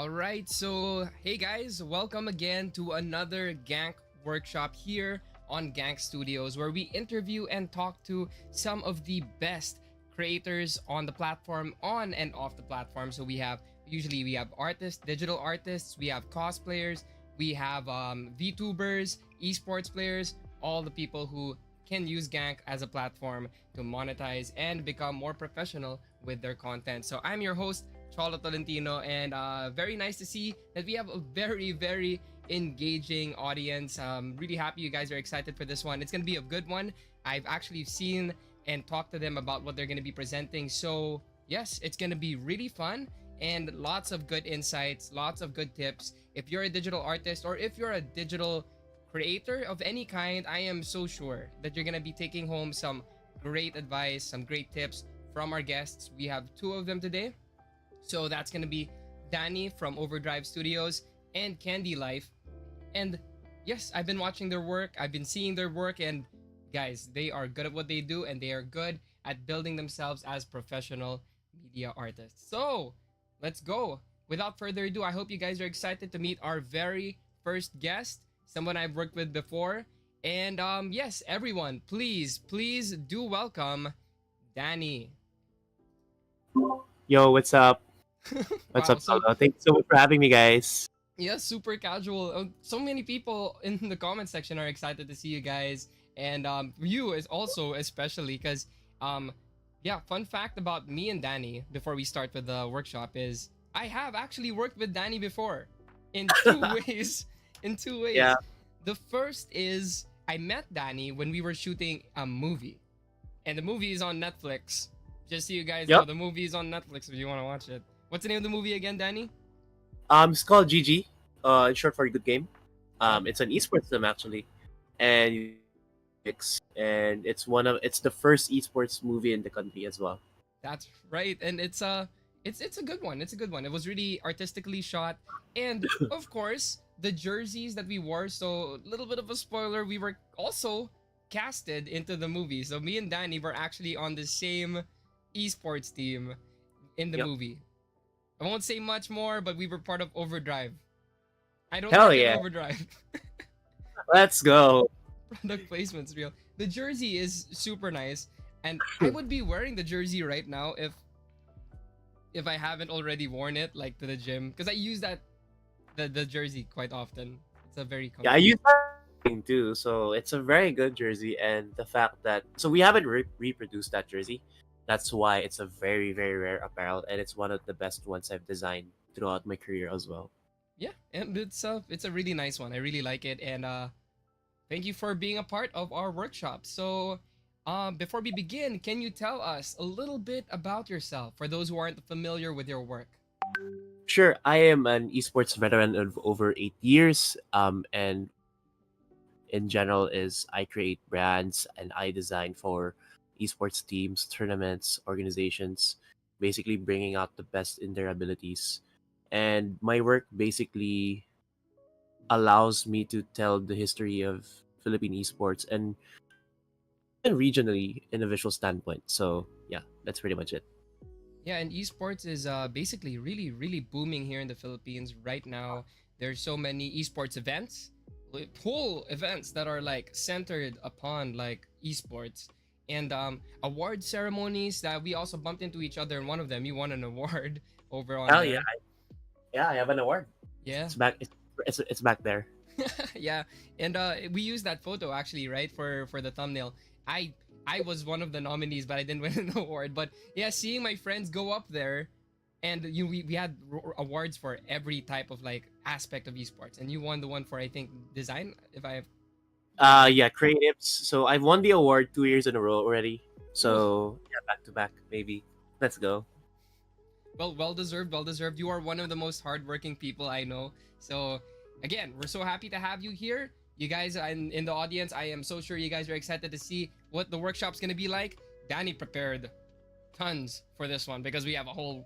All right, so hey guys, welcome again to another Gank workshop here on Gank Studios, where we interview and talk to some of the best creators on the platform, on and off the platform. So we have artists, digital artists, we have cosplayers, we have VTubers, esports players, all the people who can use Gank as a platform to monetize and become more professional with their content. So I'm your host, Cholo Tolentino, and very nice to see that we have a very engaging audience. Really happy you guys are excited for this one. It's gonna be a good one. I've actually seen and talked to them about what they're gonna be presenting. So yes, it's gonna be really fun and lots of good insights, lots of good tips. If you're a digital artist or if you're a digital creator of any kind, I am so sure that you're gonna be taking home some great advice, some great tips from our guests. We have two of them today. So that's gonna be Dani from Overdrive Studios and Kendylife. And yes, I've been watching their work, I've been seeing their work, and guys, they are good at what they do and they are good at building themselves as professional media artists. So let's go. Without further ado, I hope you guys are excited to meet our very first guest, someone I've worked with before. And yes, everyone, please do welcome Dani. Yo, what's up? What's Wow, up, so Solo? Thanks so much for having me, guys. yeah, super casual. So many people in the comment section are excited to see you guys, and you is also especially because yeah. Fun fact about me and Dani before we start with the workshop is I have actually worked with Dani before, in two ways. In two Yeah. ways. The first is I met Dani when we were shooting a movie, and the movie is on Netflix. Just so you guys know, Yep. the movie is on Netflix if you want to watch it. What's the name of the movie again, Dani? It's called GG. In short for Good Game. Yep. It's an esports game actually, and it's the first esports movie in the country as well. That's right, and it's a good one. It's a good one. It was really artistically shot, and of course the jerseys that we wore. So a little bit of a spoiler, we were also casted into the movie. So me and Dani were actually on the same esports team in the Yep. movie. I won't say much more, but we were part of Overdrive. I don't Hell work in yeah. Overdrive. Let's go. Product placement's real. The jersey is super nice, and I would be wearing the jersey right now if I haven't already worn it like to the gym because I use the jersey quite often. It's a very Yeah, I comfy. use that thing too, so it's a very good jersey. And the fact that we haven't reproduced that jersey, that's why it's a very rare apparel, and it's one of the best ones I've designed throughout my career as well. Yeah, and it's a really nice one. I really like it, and thank you for being a part of our workshop. So, before we begin, can you tell us a little bit about yourself for those who aren't familiar with your work? Sure, I am an esports veteran of over 8 years. And in general is I create brands and I design for esports teams, tournaments, organizations, basically bringing out the best in their abilities. And my work basically allows me to tell the history of Philippine esports and regionally in a visual standpoint. So yeah, that's pretty much it. Yeah, and esports is basically really booming here in the Philippines right now. There's so many esports events, whole events that are like centered upon like esports, and award ceremonies that we also bumped into each other in one of them. You won an award over on Hell yeah, there. yeah, I have an award. Yeah. It's back. It's back there. Yeah, and we used that photo actually, right, for the thumbnail. I was one of the nominees, but I didn't win an award. But yeah, seeing my friends go up there, and we had awards for every type of like aspect of esports, and you won the one for I think design, if I remember. Yeah, creatives. So I've won the award 2 years in a row already. Ooh, So yeah, back to back, maybe. Let's go. well deserved, well deserved. You are one of the most hardworking people I know. So again, we're so happy to have you here. You guys in the audience, I am so sure you guys are excited to see what the workshop's gonna be like. Danny prepared tons for this one because we have a whole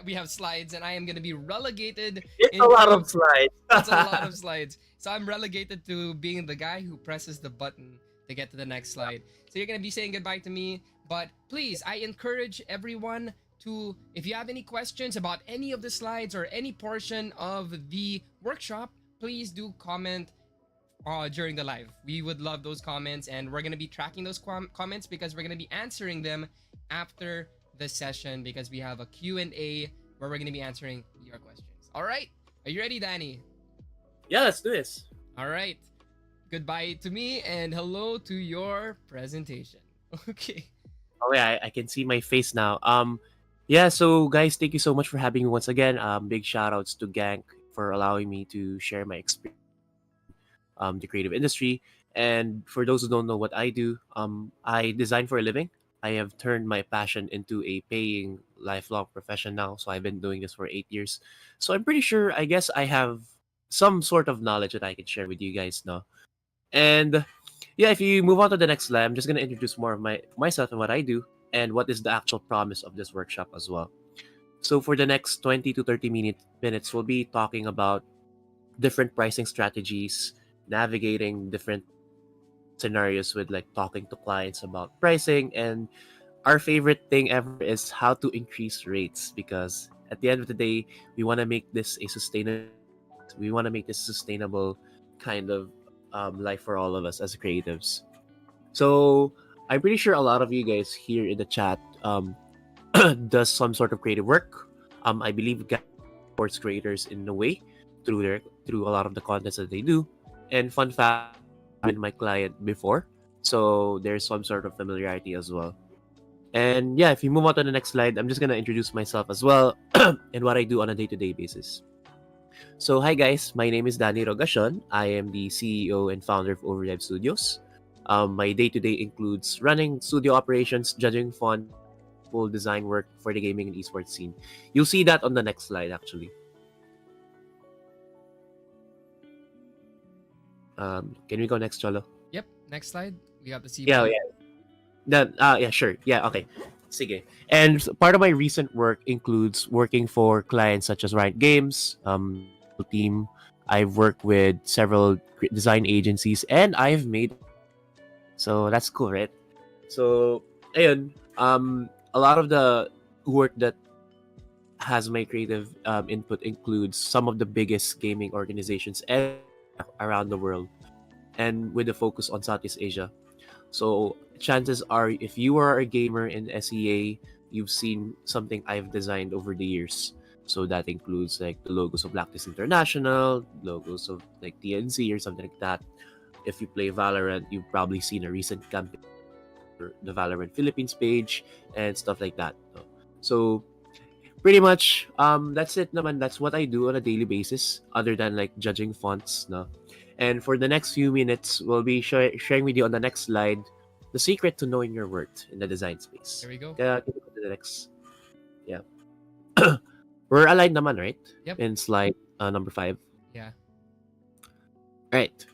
we have slides, and I am gonna be relegated It's a lot into of slides. it's a lot of slides. So I'm relegated to being the guy who presses the button to get to the next slide. So you're gonna be saying goodbye to me, but please, I encourage everyone to, if you have any questions about any of the slides or any portion of the workshop, please do comment during the live. We would love those comments, and we're gonna be tracking those comments because we're gonna be answering them after the session because we have a Q&A where we're gonna be answering your questions. All right, are you ready, Danny? Yeah, let's do this. All right. Goodbye to me and hello to your presentation. Okay. Oh yeah, I can see my face now. Yeah. So guys, thank you so much for having me once again. Big shout outs to Gank for allowing me to share my experience the creative industry. And for those who don't know what I do, I design for a living. I have turned my passion into a paying lifelong profession now. So I've been doing this for 8 years. So I'm pretty sure, I guess I have some sort of knowledge that I can share with you guys now. And yeah, if you move on to the next slide, I'm just gonna introduce more of myself and what I do and what is the actual promise of this workshop as well. So for the next 20 to 30 minutes, we'll be talking about different pricing strategies, navigating different scenarios with like talking to clients about pricing, and our favorite thing ever is how to increase rates because at the end of the day, we want to make this a sustainable kind of life for all of us as creatives. So I'm pretty sure a lot of you guys here in the chat does some sort of creative work. I believe guys supports creators in a way through a lot of the contents that they do. And fun fact, I've been my client before, so there's some sort of familiarity as well. And yeah, if you move on to the next slide, I'm just gonna introduce myself as well and what I do on a day-to-day basis. So hi guys, my name is Dani Rogacion. I am the CEO and founder of Overdrive Studios. My day-to-day includes running studio operations, judging font, full design work for the gaming and esports scene. You'll see that on the next slide actually. Can we go next, Cholo? Yep. Next slide. We got the C Yeah, button. yeah. Yeah, sure. Yeah, okay. Sige. And part of my recent work includes working for clients such as Riot Games, team. I've worked with several design agencies, and I've made. So that's cool, right? So, ayun, a lot of the work that has my creative input includes some of the biggest gaming organizations around the world, and with a focus on Southeast Asia. So chances are, if you are a gamer in SEA, you've seen something I've designed over the years. So that includes like the logos of Lactis International, logos of like TNC or something like that. If you play Valorant, you've probably seen a recent campaign for the Valorant Philippines page and stuff like that. So pretty much, that's it naman. That's what I do on a daily basis, other than like judging fonts. No? And for the next few minutes, we'll be sharing with you on the next slide the secret to knowing your worth in the design space. There we go. Can we go to the next? Yeah. We're aligned naman, right? Yep. In slide number 5. Yeah. Right.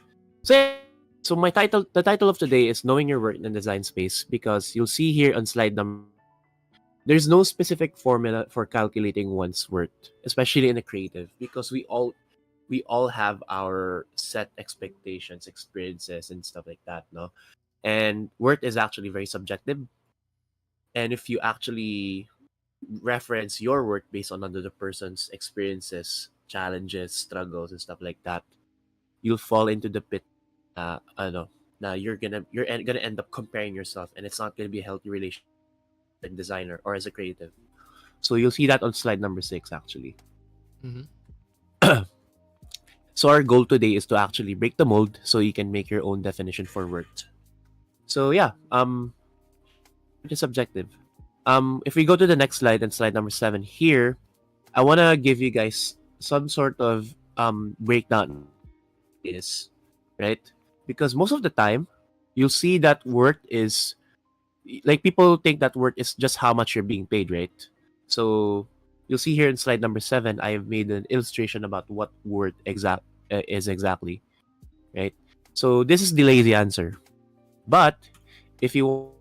So the title of today is Knowing Your Worth in the Design Space because you'll see here on slide number. There's no specific formula for calculating one's worth, especially in a creative, because we all have our set expectations, experiences, and stuff like that, no? And worth is actually very subjective. And if you actually reference your worth based on another person's experiences, challenges, struggles, and stuff like that, you'll fall into the pit. I know. Now you're gonna end up comparing yourself, and it's not gonna be a healthy relationship as a designer or as a creative. So you'll see that on slide number 6, actually. Mm-hmm. So our goal today is to actually break the mold so you can make your own definition for worth. So yeah, it is subjective. If we go to the next slide and slide number 7 here, I wanna give you guys some sort of breakdown is, right? Because most of the time, you'll see that worth is like people think that worth is just how much you're being paid, right? So you'll see here in slide number 7, I have made an illustration about what worth is exactly, right? So this is the lazy answer. But if you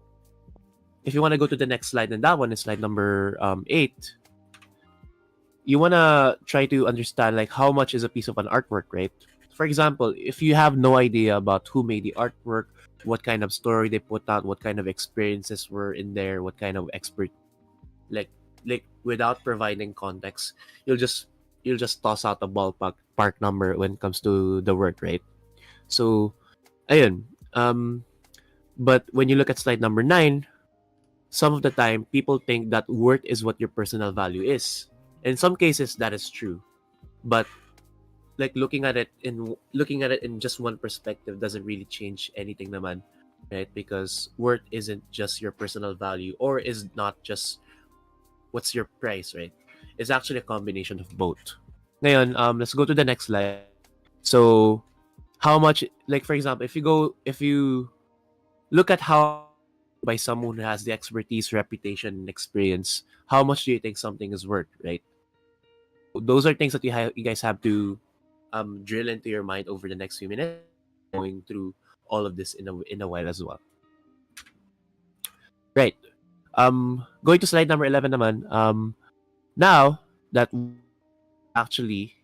want to go to the next slide, and that one is slide number 8, you want to try to understand like how much is a piece of an artwork, right? For example, if you have no idea about who made the artwork, what kind of story they put out, what kind of experiences were in there, what kind of expert, like like without providing context, you'll just you'll just toss out a ballpark park number when it comes to the work, right? So ayun. But when you look at slide number 9, some of the time people think that worth is what your personal value is. In some cases that is true. But like looking at it in just one perspective doesn't really change anything naman, right? Because worth isn't just your personal value or is not just what's your price, right? It's actually a combination of both. Ngayon, let's go to the next slide. So, how much, like for example, if you look at how much is valued by someone who has the expertise, reputation, and experience, how much do you think something is worth, right? So, those are things that you guys have to drill into your mind over the next few minutes, and I'll be going through all of this in a while as well. Right. Going to slide number 11 naman. Now that worth is actually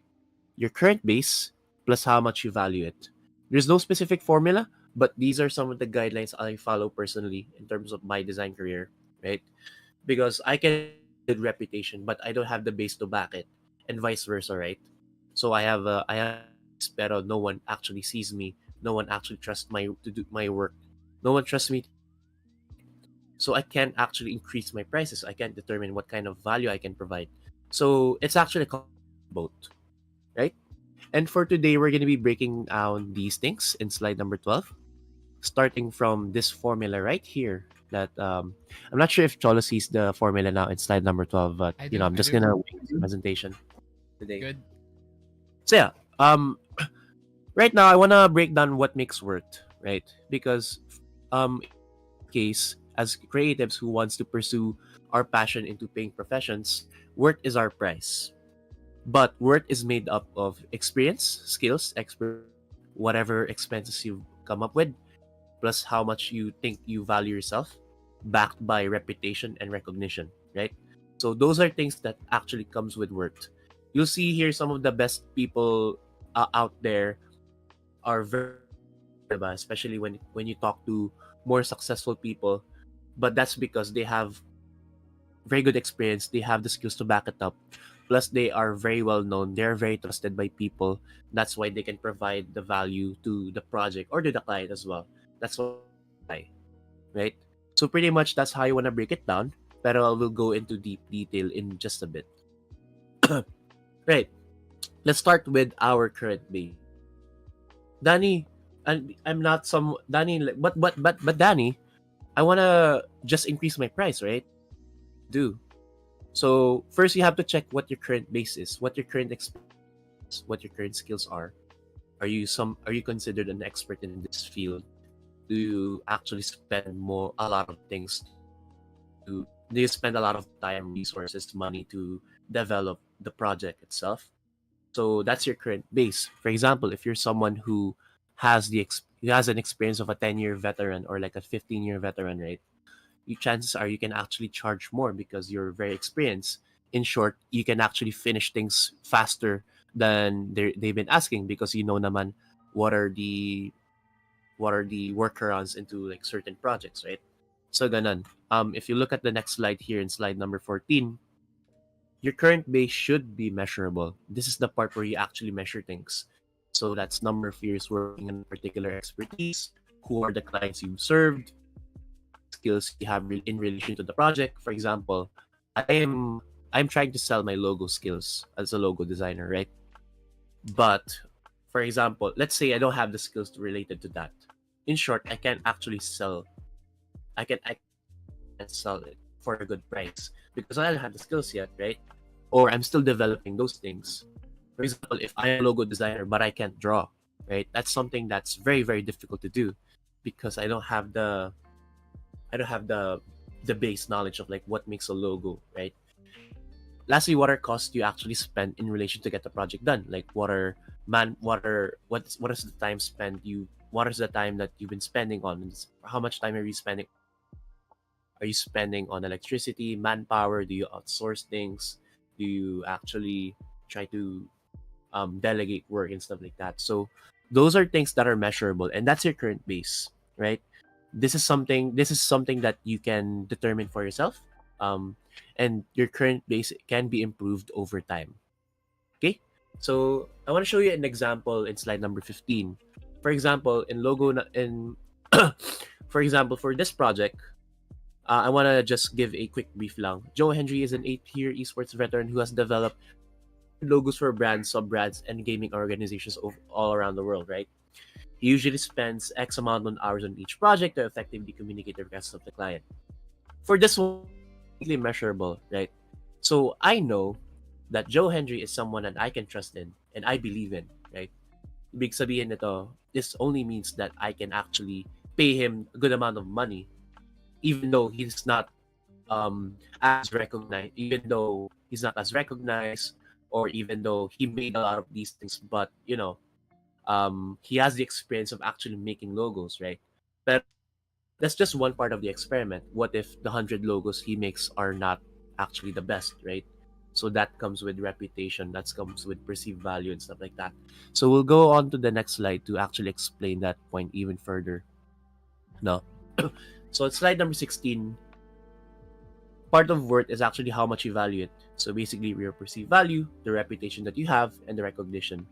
your current base plus how much you value it. There's no specific formula, but these are some of the guidelines I follow personally in terms of my design career, right? Because I can have a very good reputation, but I don't have the base to back it, and vice versa, right? So I have a base, pero no one actually sees me. No one actually trusts my to do my work. No one trusts me to do my work, right? So I can't actually increase my prices. I can't determine what kind of value I can provide. So it's actually a combination of both, right? And for today, we're going to be breaking down these things in slide number 12, starting from this formula right here. That I'm not sure if Cholo sees the formula now in slide number 12, but I do. I'm I just do. gonna wing the presentation today. Good. So yeah, right now I wanna break down what makes worth, right? Because in our case, as creatives who wants to pursue our passion into paying professions, worth is our price. But worth is made up of experience, skills, expertise, whatever expenses you come up with, plus how much you think you value yourself, backed by reputation and recognition, right? So those are things that actually comes with worth. You'll see here some of the best people out there are very successful, diba? Especially when you talk to more successful people. But that's because they have very good experience, they have the skills to back it up. Plus, they are very well known. They are very trusted by people. That's why they can provide the value to the project or to the client as well. That's why they can fly, right? So pretty much that's how you want to break it down. Pero I will go into deep detail in just a bit. Right. Let's start with our current base. Danny, I'm not some Danny, but Danny, I wanna just increase my price, right? What should I do? So first you have to check what your current base is, what your current experience is, what your current skills are. Are you considered an expert in this field? Do you actually spend a lot of things to do you spend a lot of time, resources, money to develop the project itself? So that's your current base. For example, if you're someone who who has an experience of a 10-year veteran or like a 15-year veteran, right? Chances are you can actually charge more because you're very experienced. In short, you can actually finish things faster than they've been asking because you know naman what are the workarounds into like certain projects, right? So ganon. If you look at the next slide here in slide number 14, your current base should be measurable. This is the part where you actually measure things. So that's number of years working in a particular expertise, who are the clients you've served, what skills you have in relation to the project. For example, I'm trying to sell my logo skills as a logo designer, right? But for example, let's say I don't have the skills related to that. In short, I can't actually sell. I can't sell it for a good price because I don't have the skills yet, right? Or I'm still developing those things. For example, if I am a logo designer but I can't draw, right? That's something that's very very difficult to do because I don't have the base knowledge of like what makes a logo, right? And lastly, what are costs you actually spend in relation to get the project done? Like what is the time spent what is the time that you've been spending on this? How much time are you spending on designing? Are you spending on electricity, manpower? Do you outsource things? Do you actually try to delegate work and stuff like that? So those are things that are measurable, and that's your current base, right? This is something that you can determine for yourself. um, and your current base can be improved over time. Okay, so I want to show you an example in slide number 15. For example, in logo in for example, for this project, I want to just give a quick brief lang. Joe Henry is an 8-year esports veteran who has developed logos for brands, sub-brands, and gaming organizations all around the world, right? He usually spends X amount of hours on each project to effectively communicate the requests of the client. For this one, it's completely measurable, right? So I know that Joe Henry is someone that I can trust in and I believe in, right? Ibig sabihin nito, this only means that I can actually pay him a good amount of money, even though he's not as recognized, even though he's not as recognized, or even though he made a lot of these things, but he has the experience of actually making logos, right? Pero that's just one part of the experiment. What if the 100 logos he makes are not actually the best, right? So that comes with reputation, that comes with perceived value and stuff like that. So we'll go on to the next slide to actually explain that point even further. No. So it's slide number 16. Part of worth is actually how much you value it. So basically, your perceived value, the reputation that you have, and the recognition.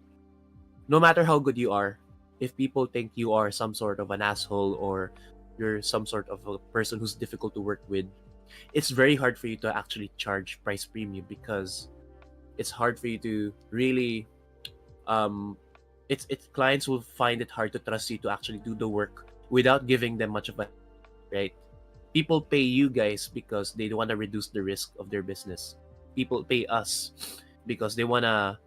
No matter how good you are, if people think you are some sort of an asshole or you're some sort of a person who's difficult to work with, it's very hard for you to actually charge price premium because it's hard for you to really um it's clients will find it hard to trust you to actually do the work without giving them much of a headache, right? People pay you guys because they want to reduce the risk of their business. People pay us because they want to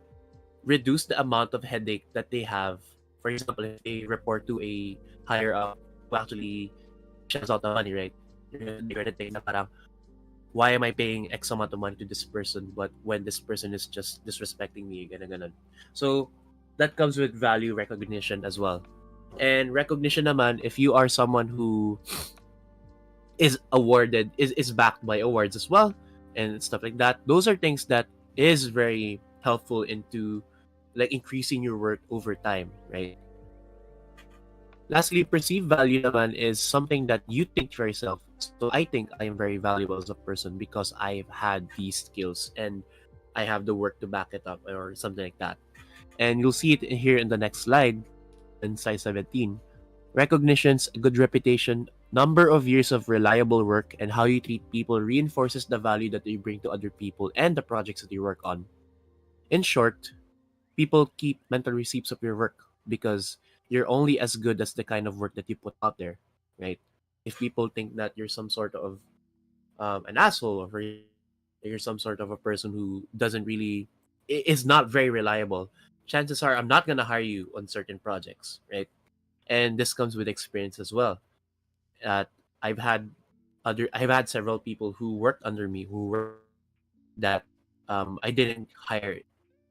reduce the amount of headache that they have. For example, if they report to a higher up who actually shells out the money, right? They're gonna think na parang, why am I paying X amount of money to this person, but when this person is just disrespecting me, ganun ganun. So that comes with value recognition as well. And recognition naman, if you are someone who is awarded, is backed by awards as well, and stuff like that, those are things that is very helpful into like increasing your worth over time, right? Lastly, perceived value naman is something that you think to yourself. So I think I am very valuable as a person because I've had these skills and I have the work to back it up or something like that. And you'll see it here in the next slide, in slide 17. Recognitions, a good reputation, number of years of reliable work, and how you treat people reinforces the value that you bring to other people and the projects that you work on. In short, people keep mental receipts of your work because you're only as good as the kind of work that you put out there, right? If people think that you're some sort of an asshole, or for example, you're some sort of a person who doesn't really is not very reliable, chances are I'm not gonna hire you on certain projects, right? And this comes with experience as well. Uh, I've had I've had several people who worked under me who were really good that I didn't hire,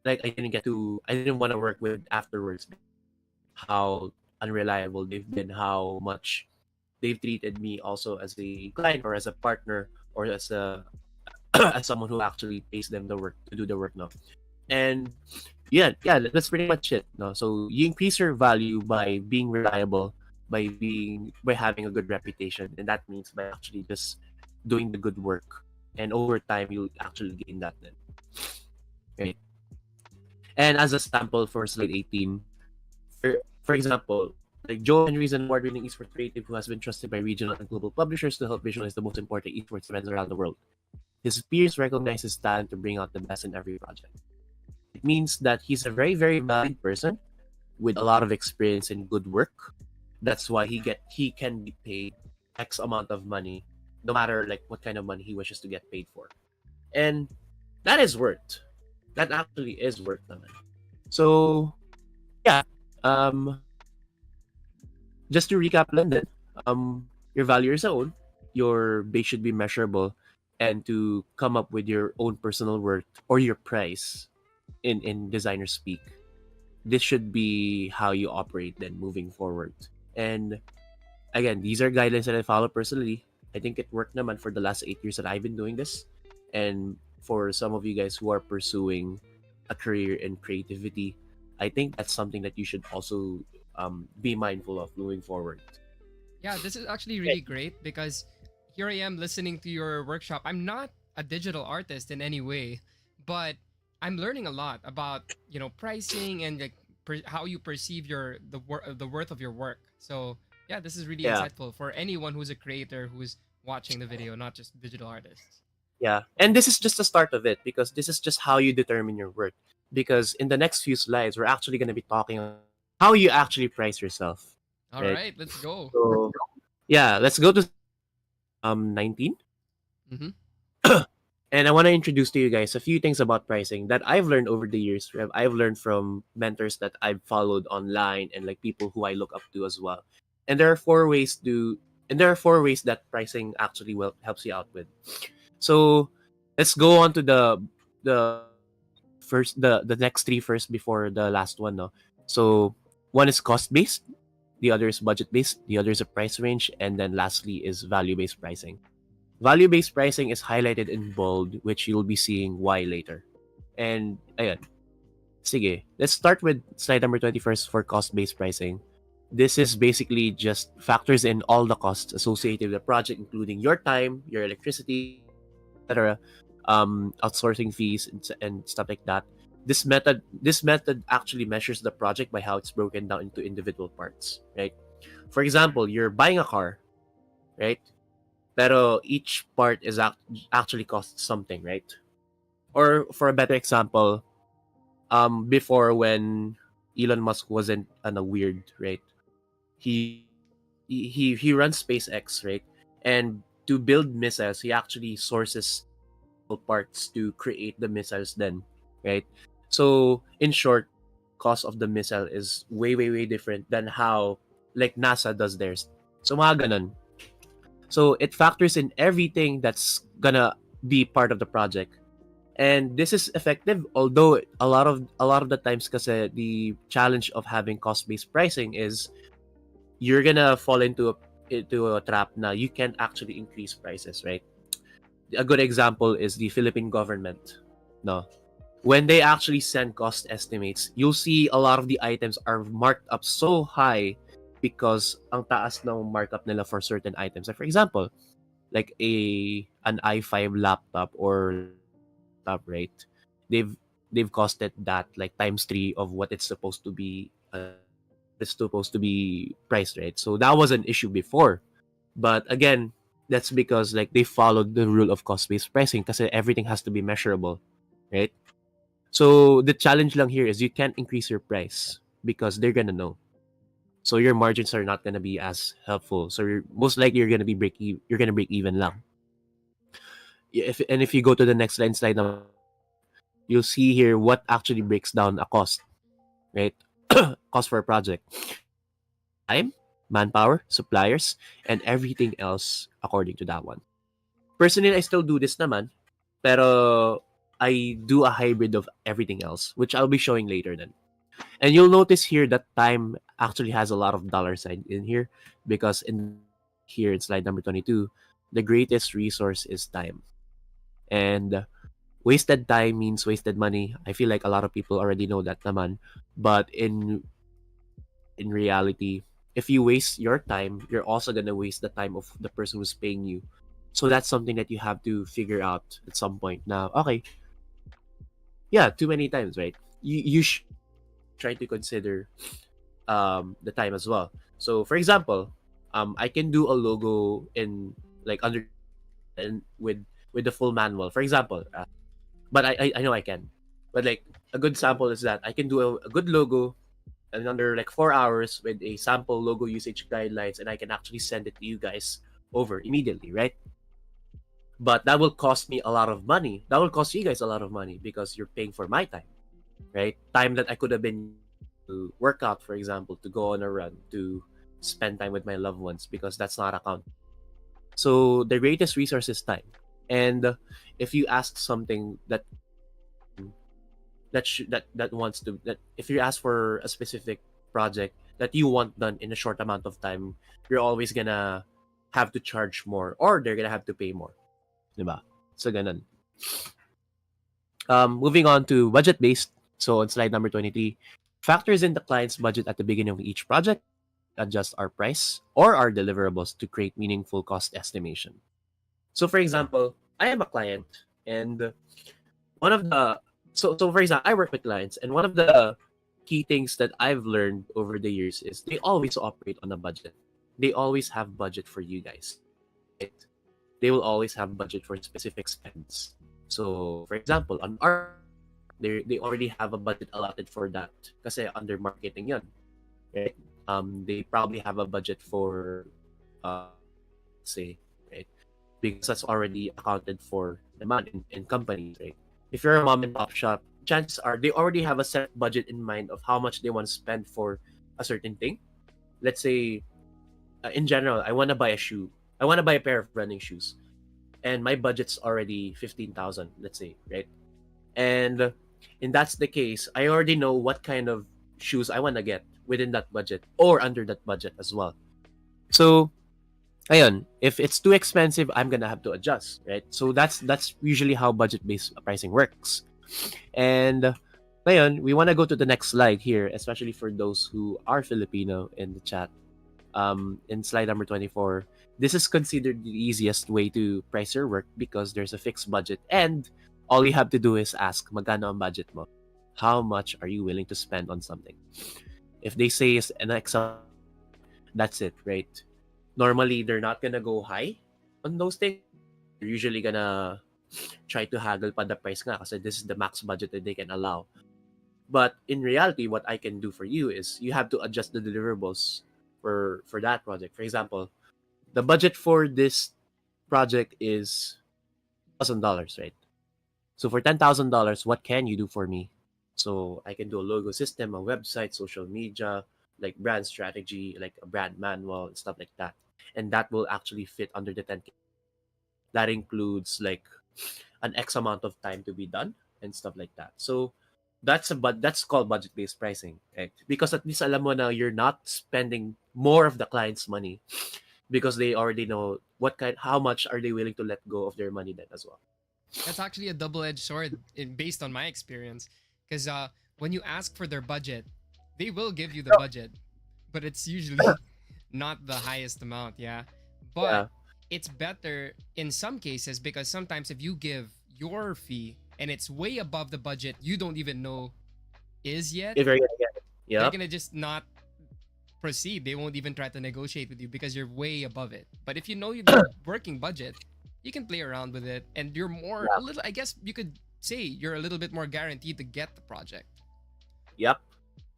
like I didn't want to work with afterwards because of how unreliable they've been, how much they've treated me also as a client or as a partner or as a as someone who actually pays them the work to do the work now. And yeah, that's pretty much it. No, so you increase your value by being reliable, by having a good reputation, and that means by actually just doing the good work. And over time, you'll actually gain that then, right? And as a sample for slide 18, for example, like Joe Henry is an award-winning esports creative who has been trusted by regional and global publishers to help visualize the most important esports events around the world. His peers recognize his talent to bring out the best in every project. It means that he's a very, very valid person with a lot of experience in good work. That's why he can be paid X amount of money, no matter like what kind of money he wishes to get paid for. And that is worth. That actually is worth naman. So yeah, um, just to recap London, your value is own, your base should be measurable, and to come up with your own personal worth or your price in designer speak. This should be how you operate then moving forward. And again, these are guidelines that I follow personally. I think it worked naman for the last 8 years that I've been doing this. And for some of you guys who are pursuing a career in creativity, I think that's something that you should also be mindful of moving forward. Yeah, this is actually Right. really great because here I am listening to your workshop. I'm not a digital artist in any way, but I'm learning a lot about pricing and like how you perceive the worth of your work. So yeah, this is really Yeah. insightful for anyone who's a creator who's watching the video, not just digital artists. Yeah. And this is just the start of it because this is just how you determine your worth. Because in the next few slides, we're actually going to be talking about how you actually price yourself, All right? right, let's go. So, yeah, let's go to 19. Mm-hmm. And I want to introduce to you guys a few things about pricing that I've learned over the years. I've learned from mentors that I've followed online and like people who I look up to as well. And there are four ways that pricing actually will helps you out with. So let's go on to the first the next three first before the last one. No, so one is cost based, the other is budget based, the other is a price range, and then lastly is value based pricing. Value based pricing is highlighted in bold, which you'll be seeing why later. And ayan, sige, let's start with slide number 21st for cost based pricing. This is basically just factors in all the costs associated with the project, including your time, your electricity, etc., outsourcing fees and stuff like that. This method actually measures the project by how it's broken down into individual parts, right? For example, you're buying a car, right? Pero each part is actually costs something, right? Or for a better example, before when Elon Musk wasn't a weird, right? He he runs SpaceX, right? And to build missiles, he actually sources parts to create the missiles then, right? So in short, cost of the missile is way way way different than how like NASA does theirs. So mga ganun. So it factors in everything that's gonna be part of the project. And this is effective, although a lot of the times kasi the challenge of having cost-based pricing is you're gonna fall into a trap na you can't actually increase prices, right? A good example is the Philippine government. No. When they actually send cost estimates, you'll see a lot of the items are marked up so high because ang taas ng markup nila for certain items. Like for example, like an i5 laptop or laptop, right? They've they've costed that like times three of what it's supposed to be priced, right? So that was an issue before. But again, that's because like they followed the rule of cost-based pricing because everything has to be measurable, right? So the challenge lang here is you can't increase your price because they're gonna know. So your margins are not gonna be as helpful. So most likely you're gonna break even lang. If you go to the next slide number, you'll see here what actually breaks down a cost, right? Cost for a project. Time, manpower, suppliers, and everything else according to that one. Personally, I still do this naman, pero I do a hybrid of everything else, which I'll be showing later then. And you'll notice here that time actually has a lot of dollar sign in here because in here in slide number 22, the greatest resource is time. And wasted time means wasted money. I feel like a lot of people already know that naman. But in reality, if you waste your time, you're also gonna waste the time of the person who's paying you. So that's something that you have to figure out at some point. Now, okay, yeah, too many times, right? You should try to consider the time as well. So for example, I can do a logo in like under and with the full manual. For example, but I know I can. But like a good sample is that I can do a good logo in under like 4 hours with a sample logo usage guidelines, and I can actually send it to you guys over immediately, right? But that will cost me a lot of money. That will cost you guys a lot of money because you're paying for my time, right? Time that I could have been to work out, for example, to go on a run, to spend time with my loved ones because that's not account. So the greatest resource is time. And if you ask something that wants to that if you ask for a specific project that you want done in a short amount of time, you're always gonna have to charge more or they're gonna have to pay more. Diba? So ganun. Moving on to budget based. So on slide number 23, factors in the client's budget at the beginning of each project, adjust our price or our deliverables to create meaningful cost estimation. So for example, I am a client, and one of the so for example, I work with clients, and one of the key things that I've learned over the years is they always operate on a budget. They always have budget for you guys, right? They will always have budget for specific spends. So for example, on art, they already have a budget allotted for that kasi under marketing yun, right? They probably have a budget for let's say, right? Because that's already accounted for demand in companies, right? If you're a mom and pop shop, chances are they already have a set budget in mind of how much they want to spend for a certain thing. Let's say, in general, I want to buy a shoe. I want to buy a pair of running shoes, and my budget's already 15,000. Let's say, right? And if that's the case, I already know what kind of shoes I want to get within that budget or under that budget as well. So ayun, if it's too expensive, I'm gonna have to adjust, right? So that's usually how budget-based pricing works. And ngayon, we want to go to the next slide here, especially for those who are Filipino in the chat. In slide number 24, this is considered the easiest way to price your work because there's a fixed budget, and all you have to do is ask, magkano ang budget mo? How much are you willing to spend on something? If they say is an X, that's it, right? Normally they're not gonna go high on those things. They're usually gonna try to haggle pa the price nga kasi this is the max budget that they can allow. But in reality, what I can do for you is you have to adjust the deliverables for that project. For example, the budget for this project is $1,000, right? So for $10,000, what can you do for me? So I can do a logo system, a website, social media, like brand strategy, like a brand manual and stuff like that. And that will actually fit under the 10K. That includes like an X amount of time to be done and stuff like that. So that's called budget-based pricing, right? Because at least alam mo na you're not spending more of the client's money because they already know how much are they willing to let go of their money then as well. That's actually a double-edged sword based on my experience, because when you ask for their budget, they will give you the budget, but it's usually not the highest amount. Yeah, Yeah. but it's better in some cases because sometimes if you give your fee and it's way above the budget you don't even know is yet, If you're gonna get it. they're Yep. gonna just not proceed. They won't even try to negotiate with you because you're way above it. But if you know the working budget, you can play around with it, and you're more a Yeah. little. I guess you could say you're a little bit more guaranteed to get the project. Yep.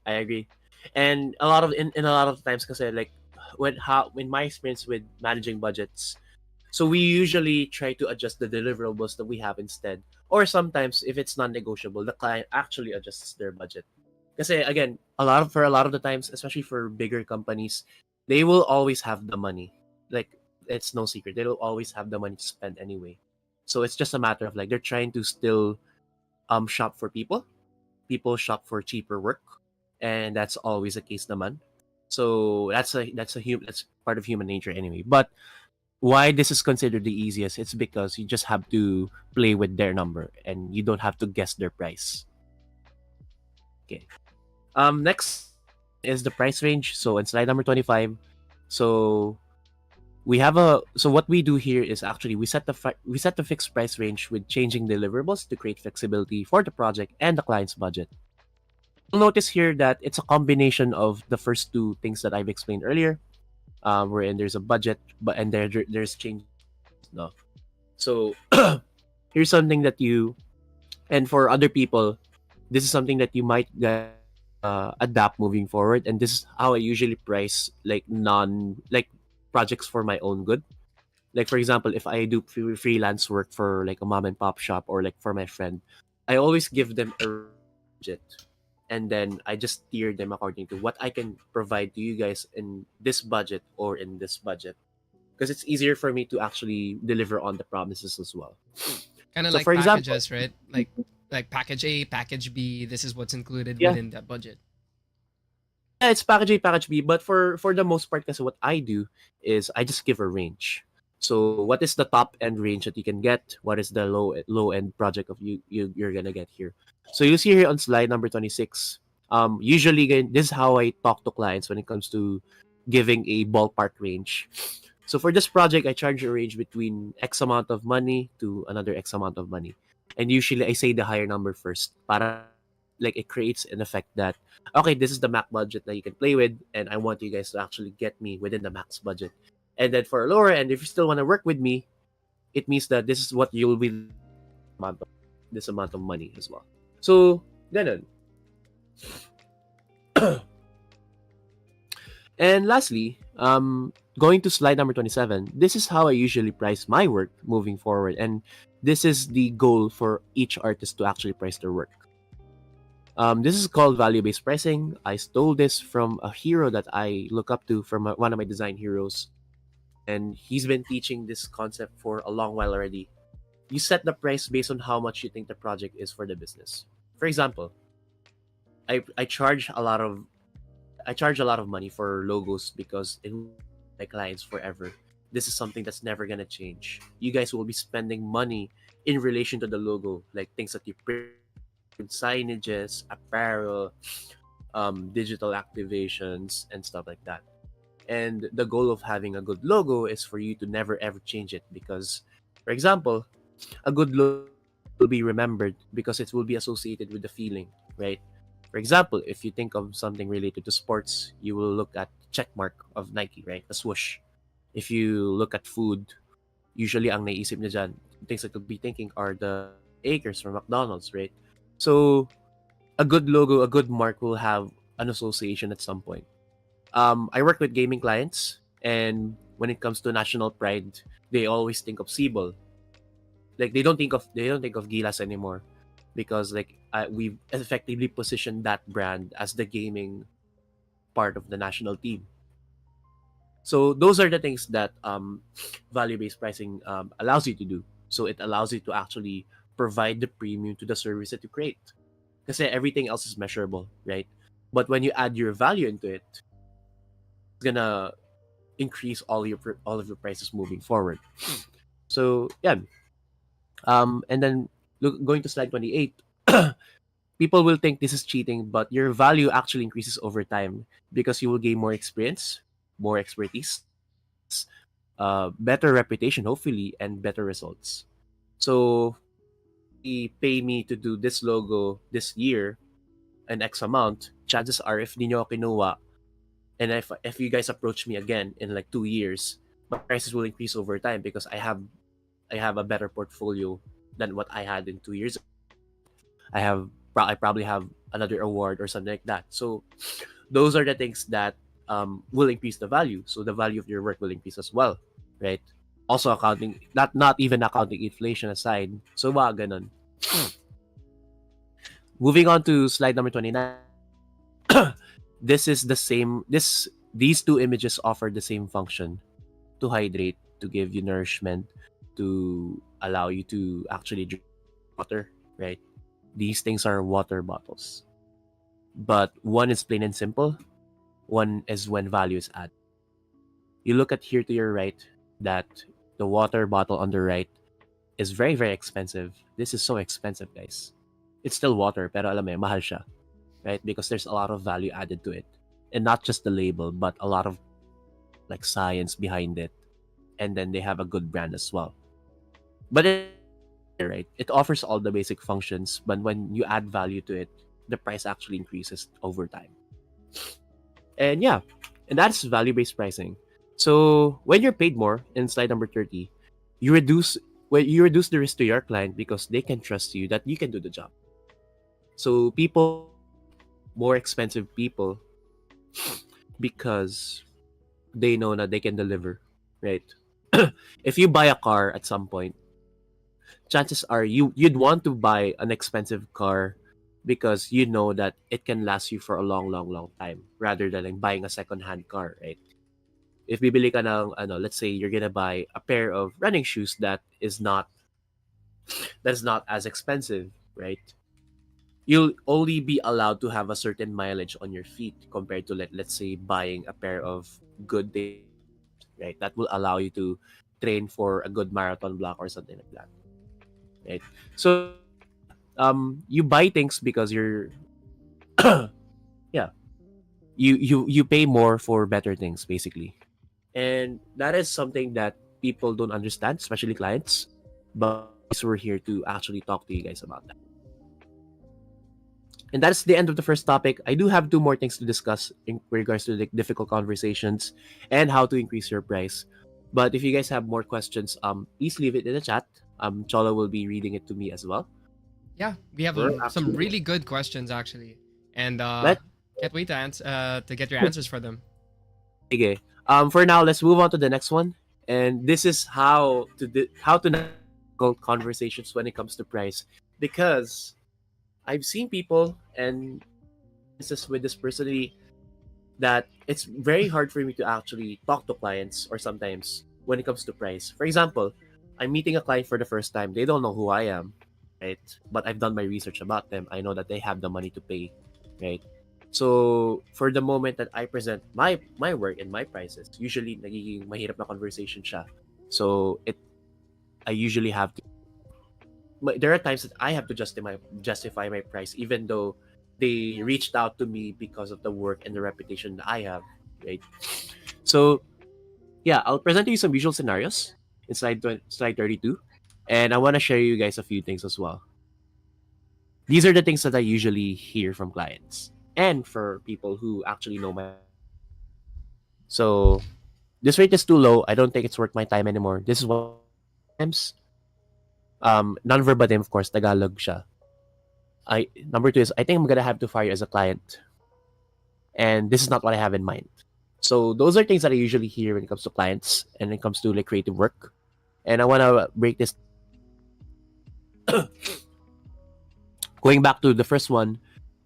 I agree. And a lot of in a lot of times kasi like in my experience with managing budgets, so we usually try to adjust the deliverables that we have instead. Or sometimes if it's non-negotiable, the client actually adjusts their budget. Kasi again, for a lot of the times, especially for bigger companies, they will always have the money. Like it's no secret. They will always have the money to spend anyway. So it's just a matter of like they're trying to still shop for people. People shop for cheaper work, and that's always the case naman. So that's part of human nature anyway. But why this is considered the easiest, it's because you just have to play with their number and you don't have to guess their price. Okay. Next is the price range. So in slide number 25, so what we do here is actually we set the fixed price range with changing deliverables to create flexibility for the project and the client's budget. You'll notice here that it's a combination of the first two things that I've explained earlier, wherein there's a budget, but and there's change. No, so here's something that and for other people, this is something that you might adapt moving forward. And this is how I usually price like projects for my own good. Like for example, if I do freelance work for like a mom and pop shop or like for my friend, I always give them a budget, and then I just steer them according to what I can provide to you guys in this budget or in this budget, because it's easier for me to actually deliver on the promises as well. Kind of So like for example, packages, right? Like package A, package B. This is what's included yeah, within that budget. yeah, it's package A, package B. But for the most part, kasi what I do is I just give a range. So what is the top end range that you can get? What is the low end project of you're gonna get here? So you see here on slide number 26. Usually this is how I talk to clients when it comes to giving a ballpark range. So for this project, I charge a range between X amount of money to another X amount of money. And usually I say the higher number first. Para like it creates an effect that okay, this is the max budget that you can play with, and I want you guys to actually get me within the max budget. And then for a lower end, if you still want to work with me, it means that this is what you will be amount of this amount of money as well. So ganun. And lastly, going to slide number 27, this is how I usually price my work moving forward. And this is the goal for each artist to actually price their work. This is called value-based pricing. I stole this from a hero that I look up to, from one of my design heroes. And he's been teaching this concept for a long while already. You set the price based on how much you think the project is for the business. For example, I charge a lot of money for logos because it will be my clients forever. This is something that's never gonna change. You guys will be spending money in relation to the logo, like things that you print, signages, apparel, digital activations, and stuff like that. And the goal of having a good logo is for you to never ever change it because, for example, a good logo will be remembered because it will be associated with the feeling, right? For example, if you think of something related to sports, you will look at check mark of Nike, right? A swoosh. If you look at food, usually ang naisip niya dyan, things that you'll be thinking are the acres from McDonald's, right? So a good logo, a good mark will have an association at some point. I work with gaming clients, and when it comes to national pride, they always think of Cebol. Like they don't think of Gilas anymore, because like we've effectively positioned that brand as the gaming part of the national team. So those are the things that value-based pricing allows you to do. So it allows you to actually provide the premium to the service that you create. Because everything else is measurable, right? But when you add your value into it, it's gonna increase all of your prices moving forward. So yeah, and then going to slide 28, people will think this is cheating, but your value actually increases over time because you will gain more experience, more expertise, better reputation, hopefully, and better results. So pay me to do this logo this year, an X amount, chances are if di nyo ako kinuha, and if you guys approach me again in like 2 years, my prices will increase over time because I have a better portfolio than what I had in 2 years. I probably have another award or something like that. So those are the things that will increase the value. So the value of your work will increase as well, right? Also accounting, not even accounting inflation aside. So mga ganun. Moving on to slide number 29. This is the same. These two images offer the same function: to hydrate, to give you nourishment, to allow you to actually drink water, right? These things are water bottles. But one is plain and simple, one is when value is added. You look at here to your right, that the water bottle on the right is very, very expensive. This is so expensive, guys. It's still water, pero alam mo, mahal siya, right? Because there's a lot of value added to it. And not just the label, but a lot of like science behind it. And then they have a good brand as well. But right, it offers all the basic functions, but when you add value to it, the price actually increases over time. And yeah, and that's value-based pricing. So when you're paid more in slide number 30, you reduce you reduce the risk to your client because they can trust you that you can do the job. So people, more expensive people, because they know that they can deliver, right? If you buy a car at some point, chances are you'd want to buy an expensive car because you know that it can last you for a long, long, long time rather than like buying a second-hand car, right? If bibili ka ng let's say you're gonna buy a pair of running shoes that is not as expensive, right? You'll only be allowed to have a certain mileage on your feet compared to let's say buying a pair of good day, right? That will allow you to train for a good marathon block or something like that, right? So yeah, you buy things because you're yeah, you pay more for better things basically. And that is something that people don't understand, especially clients. But we're here to actually talk to you guys about that. And that's the end of the first topic. I do have two more things to discuss in regards to the difficult conversations and how to increase your price. But if you guys have more questions, please leave it in the chat. Chola will be reading it to me as well. Yeah, we have We're some actually really good questions actually, and let can't wait to to get your answers for them. okay. For now, let's move on to the next one. And this is how to navigate conversations when it comes to price, because I've seen people and this is with this personally that it's very hard for me to actually talk to clients or sometimes when it comes to price. For example, I'm meeting a client for the first time. They don't know who I am, right? But I've done my research about them. I know that they have the money to pay, right? So, for the moment that I present my work and my prices, usually nagiging mahirap na conversation siya. So, I usually have to there are times that I have to justify my price even though they reached out to me because of the work and the reputation that I have, right? So, yeah, I'll present you some visual scenarios in slide 32, and I want to share you guys a few things as well. These are the things that I usually hear from clients and for people who actually know my. So, this rate is too low. I don't think it's worth my time anymore. This is what sometimes. Non-verbatim, of course, Tagalog siya. Number two is I think I'm gonna have to fire you as a client, and this is not what I have in mind. So those are things that I usually hear when it comes to clients and when it comes to like creative work. And I wanna break this. Going back to the first one,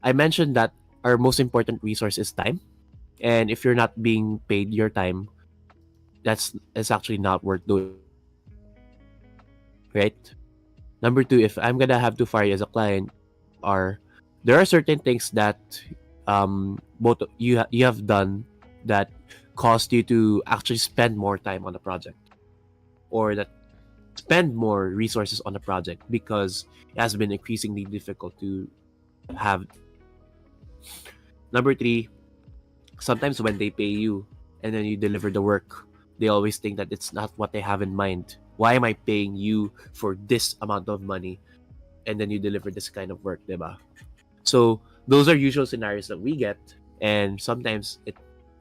I mentioned that our most important resource is time, and if you're not being paid your time, it's actually not worth doing, right? Number two, if I'm gonna have to fire you as a client, there are certain things that both you have done that caused you to actually spend more time on the project, or that spend more resources on the project because it has been increasingly difficult to have. Number three, sometimes when they pay you and then you deliver the work, they always think that it's not what they have in mind. Why am I paying you for this amount of money and then you deliver this kind of work, diba? So those are usual scenarios that we get, and sometimes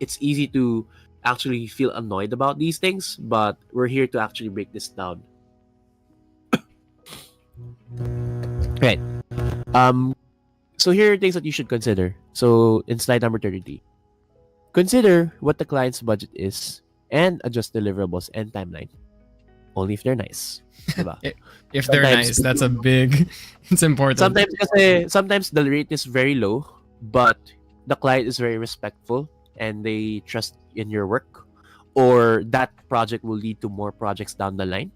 it's easy to actually feel annoyed about these things, but we're here to actually break this down. Right. So here are things that you should consider. So in slide number 33, consider what the client's budget is and adjust deliverables and timeline. Only if they're nice. Diba? If they're nice, that's a big. It's important. Sometimes the rate is very low, but the client is very respectful and they trust in your work, or that project will lead to more projects down the line.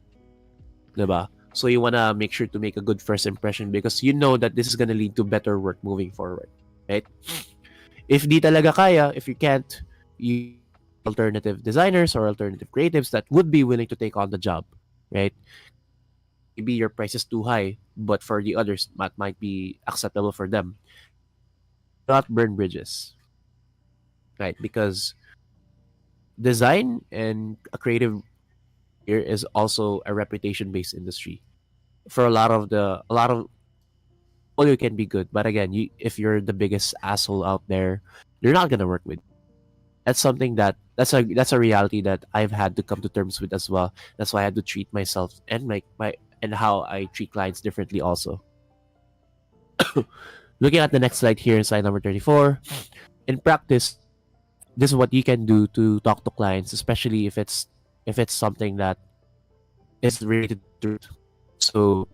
Diba? So you want to make sure to make a good first impression because you know that this is going to lead to better work moving forward, right? If di talaga kaya, if you can't, you alternative designers or alternative creatives that would be willing to take on the job, right? Maybe your price is too high, but for the others, that might be acceptable for them. Not burn bridges, right? Because design and a creative here is also a reputation-based industry. For a lot of all you can be good, but again, if you're the biggest asshole out there, they're not gonna work with. That's something that's a reality that I've had to come to terms with as well. That's why I had to treat myself and my and how I treat clients differently also. Looking at the next slide here, slide number 34. In practice, this is what you can do to talk to clients, especially if it's something that is related to. So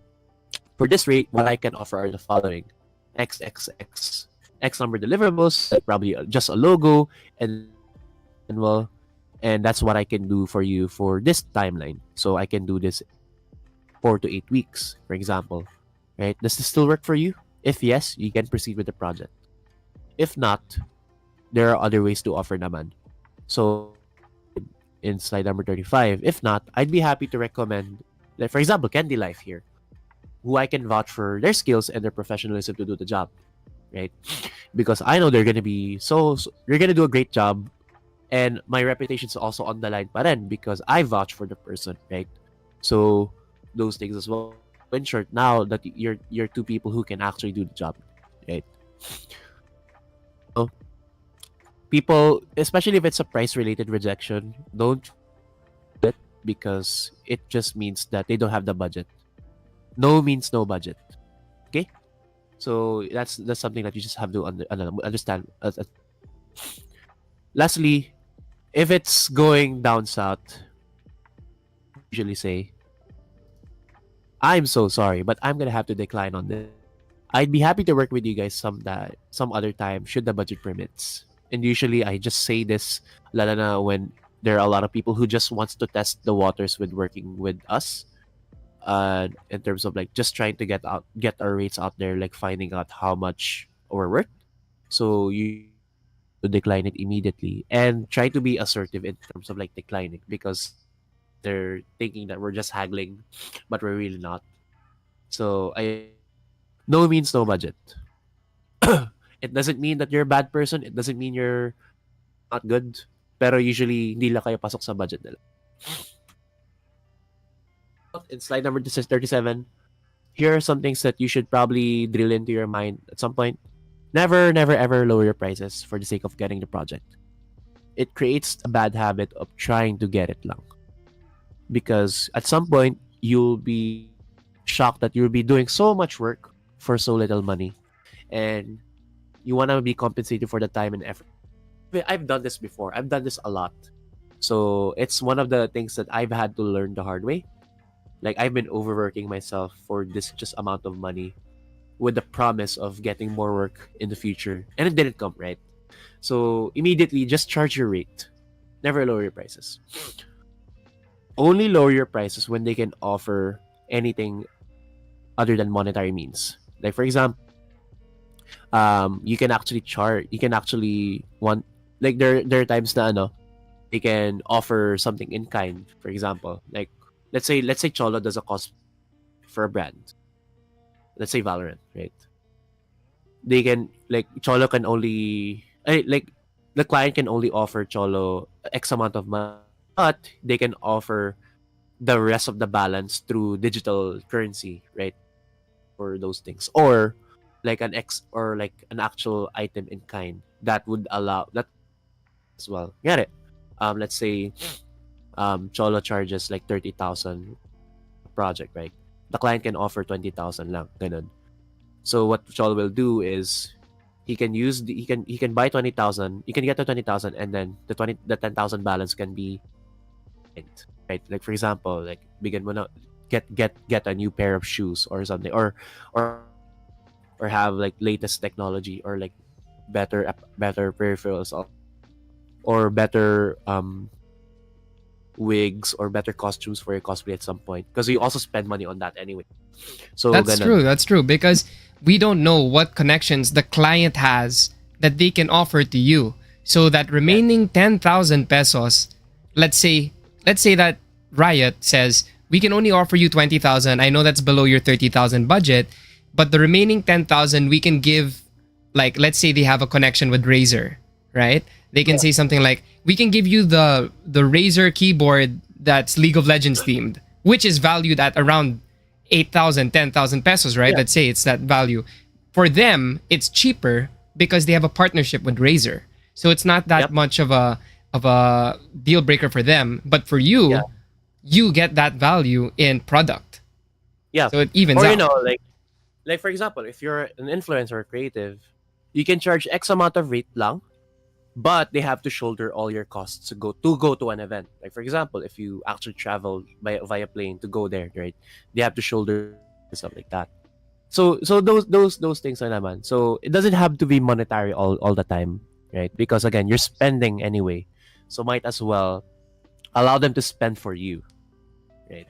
for this rate, what I can offer are the following: X number deliverables, probably just a logo, and well, and that's what I can do for you for this timeline. So I can do this 4 to 8 weeks, for example. Right? Does this still work for you? If yes, you can proceed with the project. If not, there are other ways to offer naman. So in slide number 35, if not, I'd be happy to recommend, like for example, Kendylife here, who I can vouch for their skills and their professionalism to do the job, right? Because I know they're gonna be they're gonna do a great job, and my reputation is also on the line pa rin because I vouch for the person, right? So those things as well. So in short, now that you're two people who can actually do the job, right? So people, especially if it's a price related rejection, don't it because it just means that they don't have the budget. No means no budget. Okay, so that's something that you just have to understand. Lastly, if it's going down south, usually say, I'm so sorry, but I'm gonna have to decline on this. I'd be happy to work with you guys some other time should the budget permits. And usually I just say this lalo na when there are a lot of people who just wants to test the waters with working with us. In terms of like just trying to get our rates out there, like finding out how much we're worth. So you to decline it immediately and try to be assertive in terms of like declining because they're thinking that we're just haggling, but we're really not. So I no means no budget. It doesn't mean that you're a bad person. It doesn't mean you're not good. Pero usually, hindi lang kayo pasok sa budget nila. In slide number 37, here are some things that you should probably drill into your mind at some point. Never, never, ever lower your prices for the sake of getting the project. It creates a bad habit of trying to get it lang. Because at some point, you'll be shocked that you'll be doing so much work for so little money. And you want to be compensated for the time and effort. I've done this before. I've done this a lot. So it's one of the things that I've had to learn the hard way. Like I've been overworking myself for this just amount of money with the promise of getting more work in the future. And it didn't come, right? So immediately just charge your rate. Never lower your prices. Only lower your prices when they can offer anything other than monetary means. Like for example, you can actually want like there are times na they can offer something in kind. For example, like let's say Cholo does a cost for a brand. Let's say Valorant, right? They can like Cholo can only like the client can only offer Cholo X amount of money, but they can offer the rest of the balance through digital currency, right? For those things, or like an actual item in kind that would allow that as well. Get it? Let's say Cholo charges like 30,000 project, right? The client can offer 20,000 lang, ganun. So what Cholo will do is he can buy 20,000. You can get the 20,000, and then the 10,000 balance can be right. Like for example, like bigyan mo na get a new pair of shoes or something, or or have like latest technology or like better peripherals or better wigs or better costumes for your cosplay at some point because you also spend money on that anyway. So That's ganun. true. That's true because we don't know what connections the client has that they can offer to you. So that remaining 10,000 pesos, let's say that Riot says we can only offer you 20,000. I know that's below your 30,000 budget, but the remaining 10,000 we can give, like let's say they have a connection with Razer, right? They can say something like we can give you the Razer keyboard that's League of Legends themed, which is valued at around 8,000, 10,000 pesos, right? Yeah. Let's say it's that value. For them, it's cheaper because they have a partnership with Razer. So it's not that Yep. much of a deal breaker for them, but for you, Yeah. you get that value in product. Yeah. So it evens Or out. like for example, if you're an influencer or creative, you can charge X amount of rate lang, but they have to shoulder all your costs to go to an event. Like for example, if you actually travel via plane to go there, right? They have to shoulder stuff like that. So those things are naman. So it doesn't have to be monetary all the time, right? Because again, you're spending anyway. So might as well allow them to spend for you, right?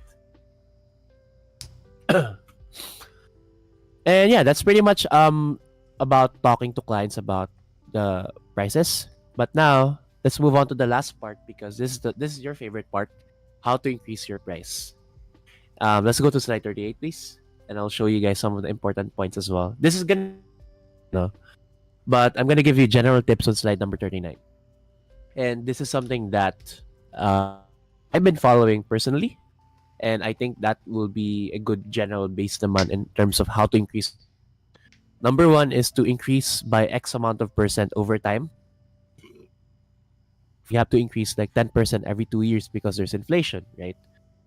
And yeah, that's pretty much about talking to clients about the prices. But now let's move on to the last part because this is your favorite part, how to increase your price. Let's go to slide 38, please, and I'll show you guys some of the important points as well. This is gonna no, but I'm gonna give you general tips on slide number 39. And this is something that I've been following personally. And I think that will be a good general base naman in terms of how to increase. Number one is to increase by X amount of percent over time. You have to increase like 10% every 2 years because there's inflation, right?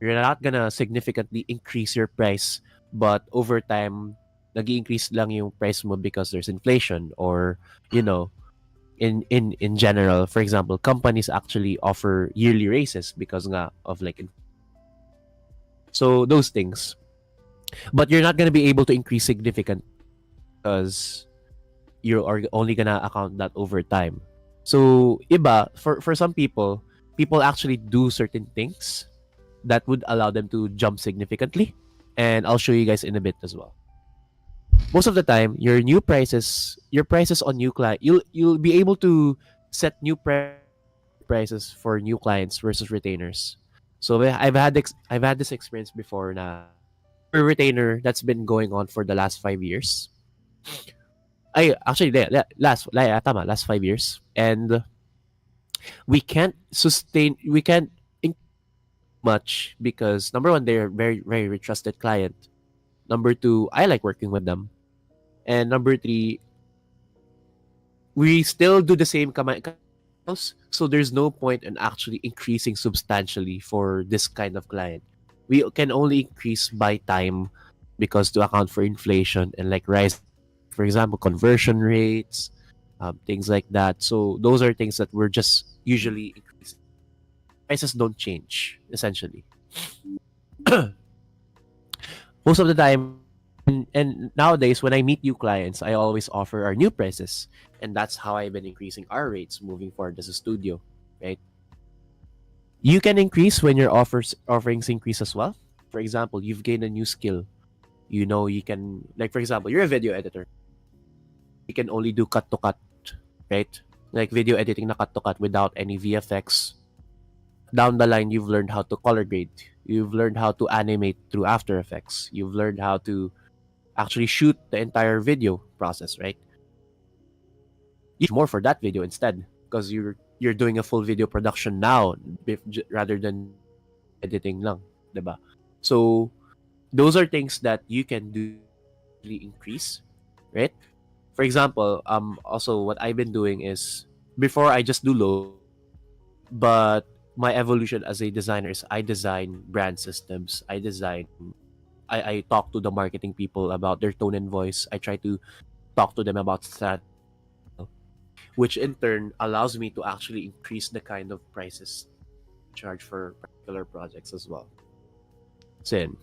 You're not gonna significantly increase your price, but over time, nag-increase lang yung price mo because there's inflation, or, you know, in general, for example, companies actually offer yearly raises because nga of like so those things. But you're not gonna be able to increase significant because you are only gonna account that over time. So iba for some people, people actually do certain things that would allow them to jump significantly, and I'll show you guys in a bit as well. Most of the time, your prices on new client, you'll be able to set new prices for new clients versus retainers. So I've had this experience before na for a retainer that's been going on for the last 5 years. I actually last 5 years, and we can't increase much because number one, they're very trusted client. Number two, I like working with them, and number three, we still do the same commands, so there's no point in actually increasing substantially for this kind of client. We can only increase by time because to account for inflation and like rise, for example, conversion rates, things like that. So those are things that we're just usually increasing. Prices don't change essentially. Most of the time, and nowadays when I meet new clients, I always offer our new prices, and that's how I've been increasing our rates moving forward as a studio, right? You can increase when your offerings increase as well. For example, you've gained a new skill. You know, you can, like for example, you're a video editor. You can only do cut to cut, right? Like video editing na cut to cut without any VFX. Down the line, you've learned how to color grade. You've learned how to animate through After Effects. You've learned how to actually shoot the entire video process, right? You more for that video instead because you're doing a full video production now rather than editing lang, 'di ba? So those are things that you can do to increase, right? For example, also what I've been doing is before I just do low, but my evolution as a designer is I design brand systems. I talk to the marketing people about their tone and voice. I try to talk to them about that, which in turn allows me to actually increase the kind of prices charge for particular projects as well. Sin.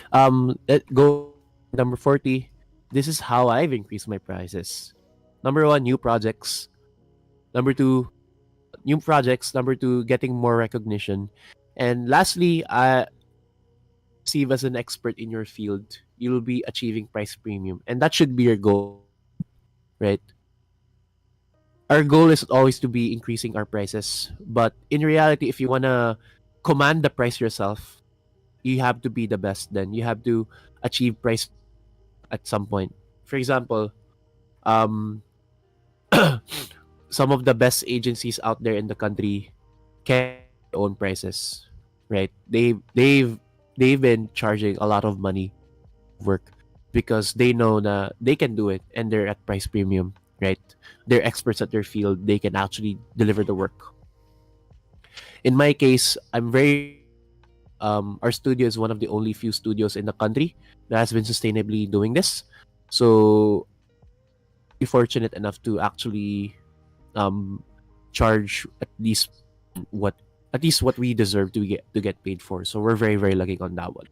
Let go number 40. This is how I've increased my prices. Number one, new projects. Number two, new projects. Number two, getting more recognition. And lastly, perceive as an expert in your field, you'll be achieving price premium. And that should be your goal, right? Our goal is always to be increasing our prices. But in reality, if you want to command the price yourself, you have to be the best then. You have to achieve price at some point. For example, um, some of the best agencies out there in the country can own prices, right? They've been charging a lot of money work because they know that they can do it and they're at price premium, right? They're experts at their field. They can actually deliver the work. In my case, I'm very our studio is one of the only few studios in the country that has been sustainably doing this. So we're fortunate enough to actually um charge what at least what we deserve to get paid for. So we're very lucky on that one.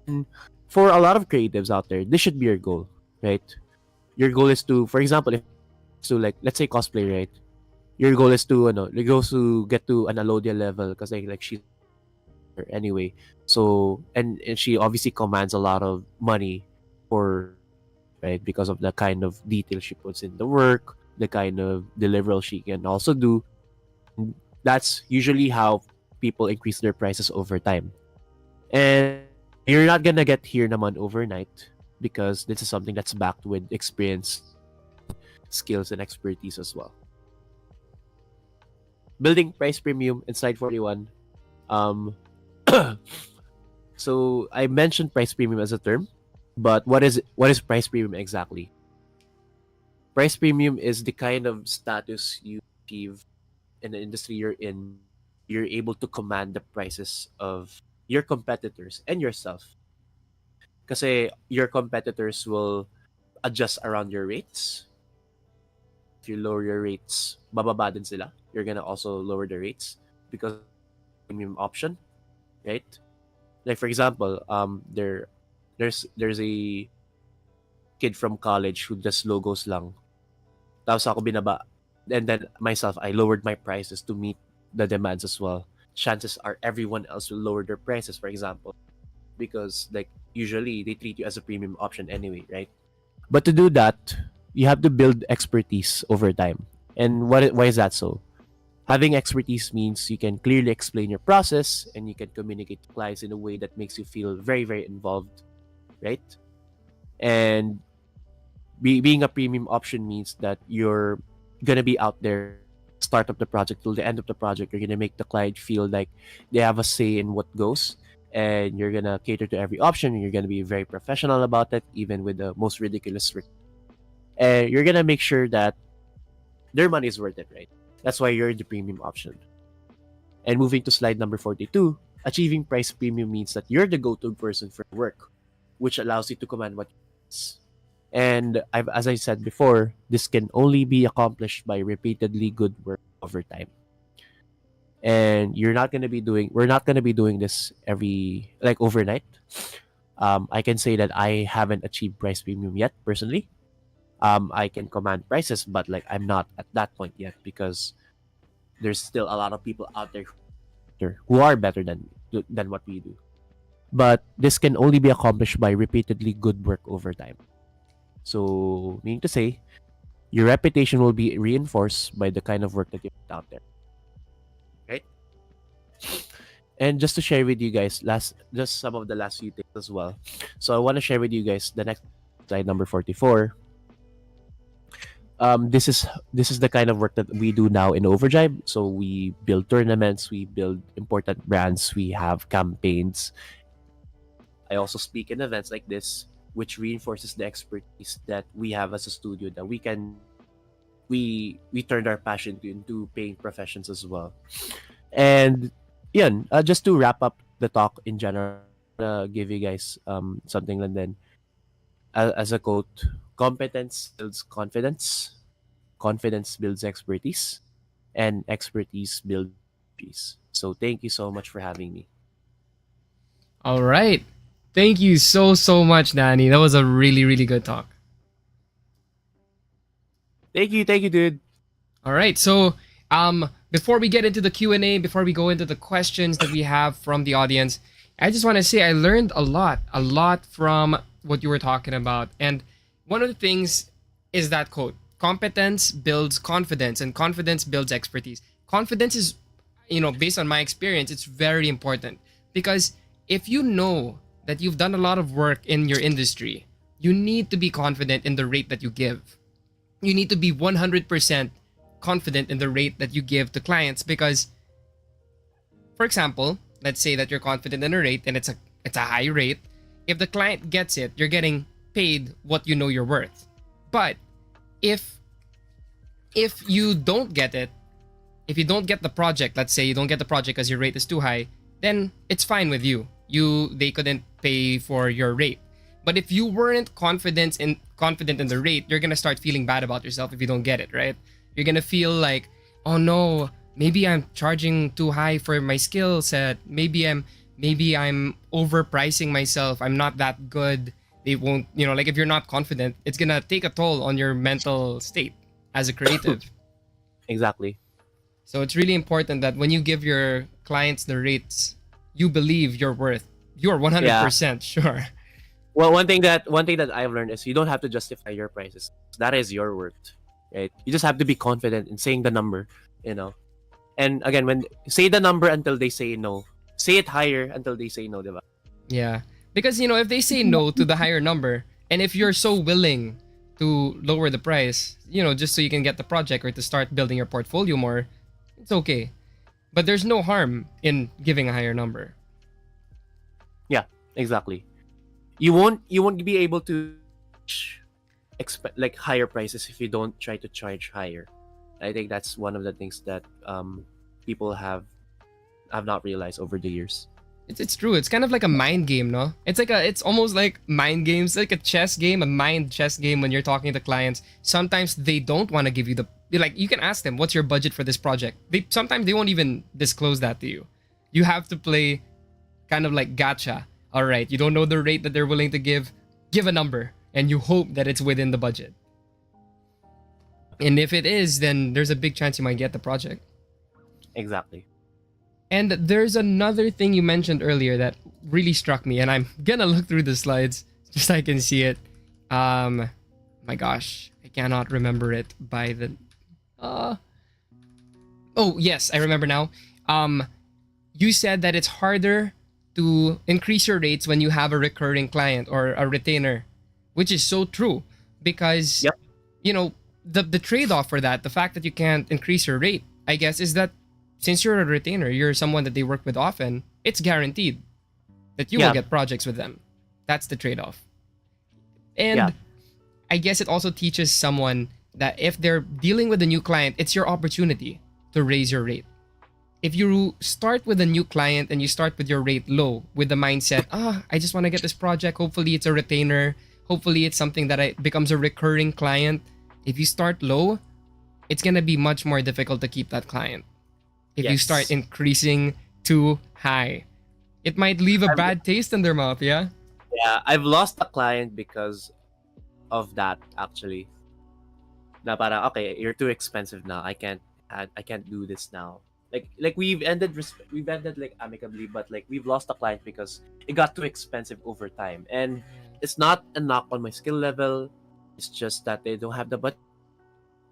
And for a lot of creatives out there, this should be your goal, right? Your goal is to, for example, if so like let's say cosplay, right? Your goal is to your goal is to get to an Alodia level because like she's anyway. So and she obviously commands a lot of money for, right, because of the kind of detail she puts in the work, the kind of delivery she can also do. That's usually how people increase their prices over time. And you're not gonna get here naman overnight because this is something that's backed with experience, skills, and expertise as well. building price premium in slide 41. Um, so I mentioned price premium as a term, but what is price premium exactly? Price premium is the kind of status you achieve in the industry you're in when you're able to command the prices of your competitors and yourself. Kasi your competitors will adjust around your rates. If you lower your rates, bababa din sila. You're gonna also lower the rates because of the premium option, right? Like for example, there's a kid from college who does logos lang. Tapos ako binaba. And then myself, I lowered my prices to meet the demands as well. Chances are everyone else will lower their prices, for example, because like usually they treat you as a premium option anyway, right? But to do that, you have to build expertise over time. And why is that so? Having expertise means you can clearly explain your process and you can communicate to clients in a way that makes you feel very, very involved, right? And being a premium option means that you're gonna be out there from the start of the project till the end of the project. You're gonna make the client feel like they have a say in what goes, and you're gonna cater to every option. And you're gonna be very professional about it, even with the most ridiculous and you're gonna make sure that their money is worth it, right? That's why you're the premium option. And moving to slide number 42, achieving price premium means that you're the go-to person for work, which allows you to command what you want. And as I said before, this can only be accomplished by repeatedly good work over time. And we're not gonna be doing this every like overnight. I can say that I haven't achieved price premium yet personally. I can command prices, but like I'm not at that point yet because there's still a lot of people out there who are better than what we do. But this can only be accomplished by repeatedly good work over time. So, meaning to say, your reputation will be reinforced by the kind of work that you put out there, right? And just to share with you guys, just some of the last few things as well. So I want to share with you guys the next slide number 44. This is the kind of work that we do now in Overdrive. So we build tournaments, we build important brands, we have campaigns. I also speak in events like this, which reinforces the expertise that we have as a studio that we turned our passion into paying professions as well. And just to wrap up the talk in general, give you guys something, and then as a quote, competence builds confidence, confidence builds expertise, and expertise builds peace. So thank you so much for having me. All right. Thank you so much, Danny. That was a really good talk. Thank you, dude. All right. So, before we get into the Q&A, before we go into the questions that we have from the audience, I just want to say I learned a lot from what you were talking about. And one of the things is that quote, competence builds confidence and confidence builds expertise. Confidence is, based on my experience, it's very important because if you know that you've done a lot of work in your industry, you need to be confident in the rate that you give. You need to be 100% confident in the rate that you give to clients because, for example, let's say that you're confident in a rate and it's a high rate. If the client gets it, you're getting paid what you know you're worth. But if you don't get it, if you don't get the project, let's say you don't get the project because your rate is too high, then it's fine with you. They couldn't pay for your rate. But if you weren't confident in the rate, you're gonna start feeling bad about yourself if you don't get it, right? You're gonna feel like, oh no, maybe I'm charging too high for my skill set. Maybe I'm overpricing myself. I'm not that good. They won't, like if you're not confident, it's gonna take a toll on your mental state as a creative. Exactly. So it's really important that when you give your clients the rates, you believe you're worth. You're 100% sure. Well, one thing that I've learned is you don't have to justify your prices. That is your worth, right? You just have to be confident in saying the number, And again, when say the number until they say no, say it higher until they say no, diba? Yeah, because if they say no to the higher number, and if you're so willing to lower the price, just so you can get the project or to start building your portfolio more, it's okay. But there's no harm in giving a higher number. Yeah, exactly. You won't be able to expect like higher prices if you don't try to charge higher. I think that's one of the things that people have not realized over the years. It's true. It's kind of like a mind game, no? It's almost like mind games, like a chess game, a mind chess game when you're talking to clients. Sometimes they don't want to give you like you can ask them, "What's your budget for this project?" Sometimes they won't even disclose that to you. You have to play kind of like gotcha. All right, you don't know the rate that they're willing to give a number and you hope that it's within the budget. And if it is, then there's a big chance you might get the project. Exactly. And there's another thing you mentioned earlier that really struck me, and I'm gonna look through the slides just so I can see it. My gosh, I cannot remember it by the. Oh yes, I remember now. You said that it's harder to increase your rates when you have a recurring client or a retainer, which is so true because Yep. you know the trade-off for that, the fact that you can't increase your rate, I guess, is that since you're a retainer, you're someone that they work with often, it's guaranteed that you will Yeah. get projects with them. That's the trade-off. And Yeah. I guess it also teaches someone that if they're dealing with a new client, it's your opportunity to raise your rate. If you start with a new client and you start with your rate low with the mindset, I just want to get this project, hopefully it's a retainer, hopefully it's something that becomes a recurring client. If you start low, it's going to be much more difficult to keep that client. If you Yes. start increasing too high, it might leave a I've- bad taste in their mouth, yeah? Yeah, I've lost a client because of that actually. Na para okay, you're too expensive now. I can't do this now. Like we've ended like amicably, but like we've lost a client because it got too expensive over time. And it's not a knock on my skill level. It's just that they don't have the budget,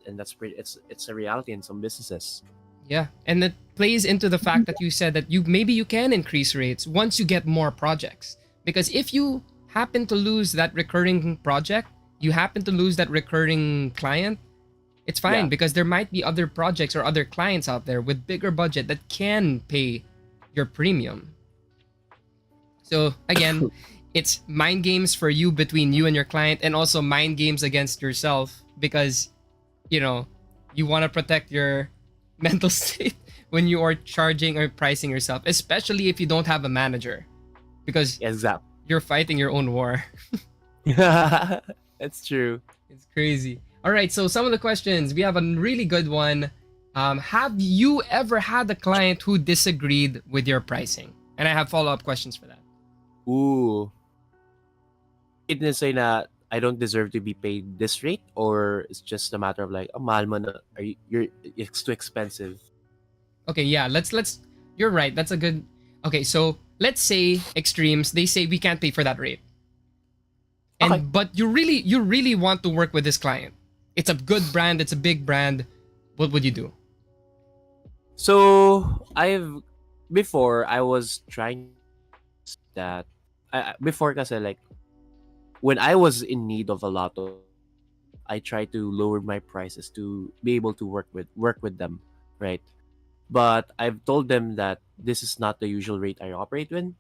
and it's a reality in some businesses. Yeah, and it plays into the fact that you said that you can increase rates once you get more projects. Because if you happen to lose that recurring project, you happen to lose that recurring client, it's fine Yeah. because there might be other projects or other clients out there with bigger budget that can pay your premium. So again, it's mind games for you between you and your client and also mind games against yourself because you want to protect your mental state when you are charging or pricing yourself, especially if you don't have a manager because Exactly. you're fighting your own war. That's true. It's crazy. All right, so some of the questions, we have a really good one. Have you ever had a client who disagreed with your pricing? And I have follow-up questions for that. Ooh. It didn't say na I don't deserve to be paid this rate, or it's just a matter of like, oh, mahal mo na. It's too expensive. Okay, yeah, let's you're right. That's a good. Okay, so let's say extremes, they say we can't pay for that rate. And Okay. but you really want to work with this client. It's a good brand, it's a big brand. What would you do? So before I was trying that before kasi like when I was in need of a lot of, I tried to lower my prices to be able to work with them, right? But I've told them that this is not the usual rate I operate in,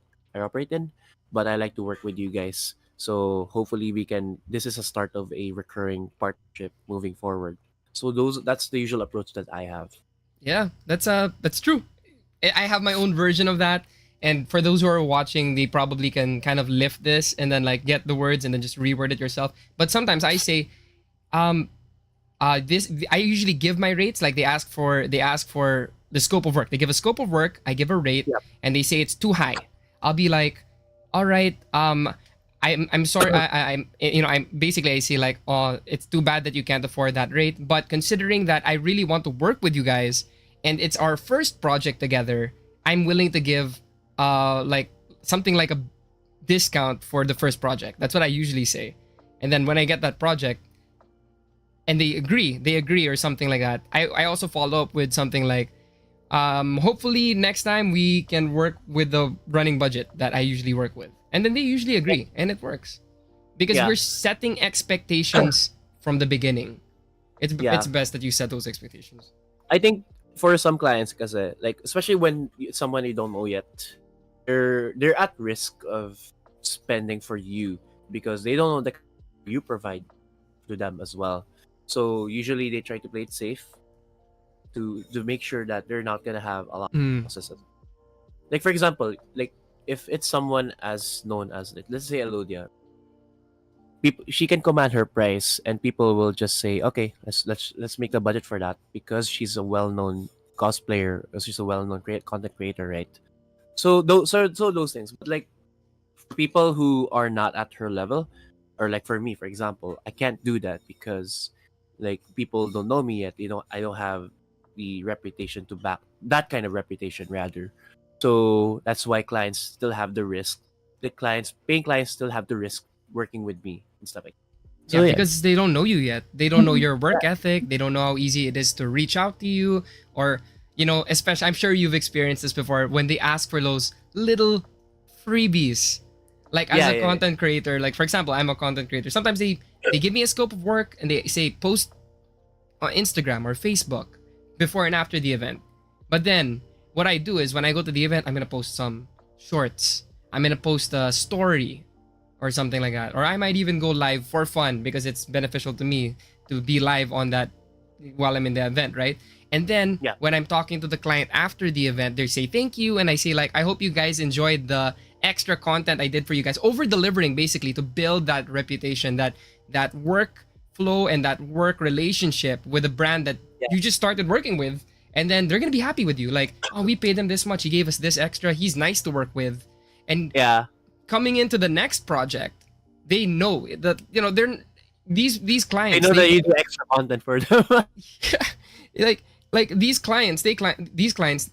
but I like to work with you guys. So hopefully we can this is a start of a recurring partnership moving forward. So that's the usual approach that I have. Yeah, that's true. I have my own version of that. And for those who are watching, they probably can kind of lift this and then like get the words and then just reword it yourself. But sometimes I say, this I usually give my rates like they ask for the scope of work. They give a scope of work, I give a rate, Yep. and they say it's too high. I'll be like, all right, I'm sorry, I'm I'm basically I say like, oh, it's too bad that you can't afford that rate, but considering that I really want to work with you guys and it's our first project together, I'm willing to give like something like a discount for the first project. That's what I usually say. And then when I get that project and they agree or something like that, I also follow up with something like, hopefully next time we can work with the running budget that I usually work with. And then they usually agree and it works. Because Yeah. we're setting expectations from the beginning. It's Yeah. best that you set those expectations. I think for some clients, kasi like especially when someone you don't know yet, they're at risk of spending for you because they don't know the you provide to them as well. So usually they try to play it safe to make sure that they're not gonna have a lot Mm. of losses. Like for example, like if it's someone as known as, like, let's say Elodia, people, she can command her price and people will just say, okay, let's make the budget for that because she's a well-known cosplayer or she's a well-known content creator, right? So those things. But like for people who are not at her level, or like for me, for example, I can't do that because like people don't know me yet. I don't have the reputation to back that kind of reputation rather. So that's why clients still have the risk. The clients, paying clients, still have the risk working with me and stuff like that. Yeah, So yeah. because they don't know you yet. They don't know your work ethic. They don't know how easy it is to reach out to you, or especially I'm sure you've experienced this before when they ask for those little freebies. Like as Yeah, a yeah, yeah. content creator, like for example, I'm a content creator. Sometimes they give me a scope of work and they say post on Instagram or Facebook before and after the event. But then what I do is when I go to the event, I'm gonna post some shorts. I'm gonna post a story or something like that. Or I might even go live for fun because it's beneficial to me to be live on that while I'm in the event, right? And then Yeah. when I'm talking to the client after the event, they say thank you, and I say like I hope you guys enjoyed the extra content I did for you guys, over delivering basically to build that reputation, that work flow and that work relationship with a brand that Yeah. you just started working with, and then they're gonna be happy with you. Like, oh, we paid him this much, he gave us this extra, he's nice to work with, and Yeah. coming into the next project, they know that they're these I clients know that they you do extra content for them. like these clients these clients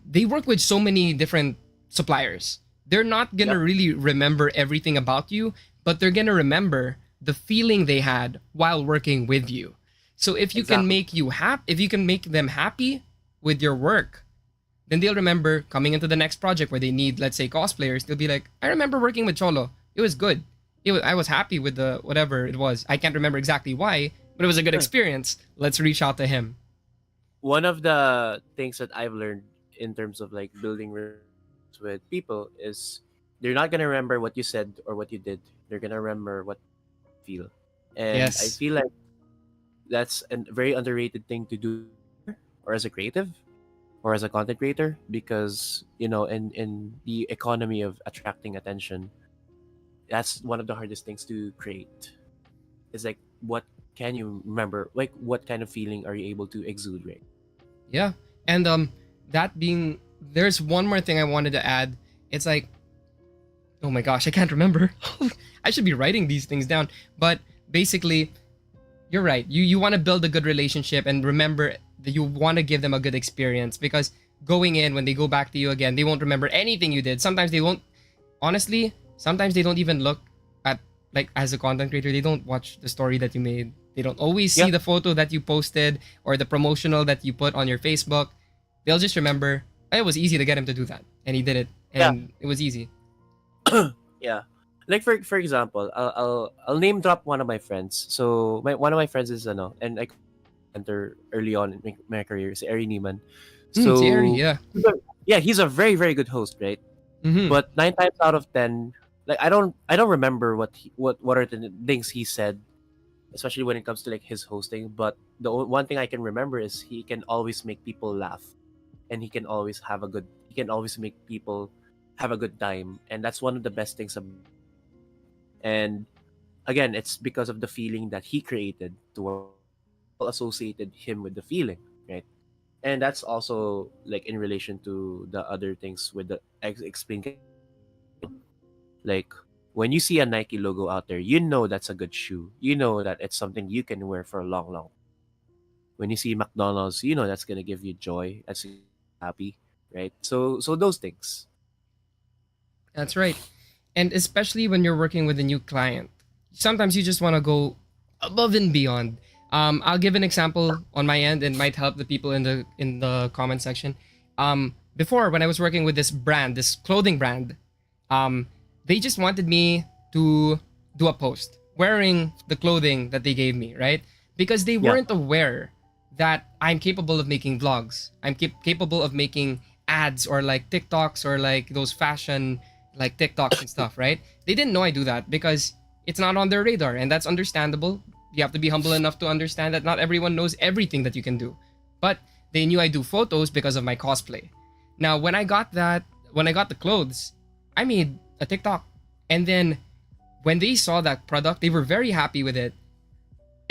they work with so many different suppliers. They're not gonna Yep. really remember everything about you, but they're gonna remember the feeling they had while working with you. So Exactly. if you can make them happy with your work, then they'll remember coming into the next project where they need, let's say, cosplayers. They'll be like, I remember working with Cholo. It was good. I was happy with the whatever it was. I can't remember exactly why, but it was a good Sure. experience. Let's reach out to him. One of the things that I've learned in terms of like building relationships with people is they're not gonna remember what you said or what you did. They're gonna remember what you feel. And I Yes. feel like that's a very underrated thing to do or as a creative or as a content creator because in the economy of attracting attention, that's one of the hardest things to create. Is like what can you remember? Like what kind of feeling are you able to exude, right? Yeah. And that being there's one more thing I wanted to add. It's like, oh my gosh, I can't remember. I should be writing these things down. But basically, you're right. You want to build a good relationship and remember that you want to give them a good experience, because going in, when they go back to you again, they won't remember anything you did. Sometimes they won't, honestly, sometimes they don't even look at, like, as a content creator, they don't watch the story that you made. They don't always see Yeah, the photo that you posted or the promotional that you put on your Facebook. They'll just remember, "Oh, it was easy to get him to do that, and he did it, yeah, and it was easy." yeah. Like for example, I'll name drop one of my friends. So one of my friends is and I enter early on in my career is Ari Neiman. Si Eri, So yeah. yeah, he's a very very good host, right? Mm-hmm. But 9 times out of 10, like I don't remember what are the things he said, especially when it comes to like his hosting. But the one thing I can remember is he can always make people laugh, and he can always make people have a good time, and that's one of the best things about. And again, it's because of the feeling that he created to people associated him with the feeling, right? And that's also like in relation to the other things with the explain. Like when you see a Nike logo out there, you know that's a good shoe. You know that it's something you can wear for a long, long. When you see McDonald's, you know that's gonna give you joy. That's happy, right? So those things. That's right. And especially when you're working with a new client, sometimes you just want to go above and beyond. I'll give an example on my end and might help the people in the comment section. Before, when I was working with this brand, this clothing brand, they just wanted me to do a post wearing the clothing that they gave me, right? Because they Yeah, weren't aware that I'm capable of making vlogs. I'm capable of making ads or like TikToks or like those fashion like TikToks and stuff, right? They didn't know I do that because it's not on their radar, and that's understandable. You have to be humble enough to understand that not everyone knows everything that you can do. But they knew I do photos because of my cosplay. Now, when I got the clothes, I made a TikTok. And then when they saw that product, they were very happy with it.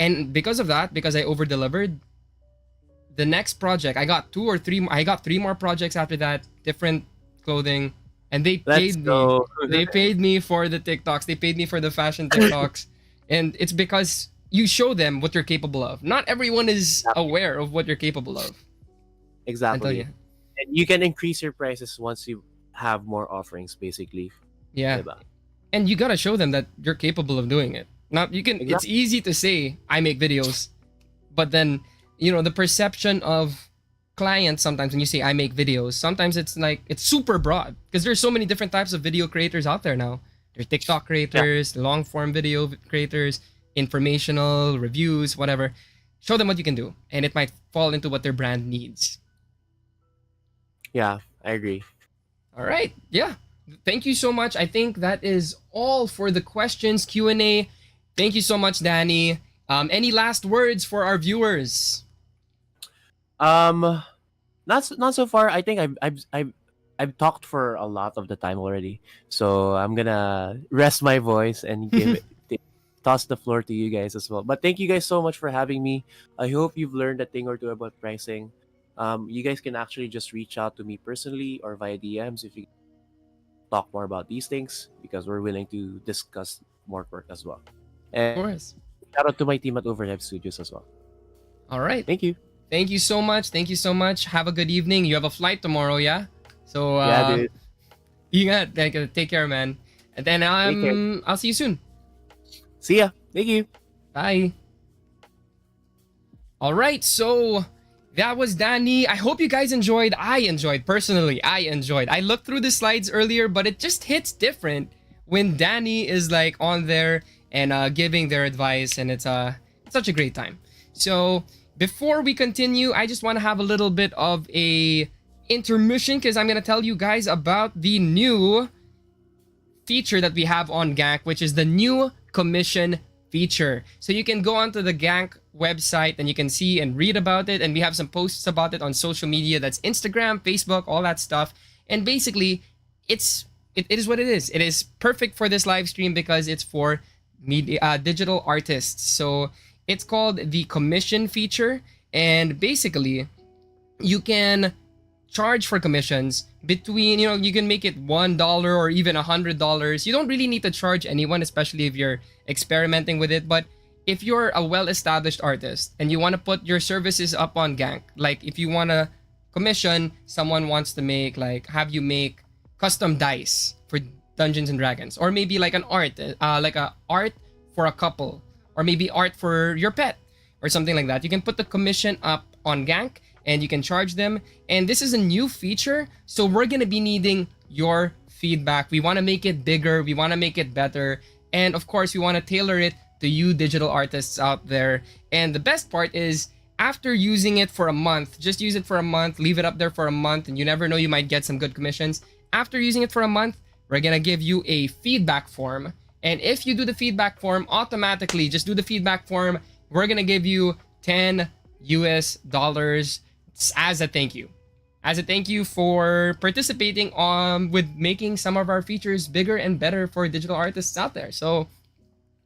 And because of that, because I over delivered, the next project, I got three more projects after that, different clothing, and they Let's paid me. go. They paid me for the TikToks. They paid me for the fashion TikToks. And it's because you show them what you're capable of. Not everyone is aware of what you're capable of. Until Exactly. And you can increase your prices once you have more offerings, basically. yeah. Diba? And you gotta show them that you're capable of doing it. Not you can. It's Exactly. easy to say I make videos, but then the perception of clients sometimes when you say I make videos, sometimes it's like it's super broad because there's so many different types of video creators out there now. There's TikTok Yeah. creators, long form video creators, informational reviews, whatever. Show them what you can do, and it might fall into what their brand needs. Yeah, I agree. All right. Yeah. Thank you so much. I think that is all for the questions Q&A. Thank you so much, Danny. Any last words for our viewers? Um, not so far. I think I've talked for a lot of the time already, so I'm gonna rest my voice and toss the floor to you guys as well. But thank you guys so much for having me. I hope you've learned a thing or two about pricing. You guys can actually just reach out to me personally or via DMs if you talk more about these things because we're willing to discuss more work as well. Of And course. shout out to my team at Overhead Studios as well. All right. Thank you. Thank you so much. Thank you so much. Have a good evening. You have a flight tomorrow, yeah? So Yeah, dude. you got take care, man. And then Take care. I'll see you soon. See ya. Thank you. Bye. All right, so that was Danny. I hope you guys enjoyed. I enjoyed personally. I enjoyed. I looked through the slides earlier, but it just hits different when Danny is like on there and giving their advice, and it's such a great time. So before we continue, I just want to have a little bit of a intermission because I'm gonna tell you guys about the new feature that we have on Gank, which is the new commission feature. So you can go onto the Gank website and you can see and read about it. And we have some posts about it on social media. That's Instagram, Facebook, all that stuff. And basically, it is what it is. It is perfect for this live stream because it's for media, digital artists. So it's called the commission feature. And basically, you can charge for commissions between, you can make it $1 or even $100. You don't really need to charge anyone, especially if you're experimenting with it. But if you're a well-established artist and you want to put your services up on Gank, like if you want to commission, someone wants to make, like, have you make custom dice for Dungeons and Dragons, or maybe like an art, like a art for a couple, or maybe art for your pet, or something like that. You can put the commission up on Gank and you can charge them. And this is a new feature, so we're gonna be needing your feedback. We want to make it bigger, we want to make it better, and of course we want to tailor it to you digital artists out there. And the best part is, after using it for a month, just use it for a month, leave it up there for a month, and you never know, you might get some good commissions. After using it for a month, we're gonna give you a feedback form, and if you do the feedback form, automatically just do the feedback form, we're gonna give you $10 as a thank you. As a thank you for participating with making some of our features bigger and better for digital artists out there. So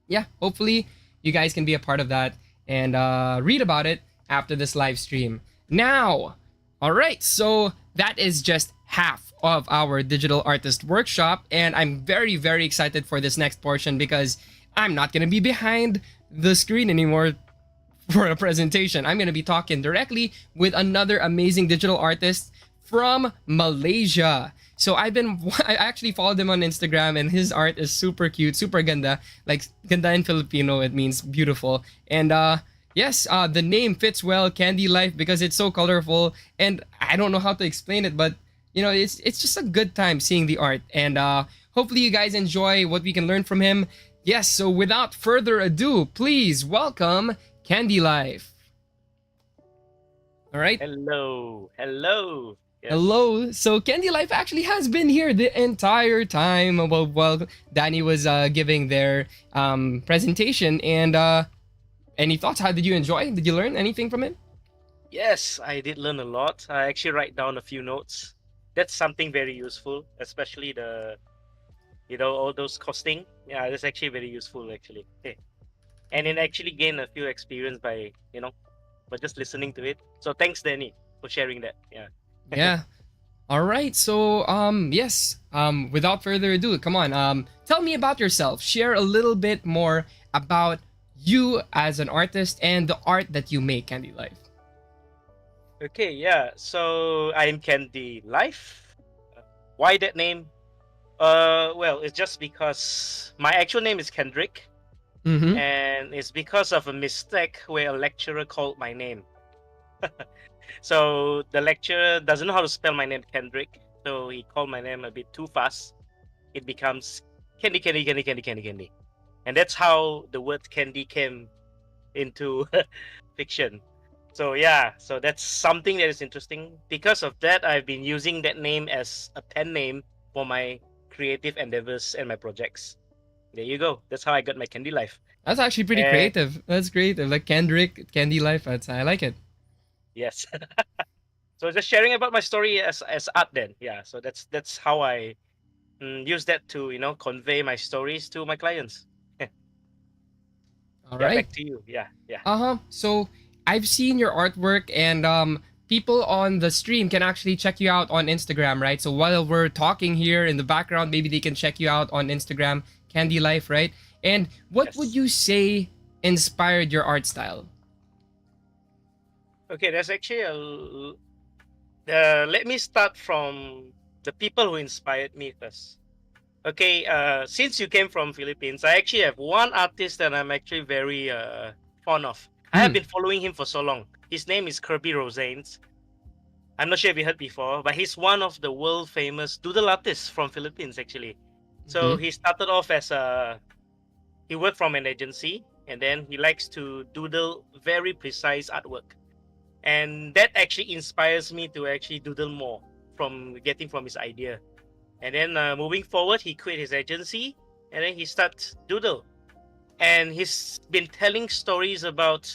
yeah, hopefully you guys can be a part of that and read about it after this live stream. Now, all right, so that is just half of our digital artist workshop, and I'm very, very excited for this next portion because I'm not gonna be behind the screen anymore for a presentation. I'm going to be talking directly with another amazing digital artist from Malaysia. So I actually followed him on Instagram, and his art is super cute, super ganda. Like ganda in Filipino, it means beautiful. And yes, the name fits well, Kendylife, because it's so colorful. And I don't know how to explain it, but it's just a good time seeing the art. And hopefully you guys enjoy what we can learn from him. Yes, so without further ado, please welcome Kendylife. All right. Hello. Hello. Yes. Hello. So Candy Life actually has been here the entire time while Danny was giving their presentation. And any thoughts? How did you enjoy? Did you learn anything from it? Yes, I did learn a lot. I actually write down a few notes. That's something very useful, especially all those costing. Yeah, that's actually very useful actually. And it actually gained a few experience by just listening to it. So thanks, Danny, for sharing that. Yeah. Yeah. All right. So yes. Without further ado, come on. Tell me about yourself. Share a little bit more about you as an artist and the art that you make, Candy Life. Okay, yeah. So I'm Candy Life. Why that name? Well, it's just because my actual name is Kendrick, Mm-hmm. and it's because of a mistake where a lecturer called my name. So the lecturer doesn't know how to spell my name, Kendrick. So he called my name a bit too fast. It becomes Candy, Candy, Candy, Candy, Candy, Candy, and that's how the word candy came into fiction. So yeah, so that's something that is interesting. Because of that, I've been using that name as a pen name for my creative endeavors and my projects. There you go. That's how I got my Candy Life. That's actually pretty And creative. That's creative. Like Kendrick, Candy Life. I like it. yes, so just sharing about my story as art. Then yeah, so that's how I use that to convey my stories to my clients. All Yeah, right. back to you. Yeah, yeah. Uh-huh. So I've seen your artwork and people on the stream can actually check you out on Instagram, right? So while we're talking here in the background, maybe they can check you out on Instagram, Candy Life, right? And what would Yes. you say inspired your art style? Okay, that's actually let me start from the people who inspired me first. Okay, since you came from Philippines, I actually have one artist that I'm actually very fond of. I have Hmm. been following him for so long. His name is Kirby Rosanes. I'm not sure if you heard before, but he's one of the world famous doodle artists from Philippines actually. So Mm-hmm. he started off as he worked from an agency, and then he likes to doodle very precise artwork. And that actually inspires me to actually doodle more from his idea. And then moving forward, he quit his agency, and then he starts doodle. And he's been telling stories about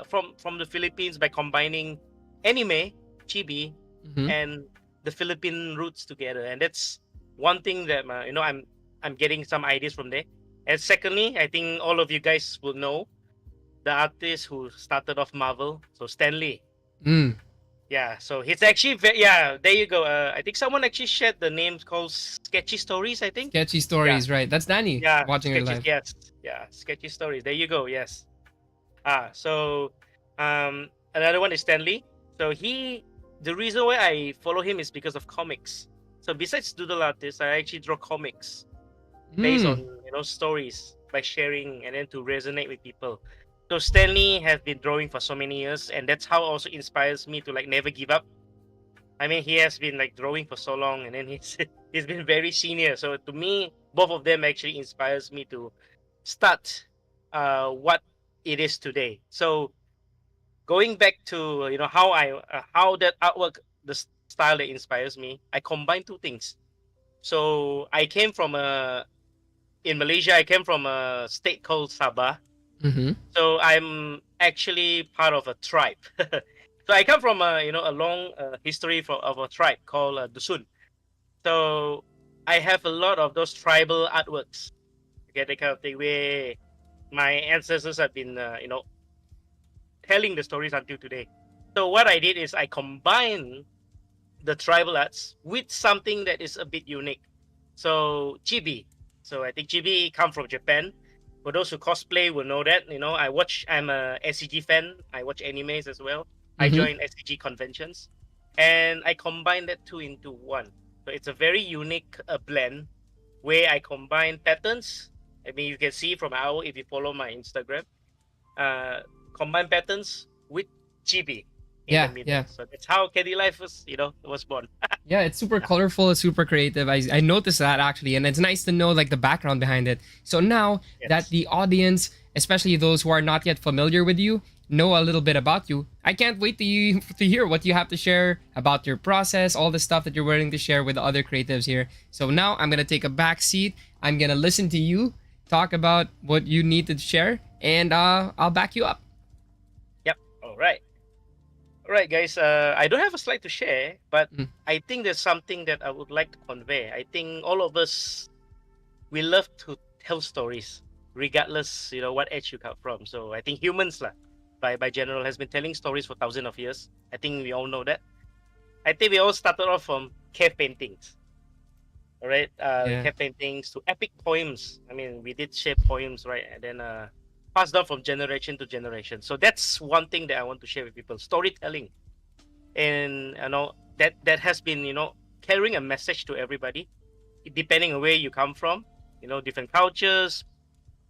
from the Philippines by combining anime, chibi, Mm-hmm. and the Philippine roots together. And that's one thing that I'm getting some ideas from there. And secondly, I think all of you guys will know the artist who started off Marvel, so Stan Lee. Mm. Yeah, so he's actually yeah. There you go. I think someone actually shared the names called Sketchy Stories. I think. Sketchy Yeah, stories, right? That's Danny yeah, watching your sketches. live. Yes, yeah, Sketchy Stories. There you go. Yes. So another one is Stanley. So the reason why I follow him is because of comics. So besides doodle artists, I actually draw comics based on Mm. stories by sharing and then to resonate with people. So Stanley has been drawing for so many years, and that's how also inspires me to like never give up. I mean, he has been like drawing for so long, and then he's he's been very senior. So to me, both of them actually inspires me to start what it is today. So going back to how that artwork, style that inspires me, I combine two things. So I came from a in Malaysia. I came from a state called Sabah. Mm-hmm. So I'm actually part of a tribe. So I come from a long history of a tribe called Dusun. So I have a lot of those tribal artworks. Okay, the kind of thing where my ancestors have been telling the stories until today. So what I did is I combined the tribal arts with something that is a bit unique. So chibi. So I think chibi come from Japan. For those who cosplay will know that. I'm a SCG fan. I watch animes as well. I Mm-hmm. join SCG conventions, and I combine that two into one. So it's a very unique blend where I combine patterns. I mean, you can see from our if you follow my Instagram, uh, combine patterns with chibi in the Yeah, middle. yeah. So that's how Candy Life was born. Yeah, it's super Yeah. colorful, it's super creative. I noticed that actually, and it's nice to know like the background behind it. So now that Yes. the audience, especially those who are not yet familiar with you, know a little bit about you. I can't wait to hear what you have to share about your process, all the stuff that you're willing to share with the other creatives here. So now I'm gonna take a back seat. I'm gonna listen to you talk about what you need to share, and I'll back you up. Yep. All right. All right, guys. I don't have a slide to share, but Mm. I think there's something that I would like to convey. I think all of us, we love to tell stories, regardless, what age you come from. So I think humans, lah, by general, has been telling stories for thousands of years. I think we all know that. I think we all started off from cave paintings. All right, Yeah. cave paintings to epic poems. I mean, we did share poems, right? And then passed down from generation to generation. So that's one thing that I want to share with people: storytelling, and that has been carrying a message to everybody, depending on where you come from. Different cultures,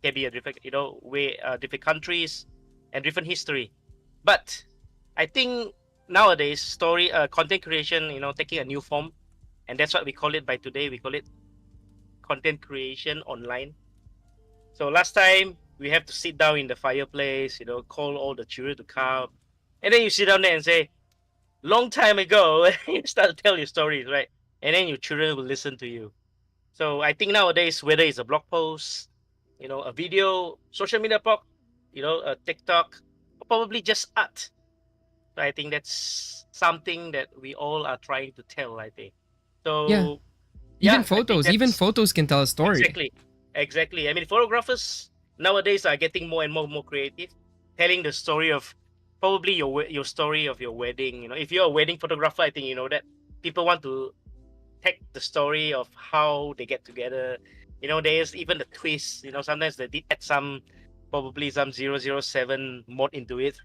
can be a different way, different countries, and different history. But I think nowadays story content creation, taking a new form, and that's what we call it by today. We call it content creation online. So last time we have to sit down in the fireplace, call all the children to come, and then you sit down there and say, "Long time ago," you start to tell your stories, right? And then your children will listen to you. So I think nowadays, whether it's a blog post, a video, social media blog, a TikTok, or probably just art. So I think that's something that we all are trying to tell, I think. Yeah. So Even yeah, I think photos, even that's photos can tell a story. exactly. I mean, photographers nowadays are getting more and more creative, telling the story of probably your story of your wedding. If you're a wedding photographer, I think you know that people want to take the story of how they get together. There's even the twist. Sometimes they did add probably some 007 mod into it,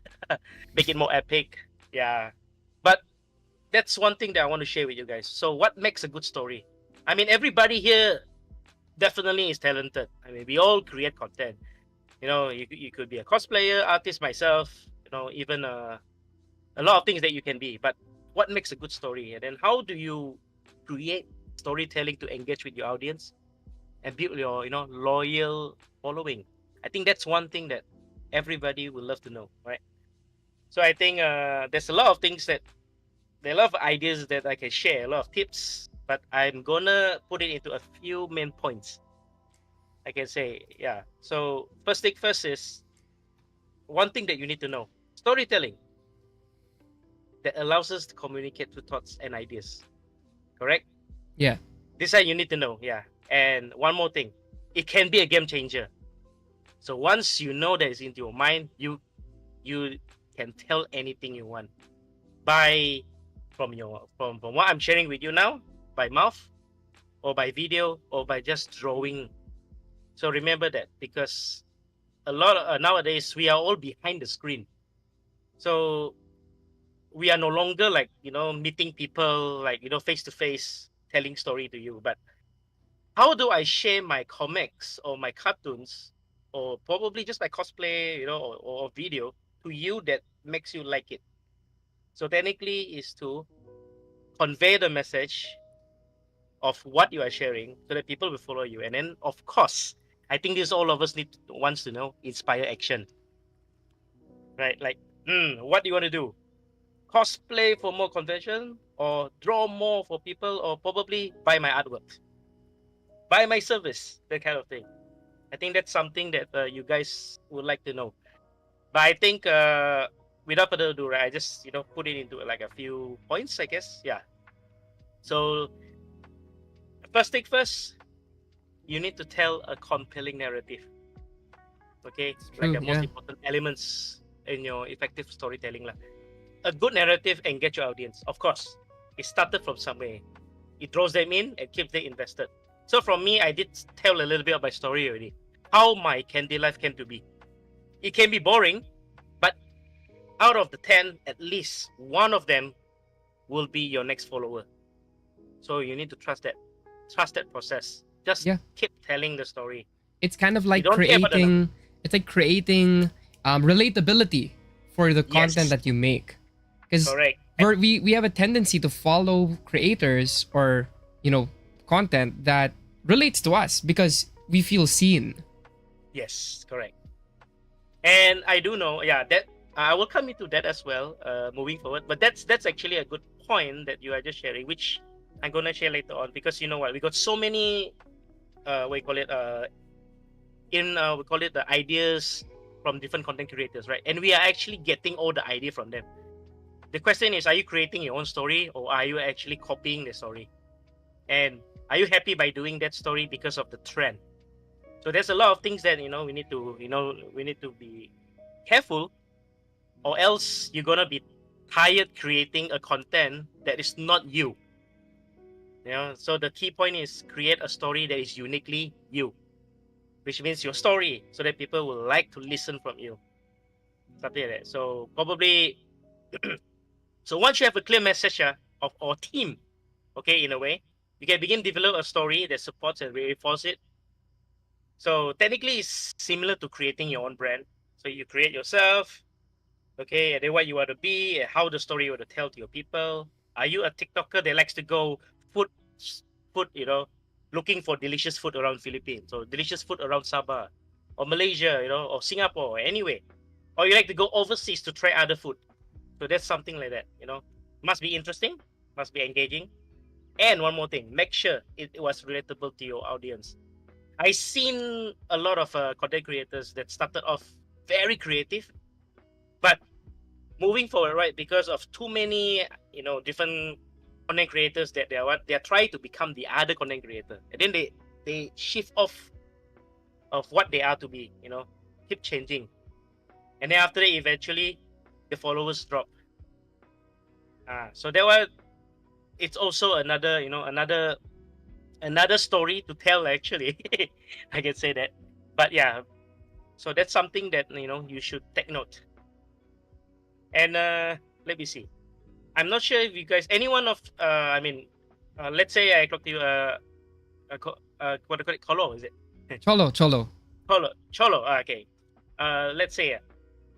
make it more epic. Yeah, but that's one thing that I want to share with you guys. So, what makes a good story? I mean, everybody here definitely is talented. I mean, we all create content. You could be a cosplayer, artist, myself. Even a lot of things that you can be. But what makes a good story? And then how do you create storytelling to engage with your audience and build your loyal following? I think that's one thing that everybody would love to know, right? So I think there's a lot of things that there are a lot of ideas that I can share, a lot of tips, but I'm gonna put it into a few main points. I can say, yeah. So first thing first is one thing that you need to know: storytelling that allows us to communicate through thoughts and ideas. Correct? Yeah. This side you need to know, yeah. And one more thing, it can be a game changer. So once you know that it's into your mind, you can tell anything you want by from what I'm sharing with you now, by mouth or by video or by just drawing. So remember that, because a lot of, nowadays we are all behind the screen. So we are no longer like meeting people like face to face telling story to you. But how do I share my comics or my cartoons or probably just my cosplay, or video to you that makes you like it? So technically is to convey the message of what you are sharing so that people will follow you. And then of course, I think this all of us wants to know: inspire action. Right? Like, what do you want to do? Cosplay for more convention, or draw more for people, or probably buy my artwork, buy my service, that kind of thing. I think that's something that you guys would like to know. But I think without further ado, right, I just put it into like a few points, I guess. Yeah. So first thing first, you need to tell a compelling narrative. Okay, It's like true. the most Yeah. important elements in your effective storytelling lah. A good narrative engage your audience. Of course, it started from somewhere. It draws them in and keeps them invested. So from me, I did tell a little bit of my story already. How my candy life came to be. It can be boring, but out of the 10, at least one of them will be your next follower. So you need to trust that process. Just Yeah. keep telling the story. It's kind of You like don't care about the number. creating relatability for the content Yes, that you make, because correct. we have a tendency to follow creators or content that relates to us because we feel seen. Yes, correct. And I do know, yeah, that I will come into that as well, moving forward. But that's actually a good point that you are just sharing, which I'm gonna share later on, because you know what, we got so many what you call it we call it the ideas from different content creators, right? And we are actually getting all the idea from them. The question is, are you creating your own story, or are you actually copying the story? And are you happy by doing that story because of the trend? So there's a lot of things that we need to be careful, or else you're gonna be tired creating a content that is not you. So the key point is create a story that is uniquely you, which means your story, so that people will like to listen from you, something like that. So probably so once you have a clear message of our team, okay, in a way, you can begin develop a story that supports and reinforce it. So technically it's similar to creating your own brand. So you create yourself, okay, and then what you want to be, and how the story you want to tell to your people. Are you a TikToker that likes to go food food, looking for delicious food around Philippines, or delicious food around Sabah, or Malaysia, or Singapore, or anyway, or you like to go overseas to try other food? So that's something like that. Must be interesting, must be engaging, and one more thing, make sure it was relatable to your audience. I seen a lot of content creators that started off very creative, but moving forward, right, because of too many different content creators, that they are trying to become the other content creator, and then they shift off of what they are to be, keep changing, and then after that eventually the followers drop. So that was, it's also another another story to tell, actually. I can say that. But yeah, so that's something that you should take note. And let me see, I'm not sure if you guys, anyone of let's say I talk to you, what do you call it, Kolo, is it? Cholo, cholo. Cholo, okay. Let's say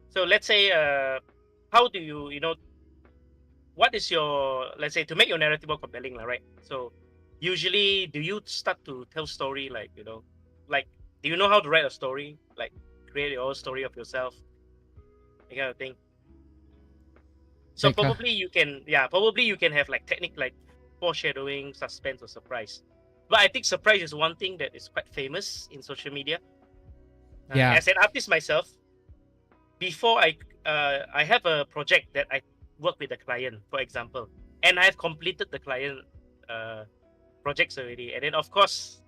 so let's say how do you, what is your, let's say, to make your narrative more compelling, right? So usually, do you start to tell story, like, like, do you know how to write a story, like create your own story of yourself, that kind of thing? So Like, probably you can, yeah, probably you can have like technique like foreshadowing, suspense, or surprise. But I think surprise is one thing that is quite famous in social media. yeah. As an artist myself, before I have a project that I work with a client, for example, and I've completed the client uh, projects already, and then of course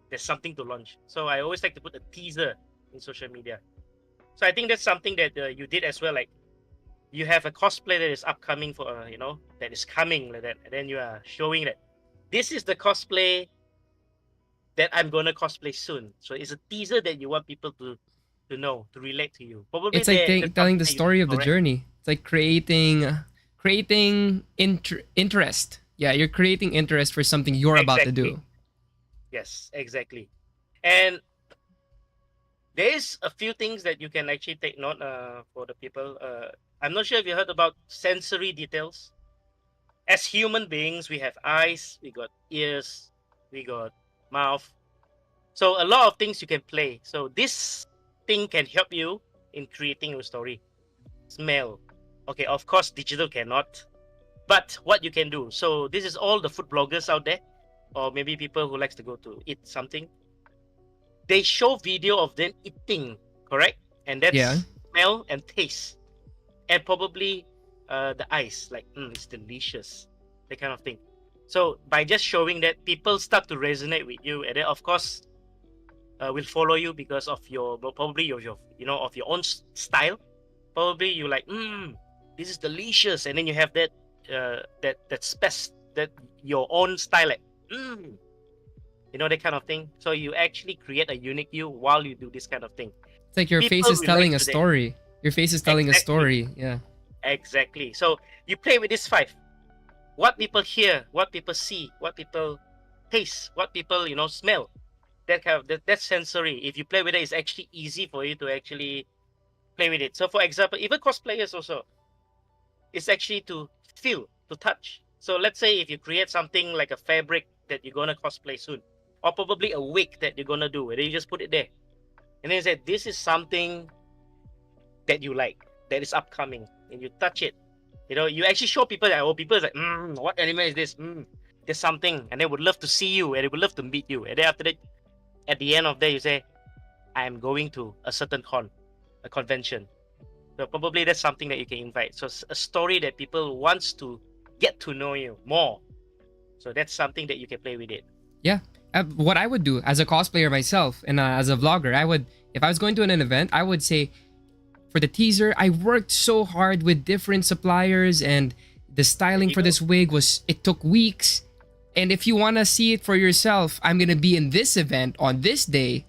there's something to launch. So I always like to put a teaser in social media. So I think that's something that you did as well. Like, you have a cosplay that is upcoming for that is coming, like that, and then you are showing that this is the cosplay that I'm gonna cosplay soon. So it's a teaser that you want people to know, to relate to you. Probably It's like that's telling something the that you do, story of the correct? journey. It's like creating interest. Yeah, you're creating interest for something you're about to Exactly. do. Yes, exactly. And there is a few things that you can actually take note for the people. I'm not sure if you heard about sensory details. As human beings, we have eyes, we got ears, we got mouth. So a lot of things you can play. So this thing can help you in creating your story. Smell. Okay, of course, digital cannot. But what you can do. So this is all the food bloggers out there, or maybe people who likes to go to eat something. They show video of them eating, correct? And Yeah. that's smell and taste, and probably the eyes, like it's delicious, that kind of thing. So by just showing that, people start to resonate with you, and then of course will follow you because of your, probably your of your own style. Probably you like, this is delicious, and then you have that that your own style, like, that kind of thing. So you actually create a unique you while you do this kind of thing. It's like your face People is relate telling a to that. story. Your face is telling a Exactly, story. Yeah. exactly. So you play with this five. What people hear, what people see, what people taste, what people smell. That kind of that sensory. If you play with it, it's actually easy for you to actually play with it. So for example, even cosplayers also, it's actually to feel, to touch. So let's say if you create something like a fabric that you're gonna cosplay soon, or probably a wig that you're gonna do, and then you just put it there, and then you say this is something that you like. that is upcoming and you touch it, you actually show people that, people is like, what anime is this? There's something, and they would love to see you and they would love to meet you. And then after that, at the end of the day, you say, I'm going to a certain a convention. So probably that's something that you can invite. So it's a story that people wants to get to know you more. So that's something that you can play with it. Yeah. What I would do as a cosplayer myself and as a vlogger, if I was going to an event, I would say, for the teaser, I worked so hard with different suppliers, and the styling for this wig it took weeks. And if you want to see it for yourself, I'm going to be in this event on this day.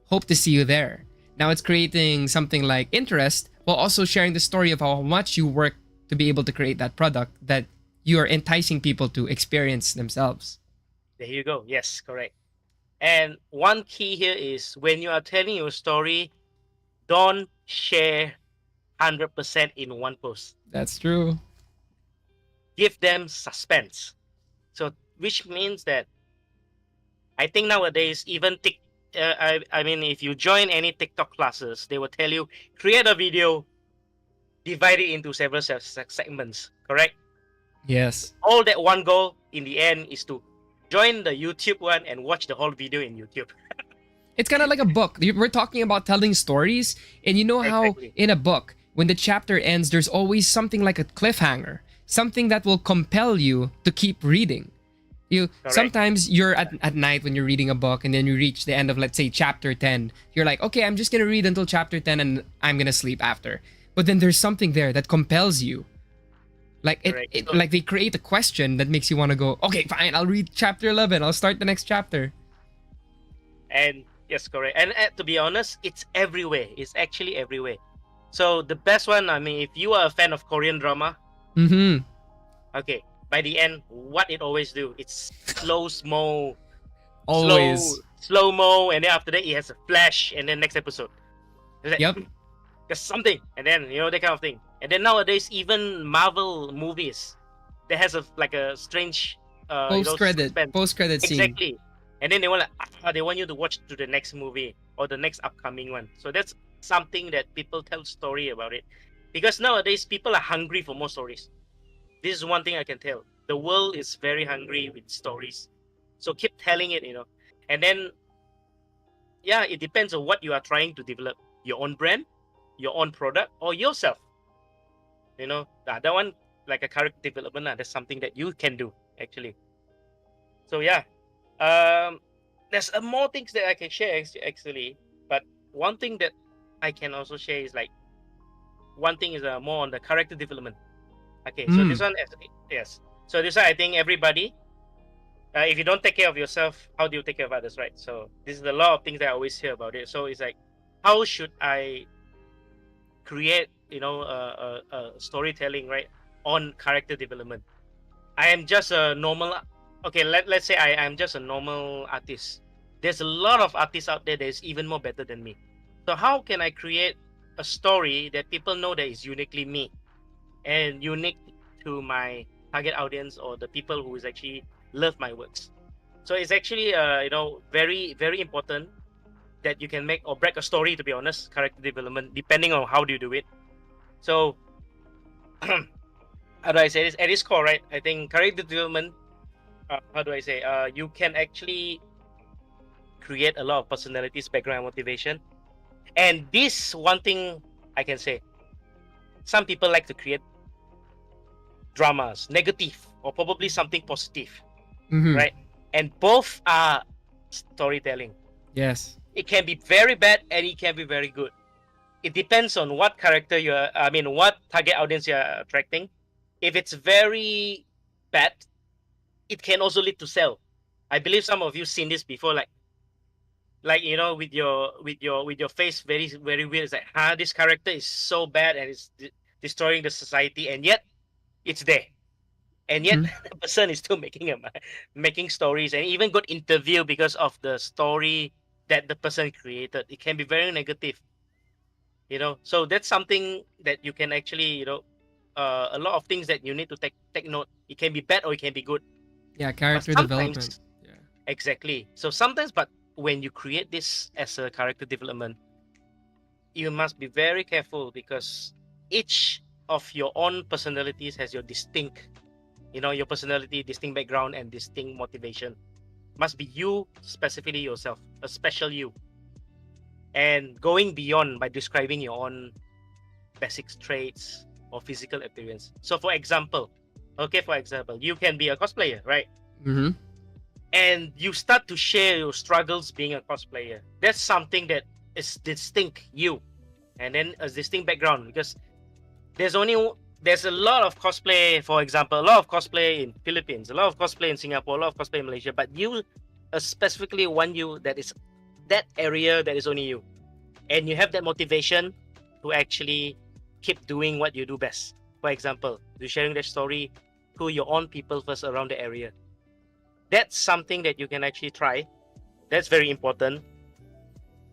Hope to see you there. Now it's creating something like interest while also sharing the story of how much you work to be able to create that product that you are enticing people to experience themselves. There you go. Yes, correct. And one key here is when you are telling your story, don't share 100% in one post. That's true. Give them suspense. So, which means that I think nowadays, even I mean, if you join any TikTok classes, they will tell you, create a video, divide it into several segments, correct? Yes. All that one goal in the end is to join the YouTube one and watch the whole video in YouTube. It's kind of like a book. We're talking about telling stories, and you know how Exactly. in a book, when the chapter ends, there's always something like a cliffhanger, something that will compel you to keep reading. Correct. Sometimes you're at night when you're reading a book, and then you reach the end of, let's say, chapter 10. You're like, okay, I'm just gonna read until chapter 10 and I'm gonna sleep after. But then there's something there that compels you. Like like they create a question that makes you want to go, okay, fine, I'll read chapter 11. I'll start the next chapter. And yes, correct. And to be honest, it's everywhere. It's actually everywhere. So the best one, I mean, if you are a fan of Korean drama, okay, by the end, what it always do, it's slow-mo, Always. slow-mo, and then after that, it has a flash, and then next episode. It's like, Yep. there's something, and then that kind of thing. And then nowadays, even Marvel movies, that has a strange post-credit scene. Exactly. And then they want you to watch to the next movie or the next upcoming one. So that's something that people tell story about it, because nowadays people are hungry for more stories. This is one thing I can tell. The world is very hungry with stories. So keep telling it, And then, yeah, it depends on what you are trying to develop. Your own brand, your own product, or yourself. The other one, like a character development, that's something that you can do, actually. So, yeah. There's more things that I can share, actually. But one thing that I can also share is one thing is more on the character development. Okay, so this one, yes. So this one, I think everybody, if you don't take care of yourself, how do you take care of others, right? So this is a lot of things that I always hear about it. So it's like, how should I create, a storytelling, right, on character development? I am just a normal, okay, let's say I'm just a normal artist. There's a lot of artists out there that is even more better than me. So how can I create a story that people know that is uniquely me and unique to my target audience or the people who is actually love my works? So it's actually, very, very important that you can make or break a story, to be honest, character development, depending on how do you do it. So, how do I say this? At its core, right? I think character development, how do I say? You can actually create a lot of personalities, background, motivation. And this one thing I can say, some people like to create dramas, negative, or probably something positive, right? And both are storytelling. Yes. It can be very bad and it can be very good. It depends on what character what target audience you're attracting. If it's very bad, it can also lead to sell. I believe some of you seen this before, with your face very, very weird. It's like, this character is so bad and it's destroying the society, and yet it's there, and yet the person is still making stories and even got interview because of the story that the person created. It can be very negative, so that's something that you can actually, a lot of things that you need to take note. It can be bad or it can be good. Yeah, character development. Yeah. Exactly. So sometimes, but when you create this as a character development, you must be very careful, because each of your own personalities has your distinct, your personality, distinct background, and distinct motivation. Must be you, specifically yourself, a special you. And going beyond by describing your own basic traits or physical appearance. So for example, you can be a cosplayer, right? Mm-hmm. And you start to share your struggles being a cosplayer. That's something that is distinct you, and then a distinct background, because there's a lot of cosplay. For example, a lot of cosplay in Philippines, a lot of cosplay in Singapore, a lot of cosplay in Malaysia, but you specifically one you that is that area that is only you, and you have that motivation to actually keep doing what you do best. For example, you're sharing that story to your own people first around the area. That's something that you can actually try. That's very important.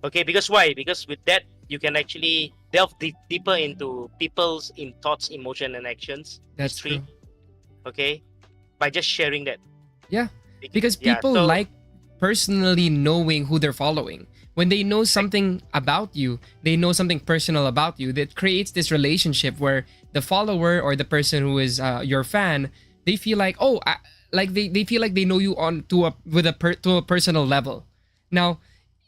Okay, because why? Because with that, you can actually delve deeper into people's thoughts, emotion, and actions. That's history. true. Okay, by just sharing that. Yeah, because people like personally knowing who they're following. When they know something about you, they know something personal about you, that creates this relationship where the follower or the person who is your fan, they feel like, they feel like they know you to a personal level. Now,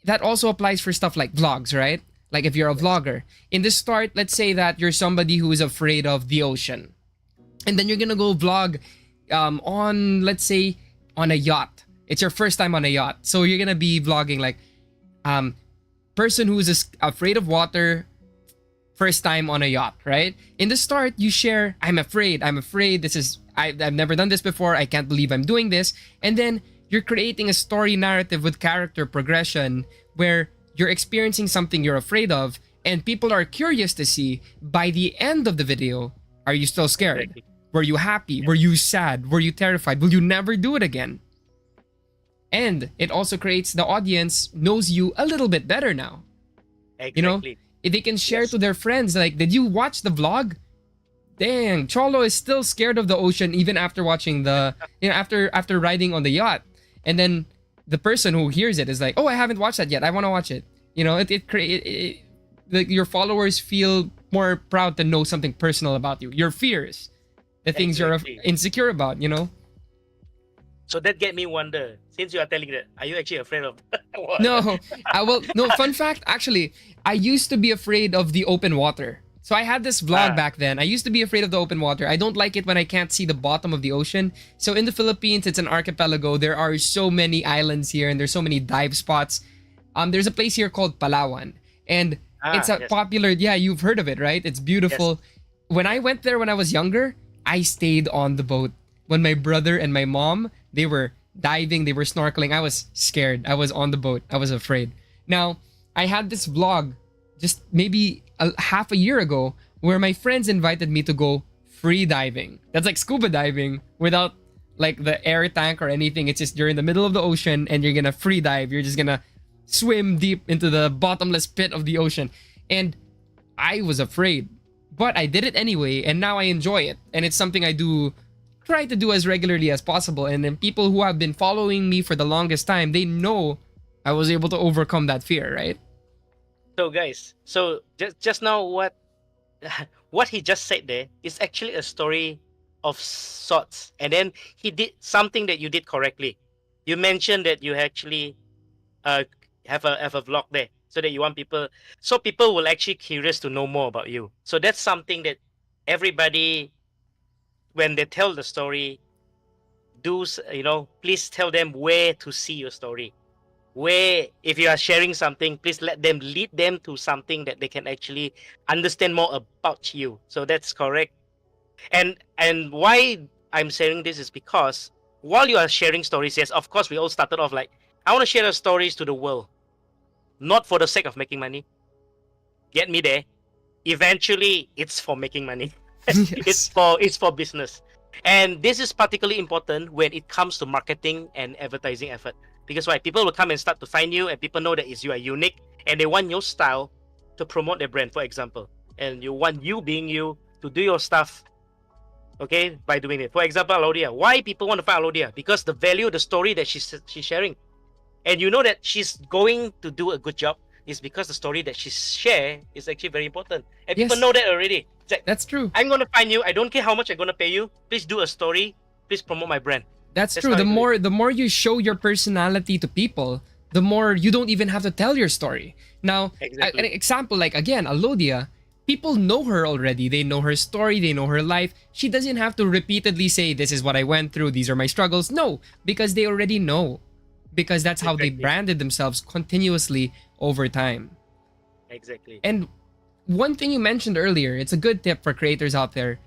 that also applies for stuff like vlogs, right? Like if you're a vlogger. In the start, let's say that you're somebody who is afraid of the ocean. And then you're gonna go vlog on, let's say, on a yacht. It's your first time on a yacht. So you're gonna be vlogging like person who's afraid of water, first time on a yacht, right? In the start, you share, I'm afraid, I've never done this before, I can't believe I'm doing this. And then you're creating a story narrative with character progression where you're experiencing something you're afraid of, and people are curious to see, by the end of the video, are you still scared? Exactly. Were you happy? Were you sad? Were you terrified? Will you never do it again? And it also creates the audience knows you a little bit better now. Exactly. If they can share to their friends, like, did you watch the vlog? Dang, Cholo is still scared of the ocean even after watching after riding on the yacht. And then the person who hears it is like, oh, I haven't watched that yet. I want to watch it. Like your followers feel more proud to know something personal about you. Your fears, the things you're insecure about, So that get me wonder, since you are telling that, are you actually afraid of water? No, fun fact, actually, I used to be afraid of the open water. So I had this vlog back then. I used to be afraid of the open water. I don't like it when I can't see the bottom of the ocean. So in the Philippines, it's an archipelago. There are so many islands here and there's so many dive spots. There's a place here called Palawan. And it's a popular, you've heard of it, right? It's beautiful. Yes. When I went there when I was younger, I stayed on the boat. When my brother and my mom, they were diving, they were snorkeling, I was scared. I was on the boat. I was afraid. Now, I had this vlog just maybe half a year ago where my friends invited me to go free diving. That's like scuba diving without like the air tank or anything. It's just you're in the middle of the ocean and you're gonna free dive. You're just gonna swim deep into the bottomless pit of the ocean. And I was afraid, but I did it anyway, and now I enjoy it. And it's something I try to do as regularly as possible. And then people who have been following me for the longest time, they know I was able to overcome that fear, right? So guys, just now what he just said there is actually a story of sorts, and then he did something that you did correctly. You mentioned that you actually have a vlog there, so that you want people will actually curious to know more about you. So that's something that everybody, when they tell the story, please tell them where to see your story. Where, if you are sharing something, please lead them to something that they can actually understand more about you. So that's correct. And why I'm sharing this is because while you are sharing stories, yes, of course, we all started off like, I want to share the stories to the world, not for the sake of making money. Get me there. Eventually, it's for making money. Yes. It's for business. And this is particularly important when it comes to marketing and advertising effort. Because why? People will come and start to find you, and people know that you are unique, and they want your style to promote their brand, for example. And you want you being you to do your stuff, okay, by doing it. For example, Alodia. Why people want to find Alodia? Because the value, the story that she's sharing. And you know that she's going to do a good job. is because the story that she share is actually very important, and Yes. people know that already. It's like, That's true. I'm gonna find you. I don't care how much I'm gonna pay you. Please do a story. Please promote my brand. That's That's true. how I The do it. more you show your personality to people, the more you don't even have to tell your story. Now, an Exactly. example like again, Alodia, people know her already. They know her story, they know her life. She doesn't have to repeatedly say this is what I went through, these are my struggles. No, because they already know. Because that's how they Exactly. branded themselves continuously over time. Exactly. And one thing you mentioned earlier, it's a good tip for creators out there.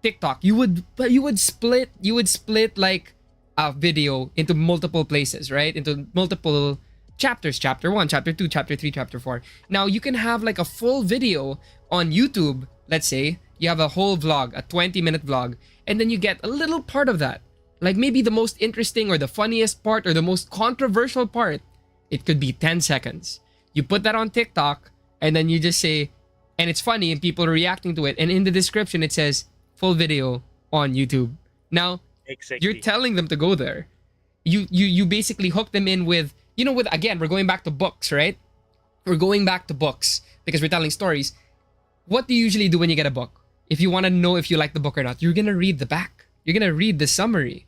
TikTok, you would split like a video into multiple places, right? Into multiple chapters, chapter 1, chapter 2, chapter 3, chapter 4. Now you can have like a full video on YouTube, let's say, you have a whole vlog, a 20-minute vlog, and then you get a little part of that. Like maybe the most interesting or the funniest part or the most controversial part. It could be 10 seconds. You put that on TikTok and then you just say, and it's funny and people are reacting to it. And in the description, it says full video on YouTube. Now, you're Exactly. telling them to go there. You basically hook them in with, with, again, we're going back to books, right? We're going back to books because we're telling stories. What do you usually do when you get a book? If you want to know if you like the book or not, you're going to read the back. You're going to read the summary,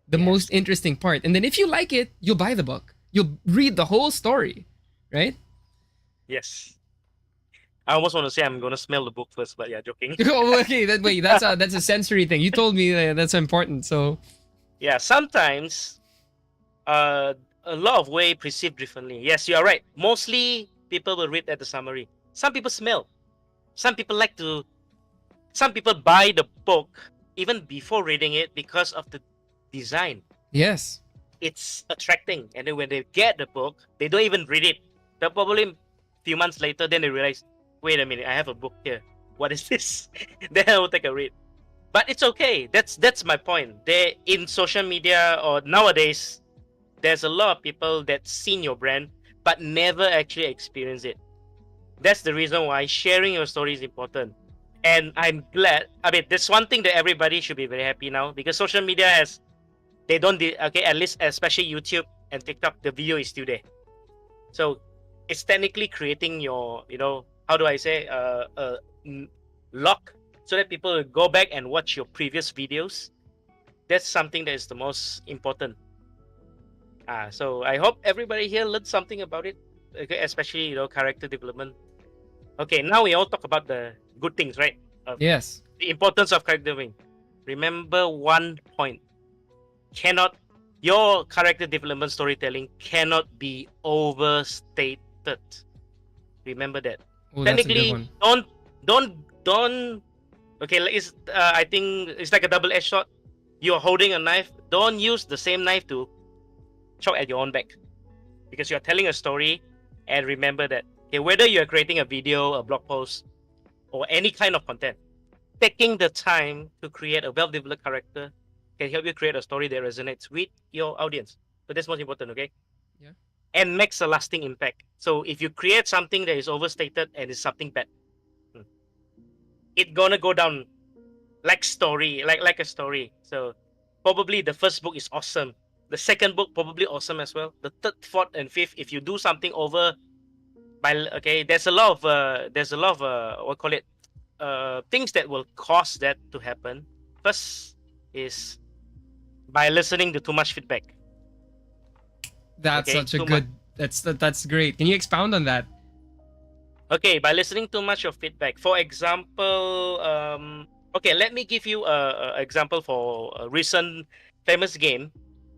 the Yes. most interesting part. And then if you like it, you'll buy the book. You'll read the whole story, right? Yes. I almost want to say I'm gonna smell the book first, but yeah, joking. Oh, okay, that's a sensory thing. You told me that's important. So Yeah, sometimes a lot of way perceived differently. Yes, you are right. Mostly people will read at the summary. Some people smell. Some people like to. Some people buy the book even before reading it because of the design. yes, It's attracting, and then when they get the book, they don't even read it. They'll probably a few months later, then they realize, wait a minute, I have a book here. What is this? Then I will take a read. But it's okay. That's my point. They in social media or nowadays, there's a lot of people that seen your brand but never actually experience it. That's the reason why sharing your story is important. And I'm glad. I mean, there's one thing that everybody should be very happy now because social media has they don't okay, at least especially YouTube and TikTok, the video is still there. So it's technically creating your, how do I say, lock so that people will go back and watch your previous videos. That's something that is the most important. So I hope everybody here learned something about it, okay, especially character development. Okay, now we all talk about the good things, right? yes, The importance of character development. Remember one point: cannot your character development storytelling cannot be overstated. Remember that. oh, that's a good Technically, one. don't. Okay, it's I think it's like a double-edged sword. You're holding a knife. Don't use the same knife to chop at your own back, because you're telling a story. And remember that, okay, whether you're creating a video, a blog post, or any kind of content, taking the time to create a well-developed character can help you create a story that resonates with your audience. So that's most important, okay? Yeah. And makes a lasting impact. So if you create something that is overstated and is something bad, it gonna go down like story, like a story. So probably the first book is awesome. The second book probably awesome as well. The third, fourth, and fifth, if you do something over by okay, there's a lot of what call it things that will cause that to happen. First is by listening to too much feedback. That's Okay, such a too much. good. That's great. Can you expound on that? Okay, by listening too much of feedback. For example, okay, let me give you a example for a recent famous game.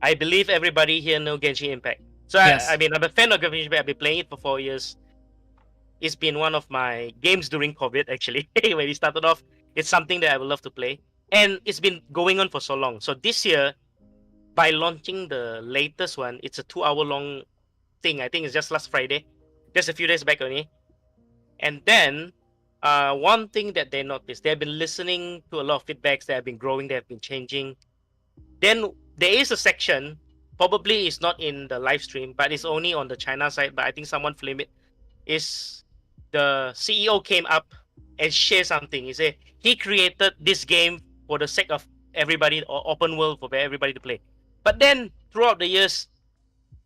I believe everybody here know Genshin Impact. So I Yes. mean, I'm a fan of Genshin Impact. I've been playing it for 4 years. It's been one of my games during COVID, actually. When we started off, it's something that I would love to play. And it's been going on for so long. So this year, by launching the latest one, it's a 2 hour long thing. I think it's just last Friday, just a few days back only. And then, one thing that they noticed, they've been listening to a lot of feedbacks. They have been growing. They have been changing. Then there is a section, probably it's not in the live stream, but it's only on the China side. But I think someone filmed it. Is the CEO came up and shared something. He said he created this game for the sake of everybody, or open world for everybody to play. But then throughout the years,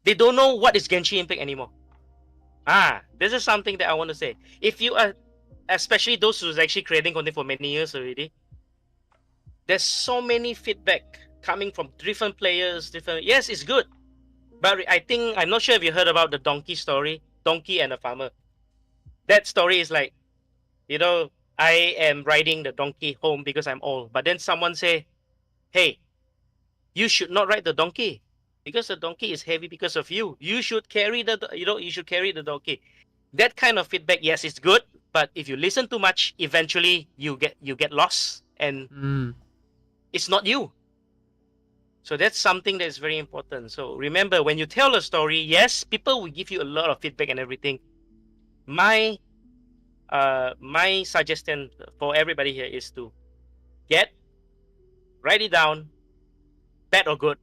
they don't know what is Genshin Impact anymore. This is something that I want to say. If you are, especially those who's actually creating content for many years already, there's so many feedback coming from different players. Yes, it's good, but I think I'm not sure if you heard about the donkey story, donkey and the farmer. That story is like, you know, I am riding the donkey home because I'm old, but then someone say, "Hey, you should not ride the donkey because the donkey is heavy because of you. You should carry you should carry the donkey." That kind of feedback, yes, it's good, but if you listen too much, eventually you get lost, and Mm. it's not you. So that's something that is very important. So remember, when you tell a story, yes, people will give you a lot of feedback and everything. My my suggestion for everybody here is to write it down, bad or good.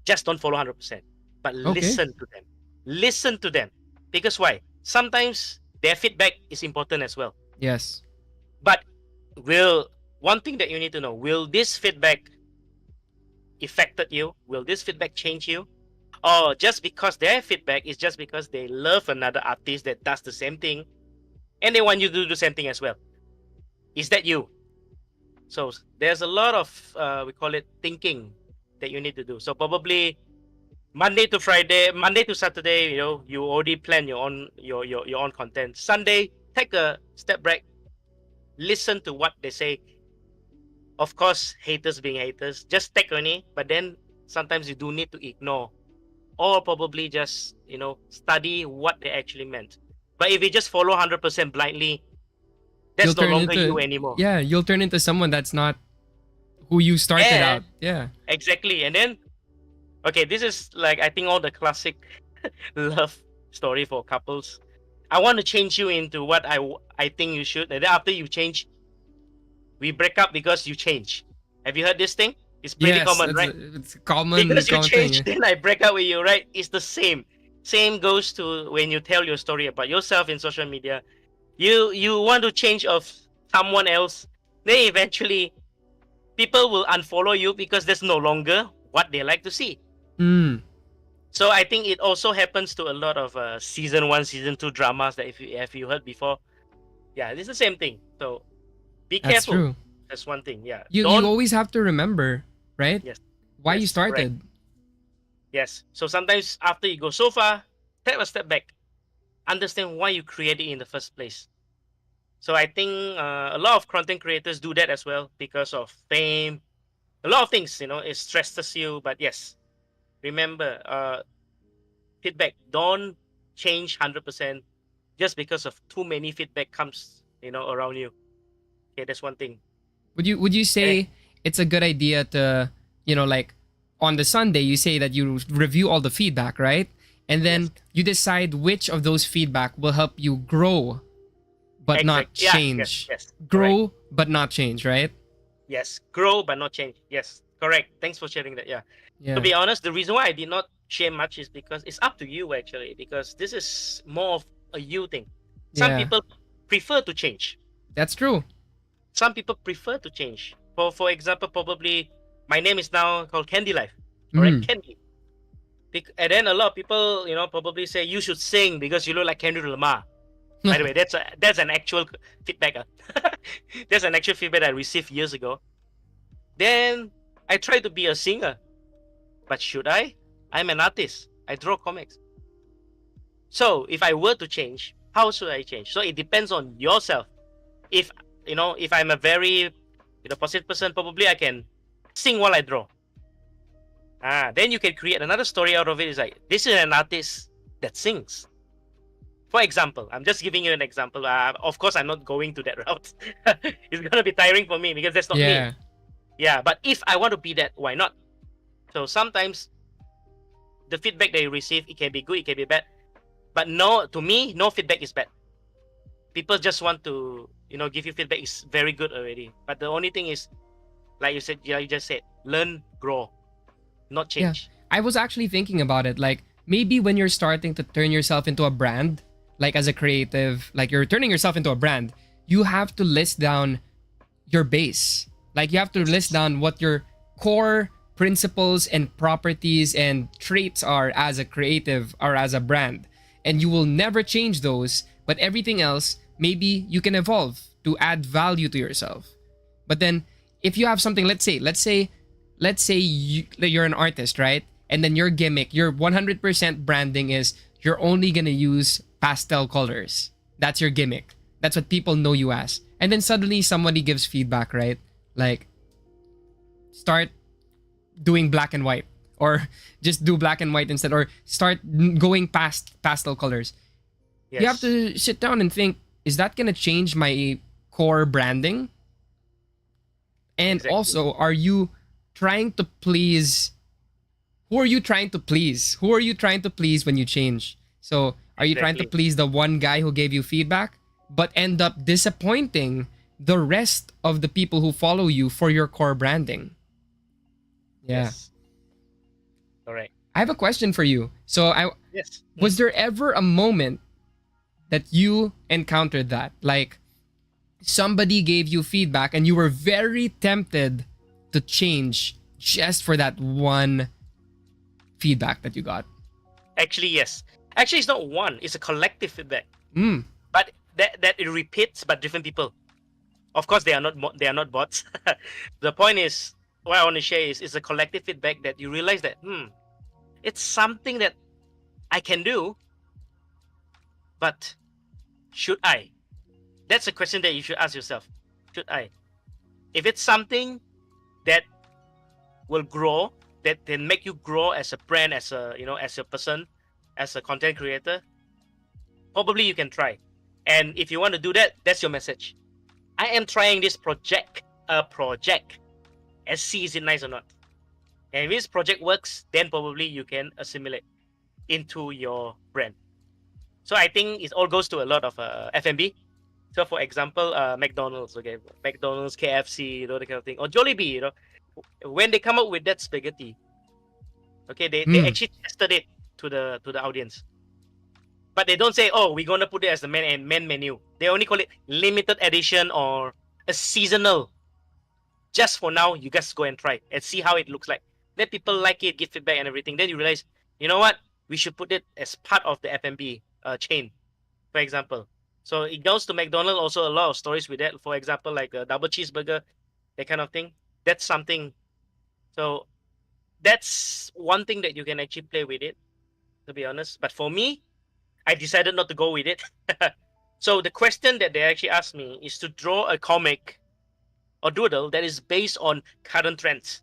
Just don't follow 100%, but Okay. listen to them. Listen to them, because why? Sometimes their feedback is important as well. Yes. But will one thing that you need to know: will this feedback affected you? Will this feedback change you? Or just because their feedback is just because they love another artist that does the same thing and they want you to do the same thing as well? Is that you? So there's a lot of we call it thinking that you need to do. So probably Monday to Saturday, you already plan your own content. Sunday, take a step back, listen to what they say. Of course, haters being haters, just take only. But then sometimes you do need to ignore, or probably just study what they actually meant. But if you just follow 100% blindly, You'll that's no turn longer you into anymore. yeah, you'll turn into someone that's not who you started And out. Yeah. exactly, and then okay, this is like I think all the classic love story for couples. I want to change you into what I think you should, and then after you change, we break up because you change. Have you heard this thing? It's pretty Yes, common, it's right? it's a common Because you common thing. change, then I break up with you, right? It's the same. Same goes to when you tell your story about yourself in social media. You want to change of someone else, then eventually people will unfollow you because there's no longer what they like to see. Mm. So I think it also happens to a lot of season one, season two dramas that if you heard before, yeah, it's the same thing. So be That's careful. true. That's one thing. Yeah, You don't. always have to remember, right? Yes, Why you yes, correct. started. Yes. So sometimes after you go so far, take a step back, understand why you created it in the first place. So I think a lot of content creators do that as well because of fame. A lot of things, it stresses you. But yes, remember, feedback. Don't change 100% just because of too many feedback comes, around you. Okay, that's one thing. Would you Eh, say it's a good idea to, like on the Sunday you say that you review all the feedback, right? And yes, then you decide which of those feedback will help you grow but exact. not Yeah, yes, change. yes, correct. Grow but not change, right? Yes, grow but not change. Yes, correct. Thanks for sharing that. Yeah. To Yeah. be honest, the reason why I did not share much is because it's up to you actually, because this is more of a you thing. Some Yeah. people prefer to change. That's true. Some people prefer to change. For example, probably my name is now called Candy Life. All right, Mm. Candy. And then a lot of people, probably say you should sing because you look like Kendrick Lamar. By the way, that's an actual feedback. That's an actual feedback I received years ago. Then I tried to be a singer, but should I? I'm an artist. I draw comics. So if I were to change, how should I change? So it depends on yourself. If if I'm a very positive person, probably I can sing while I draw. Then you can create another story out of it. It's like this is an artist that sings. For example, I'm just giving you an example. Of course, I'm not going to that route. It's gonna be tiring for me because that's not me. Yeah. Yeah, but if I want to be that, why not? So sometimes the feedback that you receive, it can be good, it can be bad. But no, to me, no feedback is bad. People just want to, give you feedback is very good already. But the only thing is, like you said, you just said, learn, grow, not Yeah. change. I was actually thinking about it. Like maybe when you're starting to turn yourself into a brand, like as a creative, like you're turning yourself into a brand, you have to list down your base. Like you have to list Yes. down what your core principles and properties and traits are as a creative or as a brand. and you will never change those, but everything else, maybe you can evolve to add value to yourself. But then if you have something, let's say you're an artist, right? And then your gimmick, your 100% branding is you're only going to use pastel colors. That's your gimmick. That's what people know you as. And then suddenly somebody gives feedback, right? Like, start doing black and white, or just do black and white instead, or start going past pastel colors. Yes. You have to sit down and think, is that going to change my core branding? And Exactly. also, are you trying to please? Who are you trying to please? Who are you trying to please when you change? So, are you trying to Exactly. please the one guy who gave you feedback, but end up disappointing the rest of the people who follow you for your core branding? Yeah. Yes. Correct. I have a question for you. So, Yes. was there ever a moment that you encountered that, like, somebody gave you feedback and you were very tempted to change just for that one feedback that you got? Actually, yes. Actually, it's not one. It's a collective feedback. Mm. But that it repeats, but different people. Of course, they are not bots. The point is, what I want to share is, it's a collective feedback that you realize that it's something that I can do, but should I? That's a question that you should ask yourself. Should I? If it's something that will grow, that can make you grow as a brand, as a as a person, as a content creator, probably you can try. And if you want to do that, that's your message. I am trying this project, and see is it nice or not. And if this project works, then probably you can assimilate into your brand. So I think it all goes to a lot of F&B. So for example, McDonald's, okay, McDonald's, KFC, that kind of thing, or Jollibee, when they come up with that spaghetti, okay, they actually tested it to the audience, but they don't say, oh, we're gonna put it as the main menu. They only call it limited edition or a seasonal. Just for now, you guys go and try and see how it looks like. Let people like it, give feedback and everything. Then you realize, you know what? We should put it as part of the F&B chain, for example. So it goes to McDonald's. Also, a lot of stories with that. For example, like a double cheeseburger, that kind of thing. That's something. So that's one thing that you can actually play with it, to be honest. But for me, I decided not to go with it. So the question that they actually asked me is to draw a comic or doodle that is based on current trends.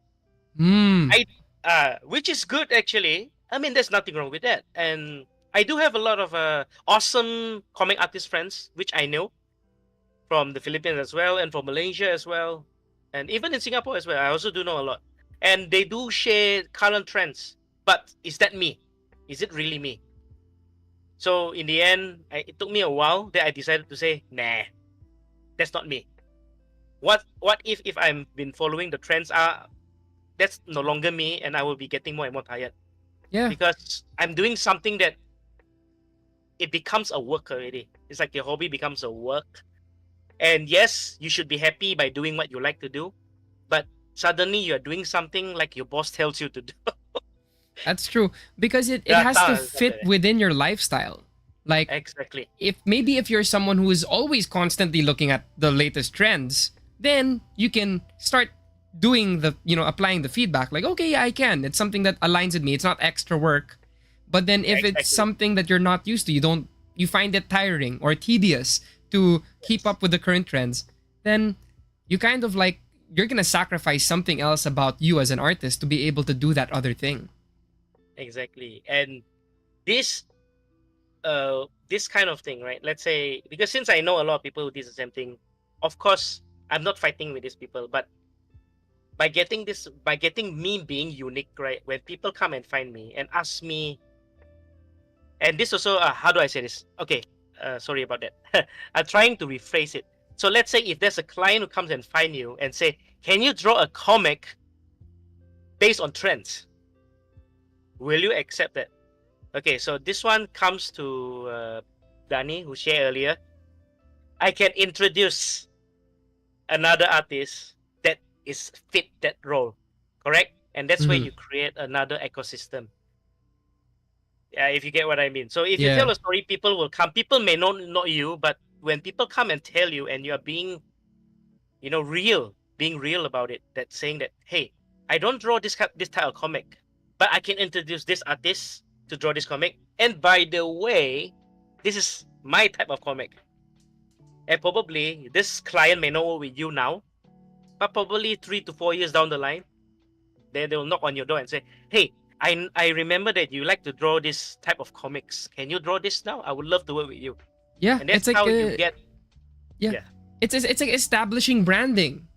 Which is good actually. I mean, there's nothing wrong with that. And I do have a lot of awesome comic artist friends, which I know from the Philippines as well, and from Malaysia as well, and even in Singapore as well. I also do know a lot, and they do share current trends. But is that me? Is it really me? So in the end, it took me a while that I decided to say, nah, that's not me. What if I've been following the trends, that's no longer me, and I will be getting more and more tired. Yeah. Because I'm doing something that it becomes a work already. It's like your hobby becomes a work. And yes, you should be happy by doing what you like to do, but suddenly you're doing something like your boss tells you to do. That's true, because it That has to sounds fit okay. within your lifestyle. Like, Exactly. if you're someone who is always constantly looking at the latest trends, then you can start doing applying the feedback, like, okay, yeah, I can. It's something that aligns with me. It's not extra work. But then if it's Exactly. something that you're not used to, you find it tiring or tedious to keep up with the current trends, then you kind of like, you're gonna sacrifice something else about you as an artist to be able to do that other thing. Exactly. And this this kind of thing, right? Let's say, because since I know a lot of people who do the same thing, of course I'm not fighting with these people, but by getting me being unique, right? When people come and find me and ask me, and this also, how do I say this? Okay, sorry about that. I'm trying to rephrase it. So let's say if there's a client who comes and find you and say, can you draw a comic based on trends? Will you accept that? Okay, so this one comes to Dani, who shared earlier. I can introduce another artist that is fit that role, correct? And that's where Mhm. you create another ecosystem. Yeah, if you get what I mean. So if you Yeah. tell a story, people will come. People may not know you, but when people come and tell you, and you are being, real, being real about it, that saying that, hey, I don't draw this type of comic, but I can introduce this artist to draw this comic. And by the way, this is my type of comic. And probably this client may know with you now, but probably 3 to 4 years down the line, they will knock on your door and say, "Hey, I remember that you like to draw this type of comics. Can you draw this now? I would love to work with you." Yeah, And that's it's like how you get, yeah. yeah, It's like establishing branding.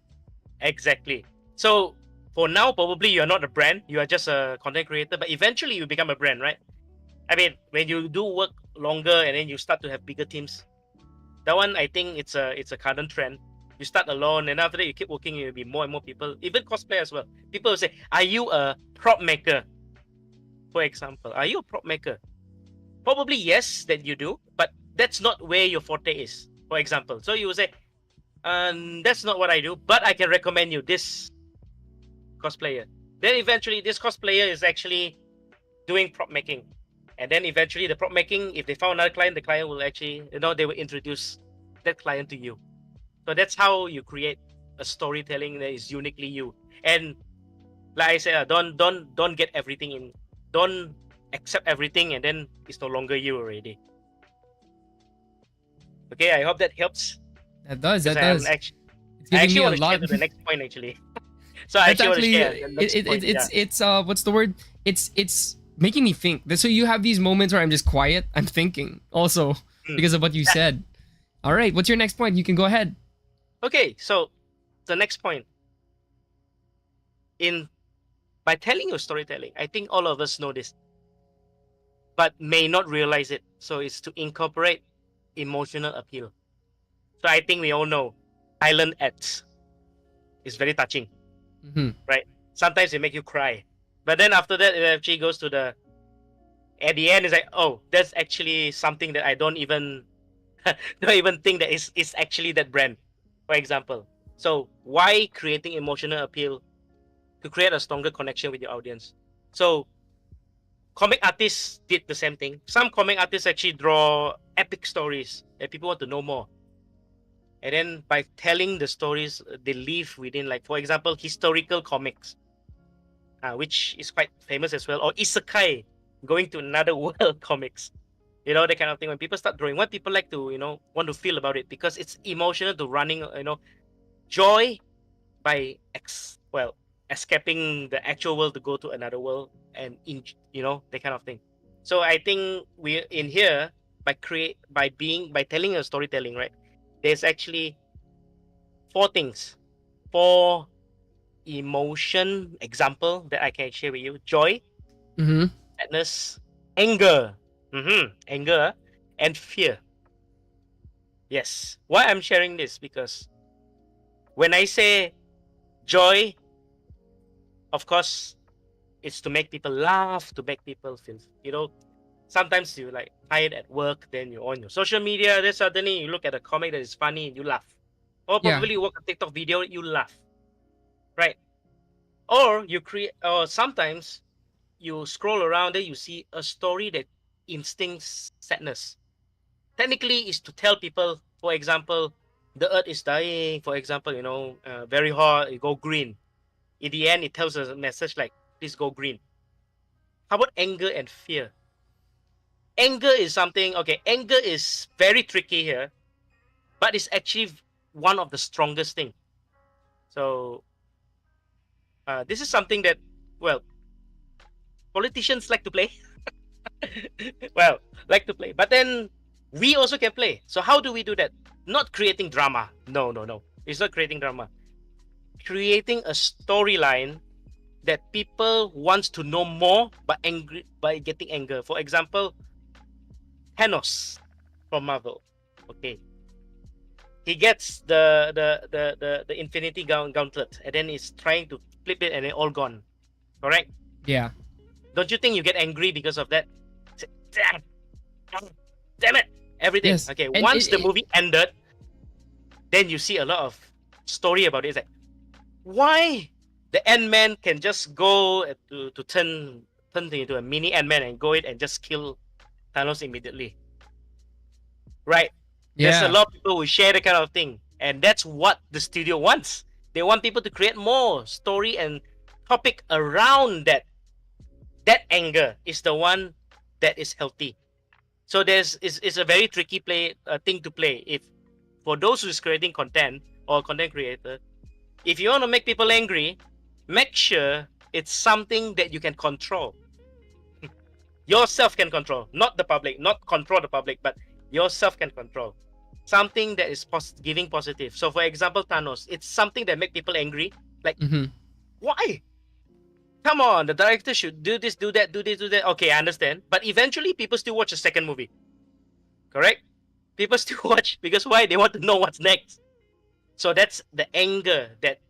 exactly. So for now, probably you are not a brand. You are just a content creator, but eventually you become a brand, right? I mean, when you do work longer and then you start to have bigger teams, that one I think it's a current trend. You start alone, and after that you keep working, you'll be more and more people, even cosplay as well. People will say, "Are you a prop maker?" For example, are you a prop maker? Probably yes, that you do, but that's not where your forte is. For example, so you will say, "That's not what I do, but I can recommend you this cosplayer." Then eventually, this cosplayer is actually doing prop making, and then eventually, the prop making, if they found another client, the client will actually, they will introduce that client to you. So that's how you create a storytelling that is uniquely you. And like I said, don't get everything in, don't accept everything, and then it's no longer you already. Okay, I hope that helps, That does. because That does. It's I giving me actually a want to share lot. to the next point actually. So I That's actually want to actually share the next point. Yeah. it's what's the word? It's making me think. So you have these moments where I'm just quiet. I'm thinking also Hmm. because of what you Yeah. said. All right, what's your next point? You can go ahead. Okay, so the next point, in by telling your storytelling, I think all of us know this, but may not realize it. So it's to incorporate emotional appeal. So I think we all know silent ads is very touching, Mm-hmm. right? Sometimes it make you cry, but then after that, it actually goes to the, at the end, it's like, oh, that's actually something that I don't even don't even think that is actually that brand, for example. So why creating emotional appeal? To create a stronger connection with your audience. So comic artists did the same thing. Some comic artists actually draw epic stories that people want to know more. And then by telling the stories, they live within, like, for example, historical comics, which is quite famous as well, or isekai, going to another world comics. That kind of thing. When people start drawing, what people like to, want to feel about it, because it's emotional to running, joy by escaping the actual world to go to another world, and that kind of thing. So I think we in here, by telling a storytelling, right? There's actually four things, four emotion example that I can share with you: joy, Mm-hmm. sadness, anger, anger, and fear. Yes, why I'm sharing this, because when I say joy, of course, it's to make people laugh, to make people feel, sometimes you like tired at work, then you're on your social media, then suddenly you look at a comic that is funny and you laugh. Or Yeah. probably you watch a TikTok video, you laugh. Right? Or you create, or sometimes you scroll around and you see a story that instincts sadness. Technically is to tell people, for example, the earth is dying, for example, very hot, it go green. In the end, it tells us a message like, please go green. How about anger and fear? Anger is something, okay, anger is very tricky here, but it's actually one of the strongest thing. So this is something that, well, politicians like to play. Well, like to play, but then we also can play. So how do we do that? Not creating drama. No, no, no, it's not creating drama. Creating a storyline that people wants to know more, but angry by getting anger. For example, Thanos from Marvel. Okay, he gets the Infinity Gauntlet, and then he's trying to flip it, and it all gone. Correct? Yeah. Don't you think you get angry because of that? Say, damn, damn it, everything. Yes. Okay, And once the movie ended, then you see a lot of story about it. It's like, why the Ant-Man can just go to turn turn into a mini Ant-Man and go in and just kill Thanos immediately. Right? There's a Yeah. lot of people who share the kind of thing, and that's what the studio wants. They want people to create more story and topic around that. That anger is the one that is healthy. So it's a very tricky thing to play. If for those who's creating content or content creator, if you want to make people angry, make sure it's something that you can control. Yourself can control, not the public, not control the public, but yourself can control. Something that is giving positive. So, for example, Thanos, it's something that make people angry. Like, why? Come on, the director should do this, do that, do this, do that. Okay, I understand. But eventually, people still watch the second movie. Correct? People still watch because why? They want to know what's next. So that's the anger that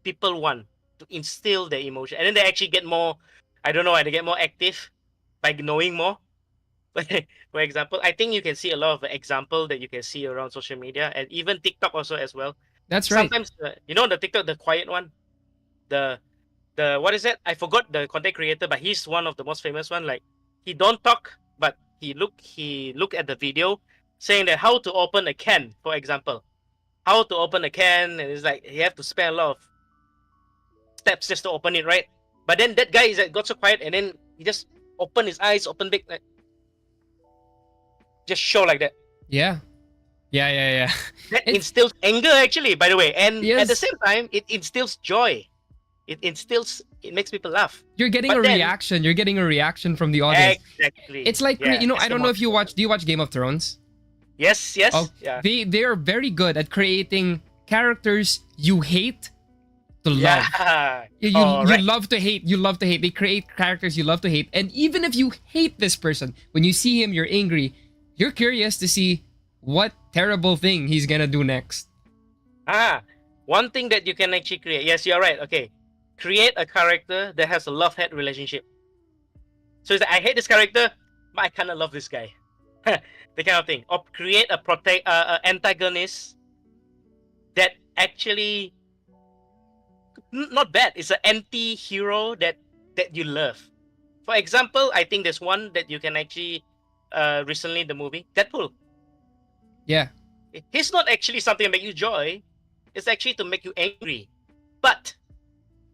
people want to instill their emotion, and then they actually get more. I don't know why they get more active by knowing more. For example, I think you can see a lot of example that you can see around social media and even TikTok also as well. That's right. Sometimes you know the TikTok, the quiet one, the what is it? I forgot the content creator, but he's one of the most famous one. Like he don't talk, but he look at the video saying that how to open a can, for example, how to open a can, and it's like you have to spend a lot of steps just to open it, right? But then that guy is like, got so quiet, and then he just open his eyes, open big, like just show like that. Yeah. Yeah. That instills anger, actually, by the way, and Yes. at the same time, it instills joy. It makes people laugh. You're getting But a then- reaction. You're getting a reaction from the audience. Exactly. It's like Yeah, you know. it's I the don't know if you most- watch. Do you watch Game of Thrones? Yes. Oh, Yeah. they are very good at creating characters you hate to love. Yeah. You Correct. love to hate. You love to hate. They create characters you love to hate, and even if you hate this person, when you see him, you're angry. You're curious to see what terrible thing he's gonna do next. One thing that you can actually create. Yes, you're right. Okay, create a character that has a love-hate relationship. So it's like, I hate this character, but I kind of love this guy. The kind of thing. Or create a antagonist that actually not bad. It's an anti-hero that you love. For example, I think there's one that you can actually recently the movie Deadpool. Yeah. He's not actually something to make you joy. It's actually to make you angry, but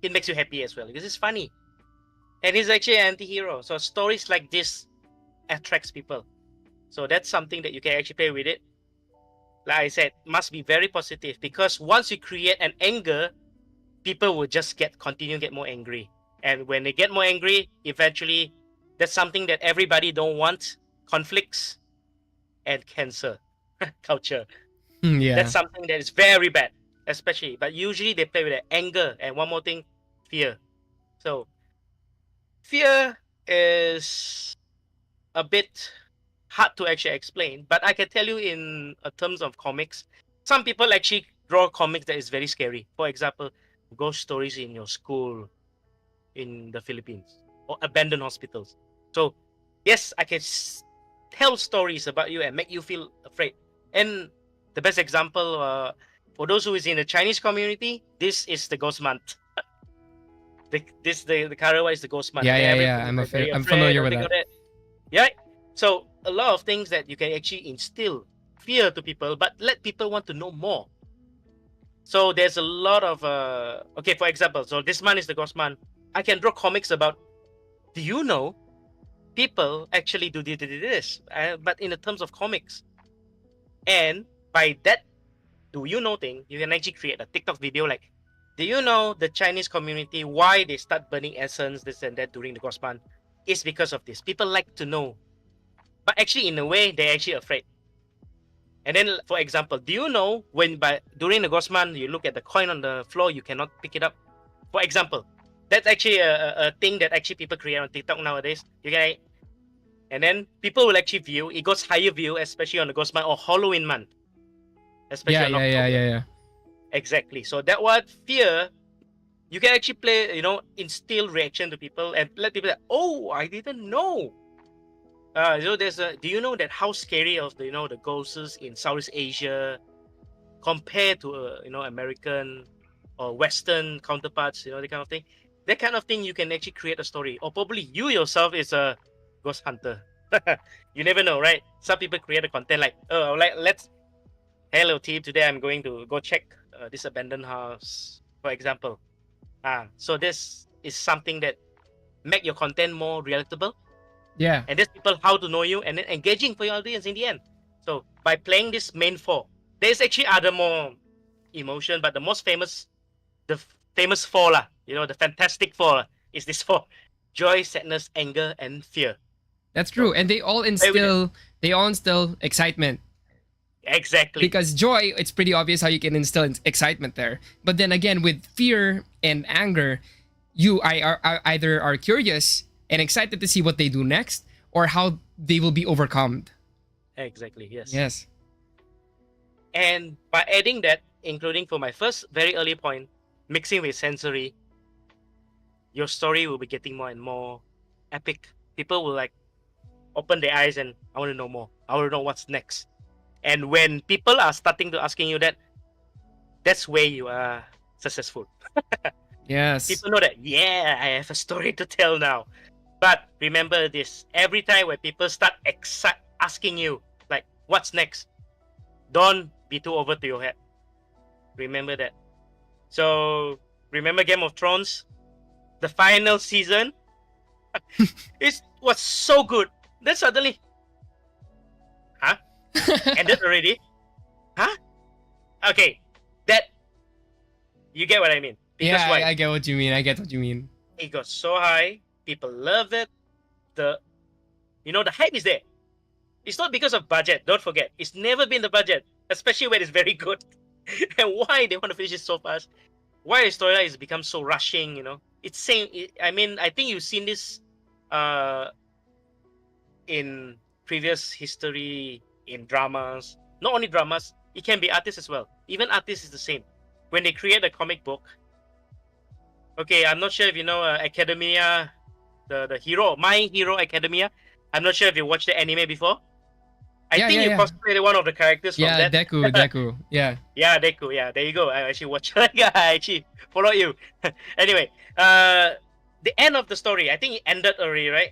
it makes you happy as well because it's funny, and he's actually an anti-hero. So stories like this attracts people. So that's something that you can actually play with it. Like I said, must be very positive because once you create an anger, people will just continue get more angry, and when they get more angry, eventually, that's something that everybody don't want: conflicts and cancer culture. Yeah. That's something that is very bad, especially. But usually they play with the anger and one more thing, fear. So fear is a bit hard to actually explain, but I can tell you in terms of comics, some people actually draw comics that is very scary. For example, ghost stories in your school in the Philippines or abandoned hospitals. So yes, I can tell stories about you and make you feel afraid. And the best example for those who is in the Chinese community, this is the ghost month. the Karawa is the ghost month. Yeah. Everyone is very I'm afraid, familiar with everything that. of Yeah. So a lot of things that you can actually instill fear to people, but let people want to know more. So there's a lot of okay, for example, so this month is the ghost month. I can draw comics about. Do you know people actually do this? But in the terms of comics, and by that, do you know thing, you can actually create a TikTok video like, do you know the Chinese community why they start burning essence, this and that during the ghost month? It's because of this. People like to know, but actually, in a way, they're actually afraid. And then, for example, do you know when during the ghost month you look at the coin on the floor, you cannot pick it up? For example, that's actually a thing that actually people create on TikTok nowadays. You can, and then people will actually view. It goes higher view, especially on the ghost month or Halloween month. Especially on October. Yeah. Exactly. So that what fear, you can actually play, instill reaction to people and let people say, oh, I didn't know. Do you know that how scary of the ghosts in Southeast Asia compared to American or Western counterparts, the kind of thing. that kind of thing, you can actually create a story. Or probably you yourself is a ghost hunter. You never know, right? Some people create a content like, oh, like let's hello team, today I'm going to go check this abandoned house, for example. So this is something that make your content more relatable, Yeah. and there's people how to know you, and then engaging for your audience in the end. So by playing this main four, there's actually other more emotion, but the most famous, the famous four lah, the fantastic four is this four: joy, sadness, anger, and fear. That's true. And they all instill excitement. Exactly. Because joy, it's pretty obvious how you can instill excitement there. But then again, with fear and anger, are either are curious and excited to see what they do next, or how they will be overcome. Exactly. Yes. Yes. And by adding that, including for my first very early point, mixing with sensory, your story will be getting more and more epic. People will like open their eyes and I want to know more. I want to know what's next. And when people are starting to asking you that, that's where you are successful. Yes. People know that, yeah, I have a story to tell now. But remember this, every time when people start asking you, like, what's next? Don't be too over to your head. Remember that. So, remember Game of Thrones? The final season? It was so good. Then suddenly, huh? Ended already? Huh? Okay, that, you get what I mean. Because Yeah, why? I get what you mean. I get what you mean. It got so high, people love it. The hype is there. It's not because of budget. Don't forget, it's never been the budget, especially when it's very good. And why they want to finish it so fast? Why the storyline has become so rushing? It's same. I mean, I think you've seen this in previous history in dramas. Not only dramas, it can be artists as well. Even artists is the same. When they create a comic book, okay, I'm not sure if you know Academia, the hero, My Hero Academia. I'm not sure if you watched the anime before. I think you cosplayed one of the characters from that. Deku. Yeah. Yeah, Deku. Yeah, there you go. I actually watched that guy. I actually follow you. Anyway, the end of the story, I think it ended already, right?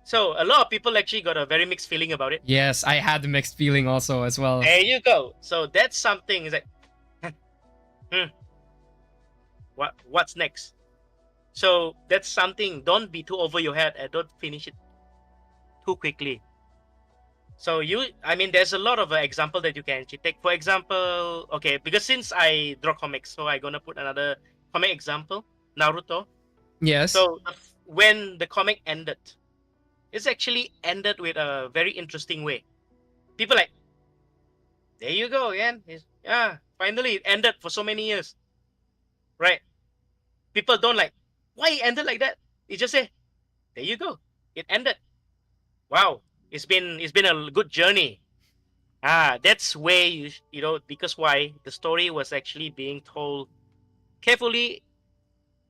So a lot of people actually got a very mixed feeling about it. Yes, I had the mixed feeling also as well. There you go. So that's something. Is like, what's next? So that's something. Don't be too over your head and don't finish it too quickly. So there's a lot of example that you can actually take. For example, okay, because since I draw comics, so I'm gonna put another comic example, Naruto. Yes. So when the comic ended, it's actually ended with a very interesting way. People like, there you go again. Yeah, finally it ended for so many years, right? People don't like, why it ended like that? You just say, there you go, it ended. Wow, it's been a good journey. That's where because why the story was actually being told carefully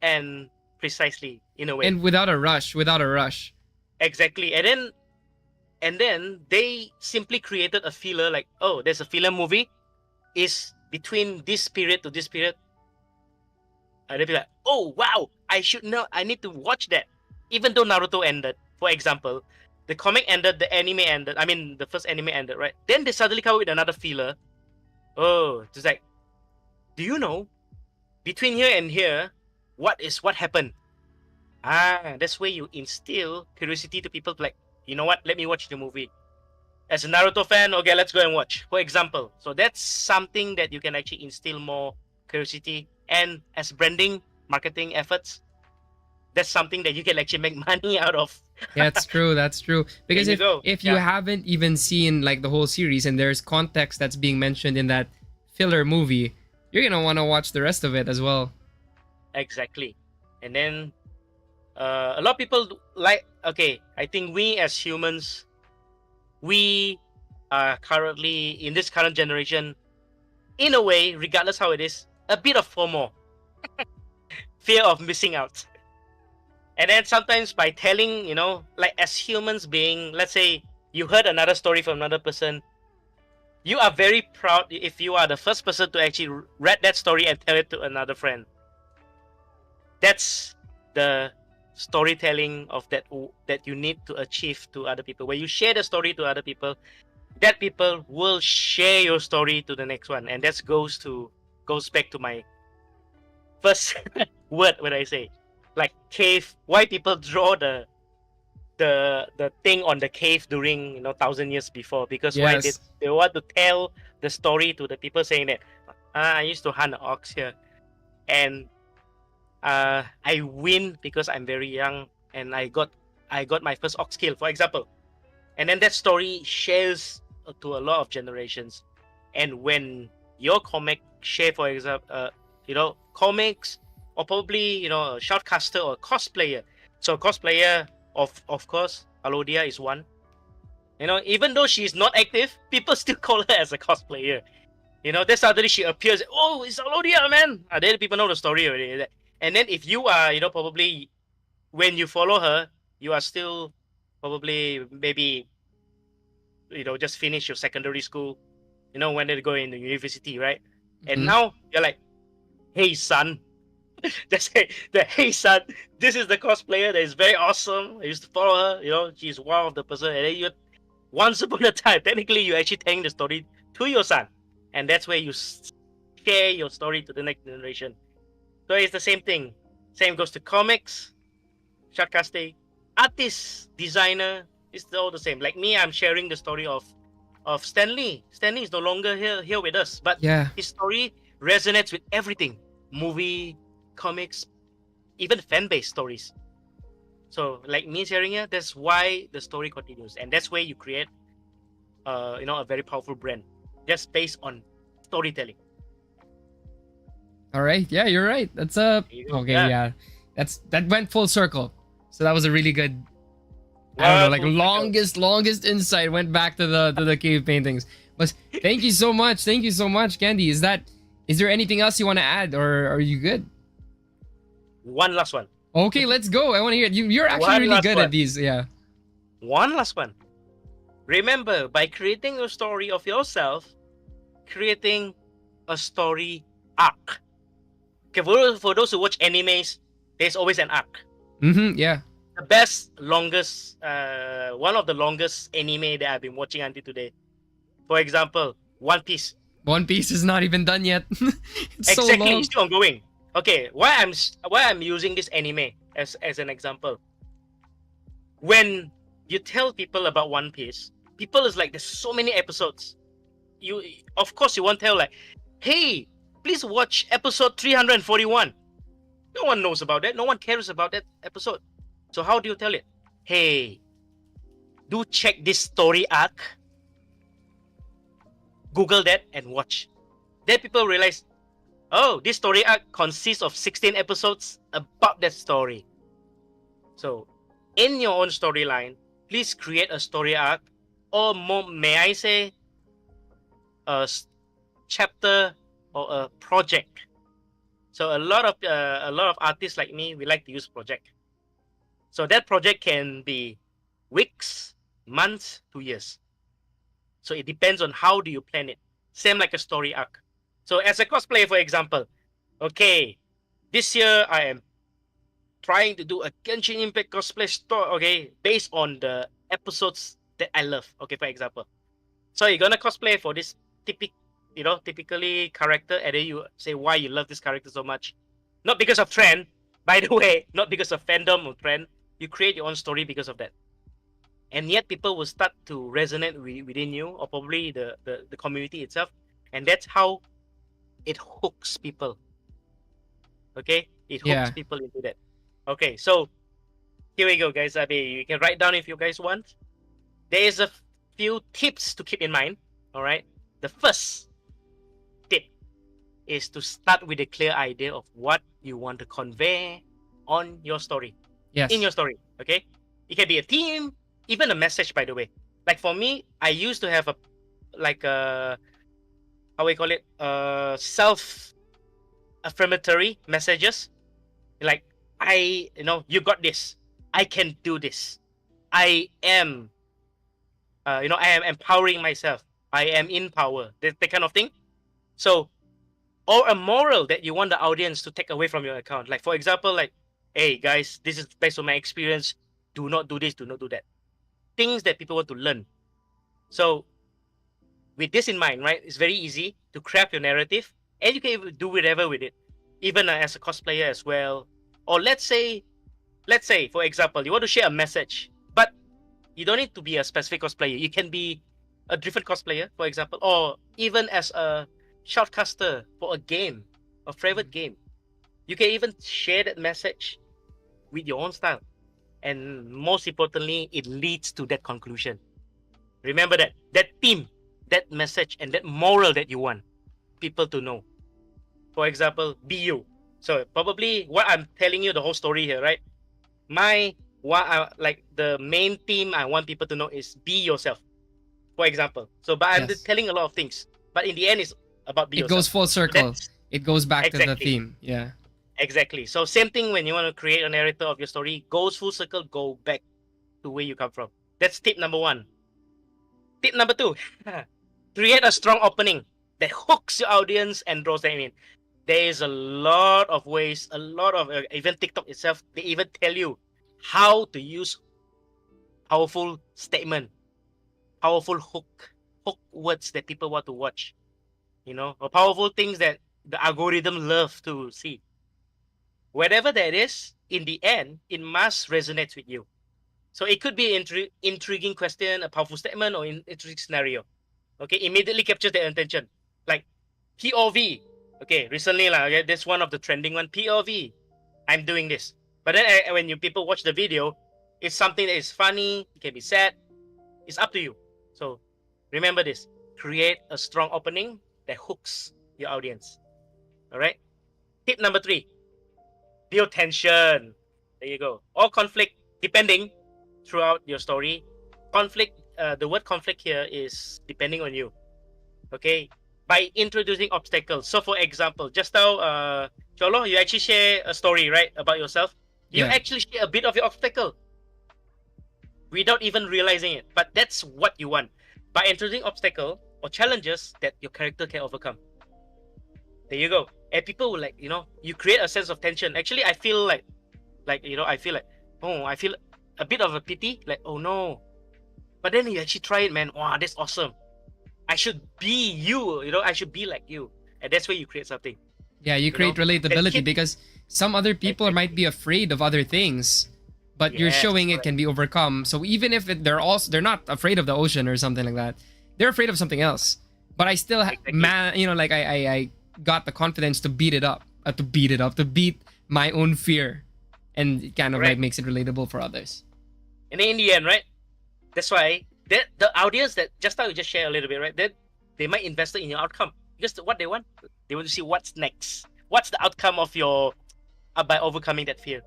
and precisely in a way. And without a rush. Exactly. And then they simply created a filler like, oh, there's a filler movie is between this period to this period. And they'd be like, oh wow, I should know, I need to watch that. Even though Naruto ended, for example, the comic ended, the anime ended. I mean, the first anime ended, right? Then they suddenly come up with another filler. Oh, it's like, do you know, between here and here, what happened? That's where you instill curiosity to people. Like, you know what? Let me watch the movie. As a Naruto fan, okay, let's go and watch. For example, so that's something that you can actually instill more curiosity. And as branding, marketing efforts, that's something that you can actually make money out of. That's true. Because if you Yeah. haven't even seen like the whole series and there's context that's being mentioned in that filler movie, you're gonna want to watch the rest of it as well. Exactly. And then a lot of people like, okay, I think we as humans, we are currently in this current generation, in a way, regardless how it is, a bit of FOMO, fear of missing out. And then sometimes by telling, like as humans being, let's say you heard another story from another person, you are very proud if you are the first person to actually read that story and tell it to another friend. That's the storytelling of that you need to achieve to other people. When you share the story to other people, that people will share your story to the next one, and that goes back to my first word when I say, like, cave. Why people draw the thing on the cave during 1,000 years before? Because why Yes. they want to tell the story to the people, saying that I used to hunt an ox here, and I win because I'm very young, and I got my first ox kill, for example. And then that story shares to a lot of generations. And when your comic share, for example, comics, or probably a shoutcaster or a cosplayer. So cosplayer, of course, Alodia is one. Even though she's not active, people still call her as a cosplayer. Then suddenly she appears. Oh, it's Alodia, man! Then people know the story already. And then if you are, probably when you follow her, you are still probably maybe just finish your secondary school, when they go into university, right? And Mhm. now you're like, hey son, just say the hey son, this is the cosplayer that is very awesome. I used to follow her, she's one of the person, and then you once upon a time, technically you actually telling the story to your son, and that's where you share your story to the next generation. So it's the same thing. Same goes to comics, shortcasting, artist, designer. It's all the same. Like me, I'm sharing the story of Stanley. Stanley is no longer here with us, but Yeah. his story resonates with everything: movie, comics, even fan-based stories. So, like me sharing it, that's why the story continues, and that's where you create, a very powerful brand, just based on storytelling. All right. Yeah, you're right. That's There you go. okay. Yeah. Yeah, that went full circle. So that was a really good. I don't know, Well, like longest insight went back to the cave paintings. But thank you so much. Thank you so much, Candy. Is there anything else you want to add, or are you good? one last one. Okay, let's go. I want to hear it. You're actually One really last good at one. these. Yeah. One last one. Remember, by creating a story of yourself, creating a story arc. Okay, for those who watch animes, there's always an arc. Mm-hmm. Yeah. The best, longest, one of the longest anime that I've been watching until today. For example, One Piece. One Piece is not even done yet. It's so Exactly, it's long. still ongoing. Okay, why I'm using this anime as an example. When you tell people about One Piece, people is like, there's so many episodes. You, of course, you won't tell like, hey, please watch episode 341. No one knows about that. No one cares about that episode. So how do you tell it? Hey, do check this story arc. Google that and watch. Then people realize, oh, this story arc consists of 16 episodes about that story. So, in your own storyline, please create a story arc, or more, may I say, a chapter or a project. So a lot of artists like me, we like to use project. So that project can be weeks, months to years. So it depends on how do you plan it. Same like a story arc. So as a cosplayer, for example, okay, this year I am trying to do a Genshin Impact cosplay store, okay, based on the episodes that I love. Okay, for example. So you're gonna cosplay for this typically character, and then you say why you love this character so much. Not because of trend, by the way, not because of fandom or trend. You create your own story because of that. And yet people will start to resonate within you, or probably the community itself. And that's how it hooks people. Okay? It hooks Yeah. people into that. Okay, so here we go, guys. I mean, you can write down if you guys want. There is a few tips to keep in mind. All right. The first tip is to start with a clear idea of what you want to convey on your story, in Yes. your story. Okay. It can be a theme, even a message. By the way, like for me, I used to have a like a how we call it self affirmatory messages, like you got this, I can do this, I am I am empowering myself, I am in power, that kind of thing. So, or a moral that you want the audience to take away from your account, like for example, like, hey guys, this is based on my experience. Do not do this, do not do that. Things that people want to learn. So with this in mind, right, it's very easy to craft your narrative, and you can even do whatever with it, even as a cosplayer as well. Or let's say, for example, you want to share a message, but you don't need to be a specific cosplayer. You can be a different cosplayer, for example, or even as a shoutcaster for a game, a favorite game. You can even share that message with your own style. And most importantly, it leads to that conclusion. Remember that theme, that message, and that moral that you want people to know. For example, be you. So probably what I'm telling you the whole story here, right? Like the main theme I want people to know is be yourself. For example, so but I'm Yes. telling a lot of things, but in the end, it's about be It yourself. goes full So circle. It goes back to the exactly, theme. Yeah. exactly. So same thing when you want to create a narrator of your story, goes full circle, go back to where you come from. That's tip number one. Tip number two, create a strong opening that hooks your audience and draws them in. There is a lot of ways, a lot of even TikTok itself, they even tell you how to use powerful statement, powerful hook words that people want to watch, or powerful things that the algorithm love to see. Whatever that is, in the end, it must resonate with you. So it could be intriguing question, a powerful statement, or intriguing scenario. Okay, immediately captures their attention. Like POV. Okay, recently okay, this one of the trending one. POV. I'm doing this. But then when you people watch the video, it's something that is funny. It can be sad. It's up to you. So remember this: create a strong opening that hooks your audience. All right. Tip number three: build tension. There you go. Or conflict, depending throughout your story. Conflict. The word conflict here is depending on you. Okay, by introducing obstacles. So, for example, just now, Cholo, you actually share a story, right, about yourself. You Yeah. actually share a bit of your obstacle without even realizing it. But that's what you want. By introducing obstacle or challenges that your character can overcome. There you go. And people will you create a sense of tension. Actually, I feel I feel like, oh, I feel a bit of a pity, like, oh no. But then you actually try it, man. Wow, that's awesome. I should be you, I should be like you. And that's where you create something, Yeah, you create that relatability keep because some other people might be afraid of other things, but you're yes, showing it correct. can be overcome. So even if they're not afraid of the ocean or something like that, they're afraid of something else. But I still, Exactly. like I got the confidence to beat it up, to beat my own fear, and it kind of like Correct. makes it relatable for others. And in the end, right? That's why the audience that just now you just share a little bit, right? That they might invest in your outcome because what they want to see what's next. What's the outcome of your by overcoming that fear?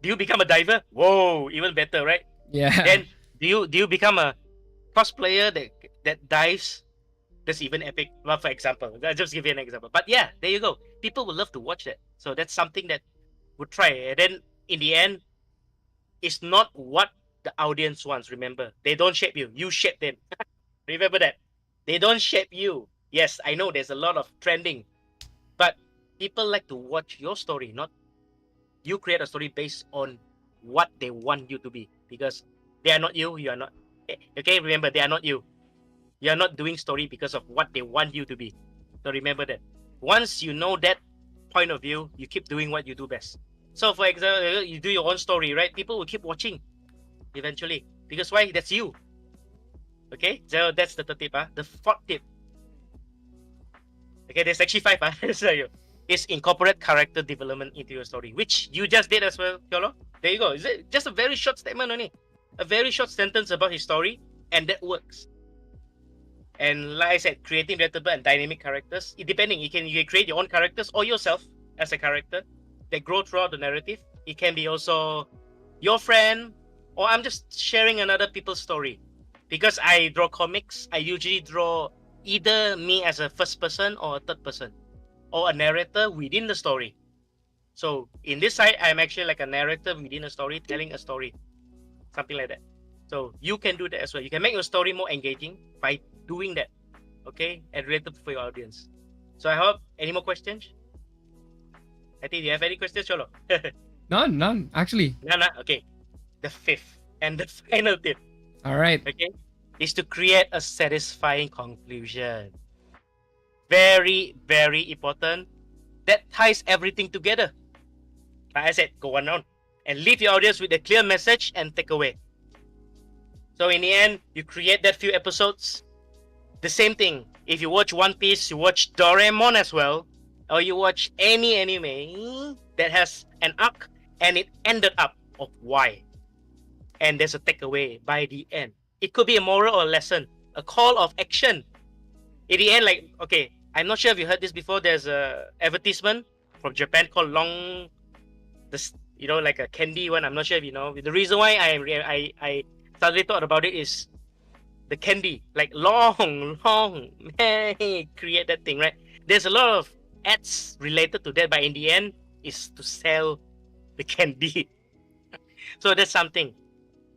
Do you become a diver? Whoa, even better, right? Yeah. Then do you become a cosplayer that dives? That's even epic. Well, for example, I'll just give you an example. But yeah, there you go. People will love to watch that. So that's something that would try. And then in the end, it's not what the audience wants. Remember, they don't shape you. You shape them. Remember that. They don't shape you. Yes, I know there's a lot of trending, but people like to watch your story, not you create a story based on what they want you to be. Because they are not you, you are not. Okay, remember, they are not you. You are not doing story because of what they want you to be. So remember that. Once you know that point of view, you keep doing what you do best. So for example, you do your own story, right? People will keep watching eventually. Because why? That's you. Okay, so that's the third tip. The fourth tip. Okay, there's actually five. So is incorporate character development into your story, which you just did as well, Yolo. There you go. Is it just a very short statement only? A very short sentence about his story, and that works. And like I said, creating relatable and dynamic characters. It depending, you can create your own characters or yourself as a character that grow throughout the narrative. It can be also your friend, or I'm just sharing another people's story. Because I draw comics, I usually draw either me as a first person or a third person, or a narrator within the story. So in this side, I'm actually like a narrator within a story, telling a story, something like that. So you can do that as well. You can make your story more engaging by doing that, okay, and relatable for your audience. So I hope any more questions. I think you have any questions, Cholo. None, actually. No, no. Okay. The fifth and the final tip, All right. okay, is to create a satisfying conclusion. Very, very important. That ties everything together. Like I said, go on and leave your audience with a clear message and takeaway. So in the end, you create that few episodes. The same thing. If you watch One Piece, you watch Doraemon as well, or you watch any anime that has an arc and it ended up of why. And there's a takeaway by the end. It could be a moral or a lesson, a call of action. In the end, like, okay, I'm not sure if you heard this before. There's a advertisement from Japan called Long, this, like a candy one. I'm not sure if you know. The reason why I suddenly thought about it is the candy, like long, hey, create that thing, right? There's a lot of ads related to that, but in the end, is to sell the candy. So that's something.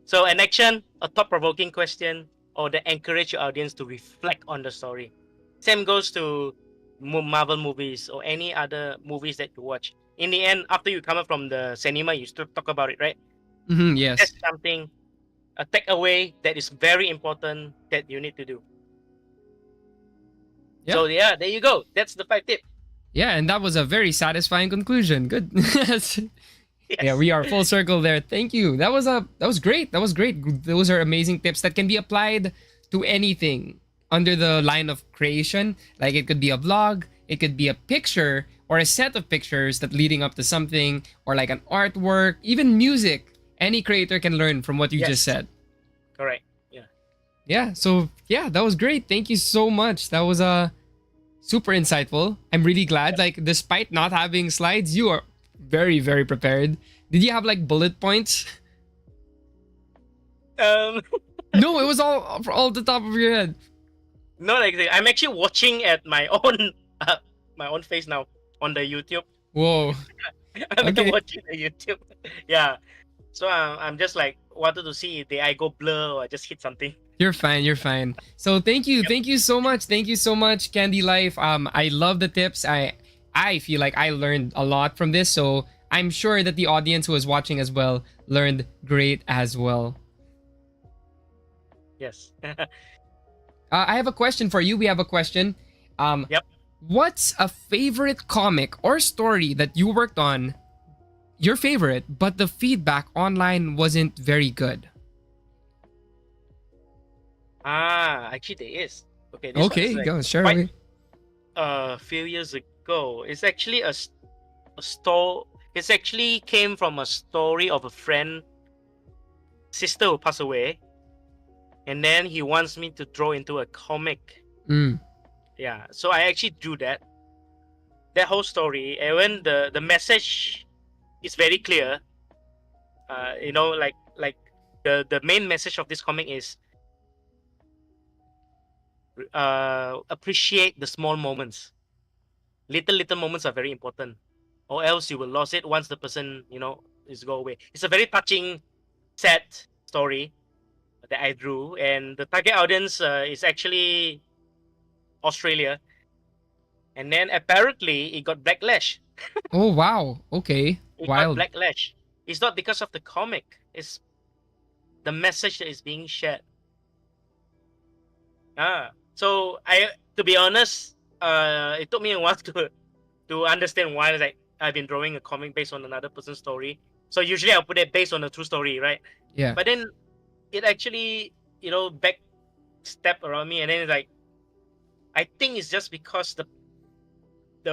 So an action, a thought-provoking question, or to encourage your audience to reflect on the story. Same goes to Marvel movies or any other movies that you watch. In the end, after you come up from the cinema, you still talk about it, right? Yes. That's something, a takeaway that is very important that you need to do. Yeah. So yeah, there you go. That's the 5 tip. Yeah, and that was a very satisfying conclusion. Good. Yes. Yeah, we are full circle there. Thank you. That was great. That was great. Those are amazing tips that can be applied to anything under the line of creation. Like it could be a vlog, it could be a picture or a set of pictures that leading up to something, or like an artwork, even music. Any creator can learn from what you just said. Correct. Yeah. Yeah, so yeah, that was great. Thank you so much. That was super insightful. I'm really glad. Like, despite not having slides, you are very, very prepared. Did you have like bullet points? No, it was all the top of your head. No, like I'm actually watching at my own face now on the YouTube. Whoa. I'm Okay. watching the YouTube. Yeah. So I'm just like wanted to see if the eye go blur or I just hit something. You're fine. You're fine. So thank you. Thank you so much. Thank you so much, Candy Life. I love the tips. I feel like I learned a lot from this. So I'm sure that the audience who is watching as well learned great as well. Yes. I have a question for you. We have a question. Yep. What's a favorite comic or story that you worked on? Your favorite, but the feedback online wasn't very good. Actually there is. Okay. This Okay, one is like go share quite away. a few years ago. It's actually a store. It's actually came from a story of a friend, sister who passed away, and then he wants me to draw into a comic. Mm. Yeah, so I actually drew that whole story, and when the message is very clear, like the main message of this comic is appreciate the small moments. Little moments are very important, or else you will lose it once the person is go away. It's a very touching, sad story that I drew, and the target audience is actually Australia. And then apparently it got backlash. Oh wow. Okay. It Wild. got backlash. It's not because of the comic. It's the message that is being shared. So to be honest, it took me a while to understand why. Like I've been drawing a comic based on another person's story. So usually I'll put it based on a true story, right? Yeah. But then it actually, back step around me, and then it's like, I think it's just because the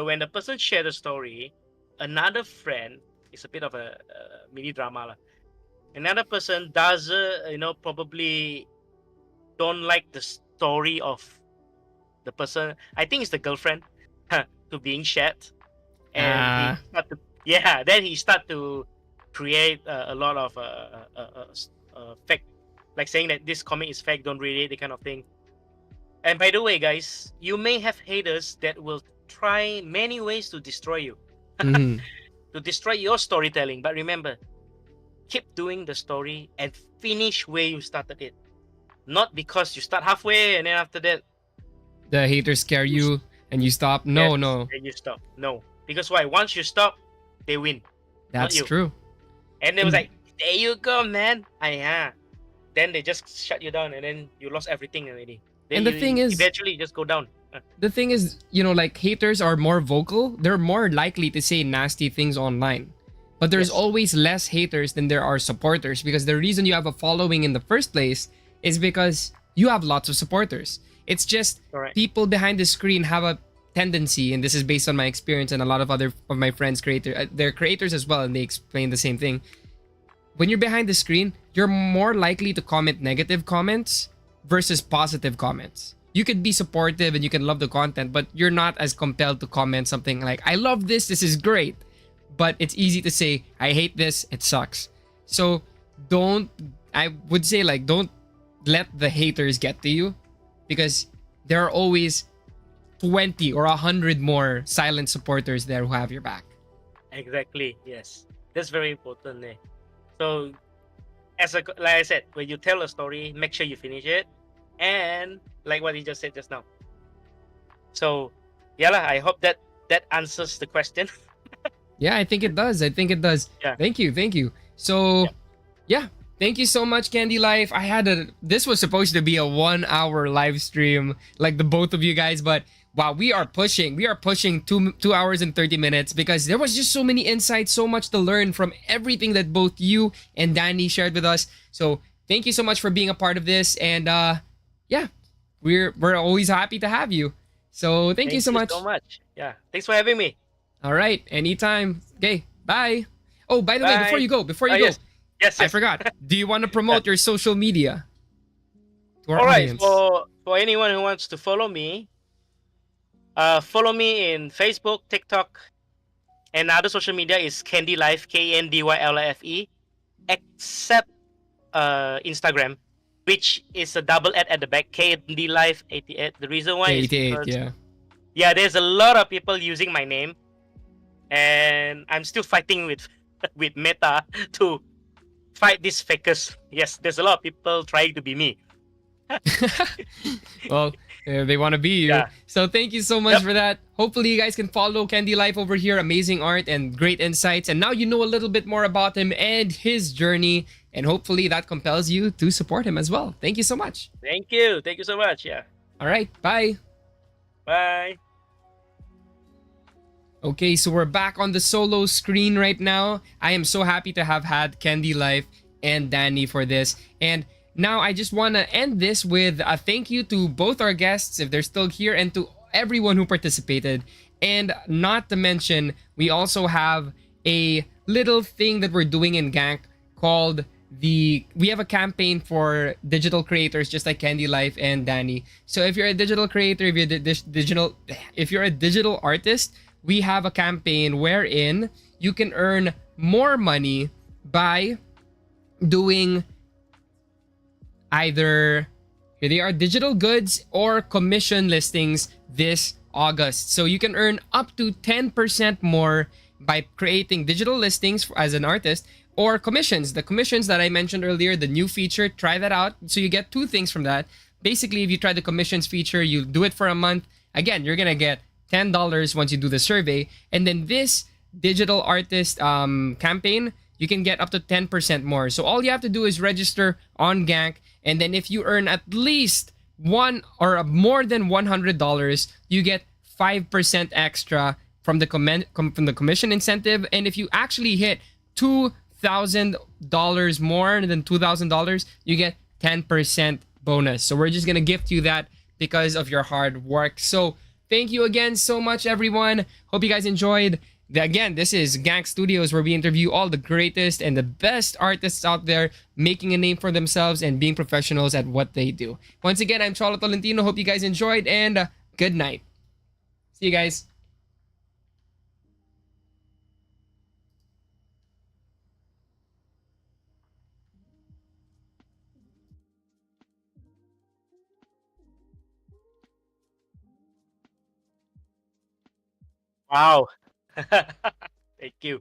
when the person shared the story, another friend, it's a bit of a mini drama lah. Another person does, probably don't like the story of the person. I think it's the girlfriend to being shared, and then he start to create a lot of fake, like saying that this comic is fake, don't read it, the kind of thing. And by the way, guys, you may have haters that will try many ways to destroy you, Mhm. to destroy your storytelling. But remember, keep doing the story and finish where you started it. Not because you start halfway and then after that, The haters scare you and you stop. No, yes, no. then you stop. No, because why? Once you stop, they win. That's you. true. And they was And like, there you go, man. Then they just shut you down, and then you lost everything already. Then and the thing you is, eventually just go down. like haters are more vocal. They're more likely to say nasty things online. But there's Yes, always less haters than there are supporters, because the reason you have a following in the first place is because you have lots of supporters. It's just correct. people behind the screen have a tendency, and this is based on my experience and a lot of other of my friends they're creators as well, and they explain the same thing. When you're behind the screen, you're more likely to comment negative comments versus positive comments. You could be supportive and you can love the content, but you're not as compelled to comment something like, I love this is great. But it's easy to say, I hate this, it sucks. So don't, I would say, like, don't let the haters get to you, because there are always 20 or 100 more silent supporters there who have your back. Exactly. Yes, that's very important. So, like I said, when you tell a story, make sure you finish it, and like what you just said just now. So, yeah, lah, I hope that answers the question. Yeah, I think it does. I think it does. Yeah. Thank you. Thank you. So, Yeah. yeah. Thank you so much, Candy Life. This was supposed to be a 1 hour live stream, like the both of you guys, but wow, we are pushing. We are pushing 2 hours and 30 minutes, because there was just so many insights, so much to learn from everything that both you and Danny shared with us. So, thank you so much for being a part of this. And yeah, we're always happy to have you. So, thank you so much. so much. Yeah. Thanks for having me. All right, anytime. Okay, bye. Oh, by the way, before Bye. you go, Yes. Yes. I forgot. Do you want to promote your social media to our All right. audience? For anyone who wants to follow me, follow me in Facebook, TikTok, and other social media is Kendylife, KNDYLIFE, except Instagram, which is a double at the back, Kendylife 88. The reason why is 88, because yeah. there's a lot of people using my name, and I'm still fighting with with Meta to fight these fakers. Yes, there's a lot of people trying to be me. Well, they want to be you. Yeah. So thank you so much Yep. for that. Hopefully you guys can follow Candy Life over here. Amazing art and great insights. And now you know a little bit more about him and his journey. And hopefully that compels you to support him as well. Thank you so much. Thank you. Thank you so much. Yeah. All right. Bye. Bye. Okay, so we're back on the solo screen right now. I am so happy to have had Candy Life and Danny for this. And now I just want to end this with a thank you to both our guests, if they're still here, and to everyone who participated. And not to mention, we also have a little thing that we're doing in Gank called we have a campaign for digital creators just like Candy Life and Danny. So if you're a digital creator, if you're a digital artist, we have a campaign wherein you can earn more money by doing either, here they are, digital goods or commission listings this August. So you can earn up to 10% more by creating digital listings as an artist, or commissions. The commissions that I mentioned earlier, the new feature, try that out. So you get two things from that. Basically, if you try the commissions feature, you do it for a month. Again, you're going to get $10 once you do the survey. And then this digital artist campaign, you can get up to 10% more. So all you have to do is register on Gank. And then if you earn at least one or more than $100, you get 5% extra from the commission incentive. And if you actually hit $2,000 more than $2,000, you get 10% bonus. So we're just gonna gift you that because of your hard work. So thank you again so much, everyone. Hope you guys enjoyed. Again, this is Gank Studios, where we interview all the greatest and the best artists out there making a name for themselves and being professionals at what they do. Once again, I'm Cholo Tolentino. Hope you guys enjoyed, and good night. See you guys. Wow. Thank you.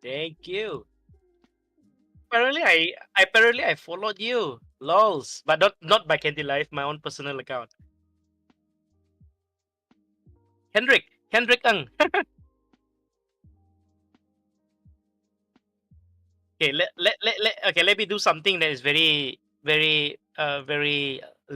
Thank you. Apparently I followed you. Lols. But not by Candy Life, my own personal account. Hendrik. Hendrik Ang. Okay, let me do something that is very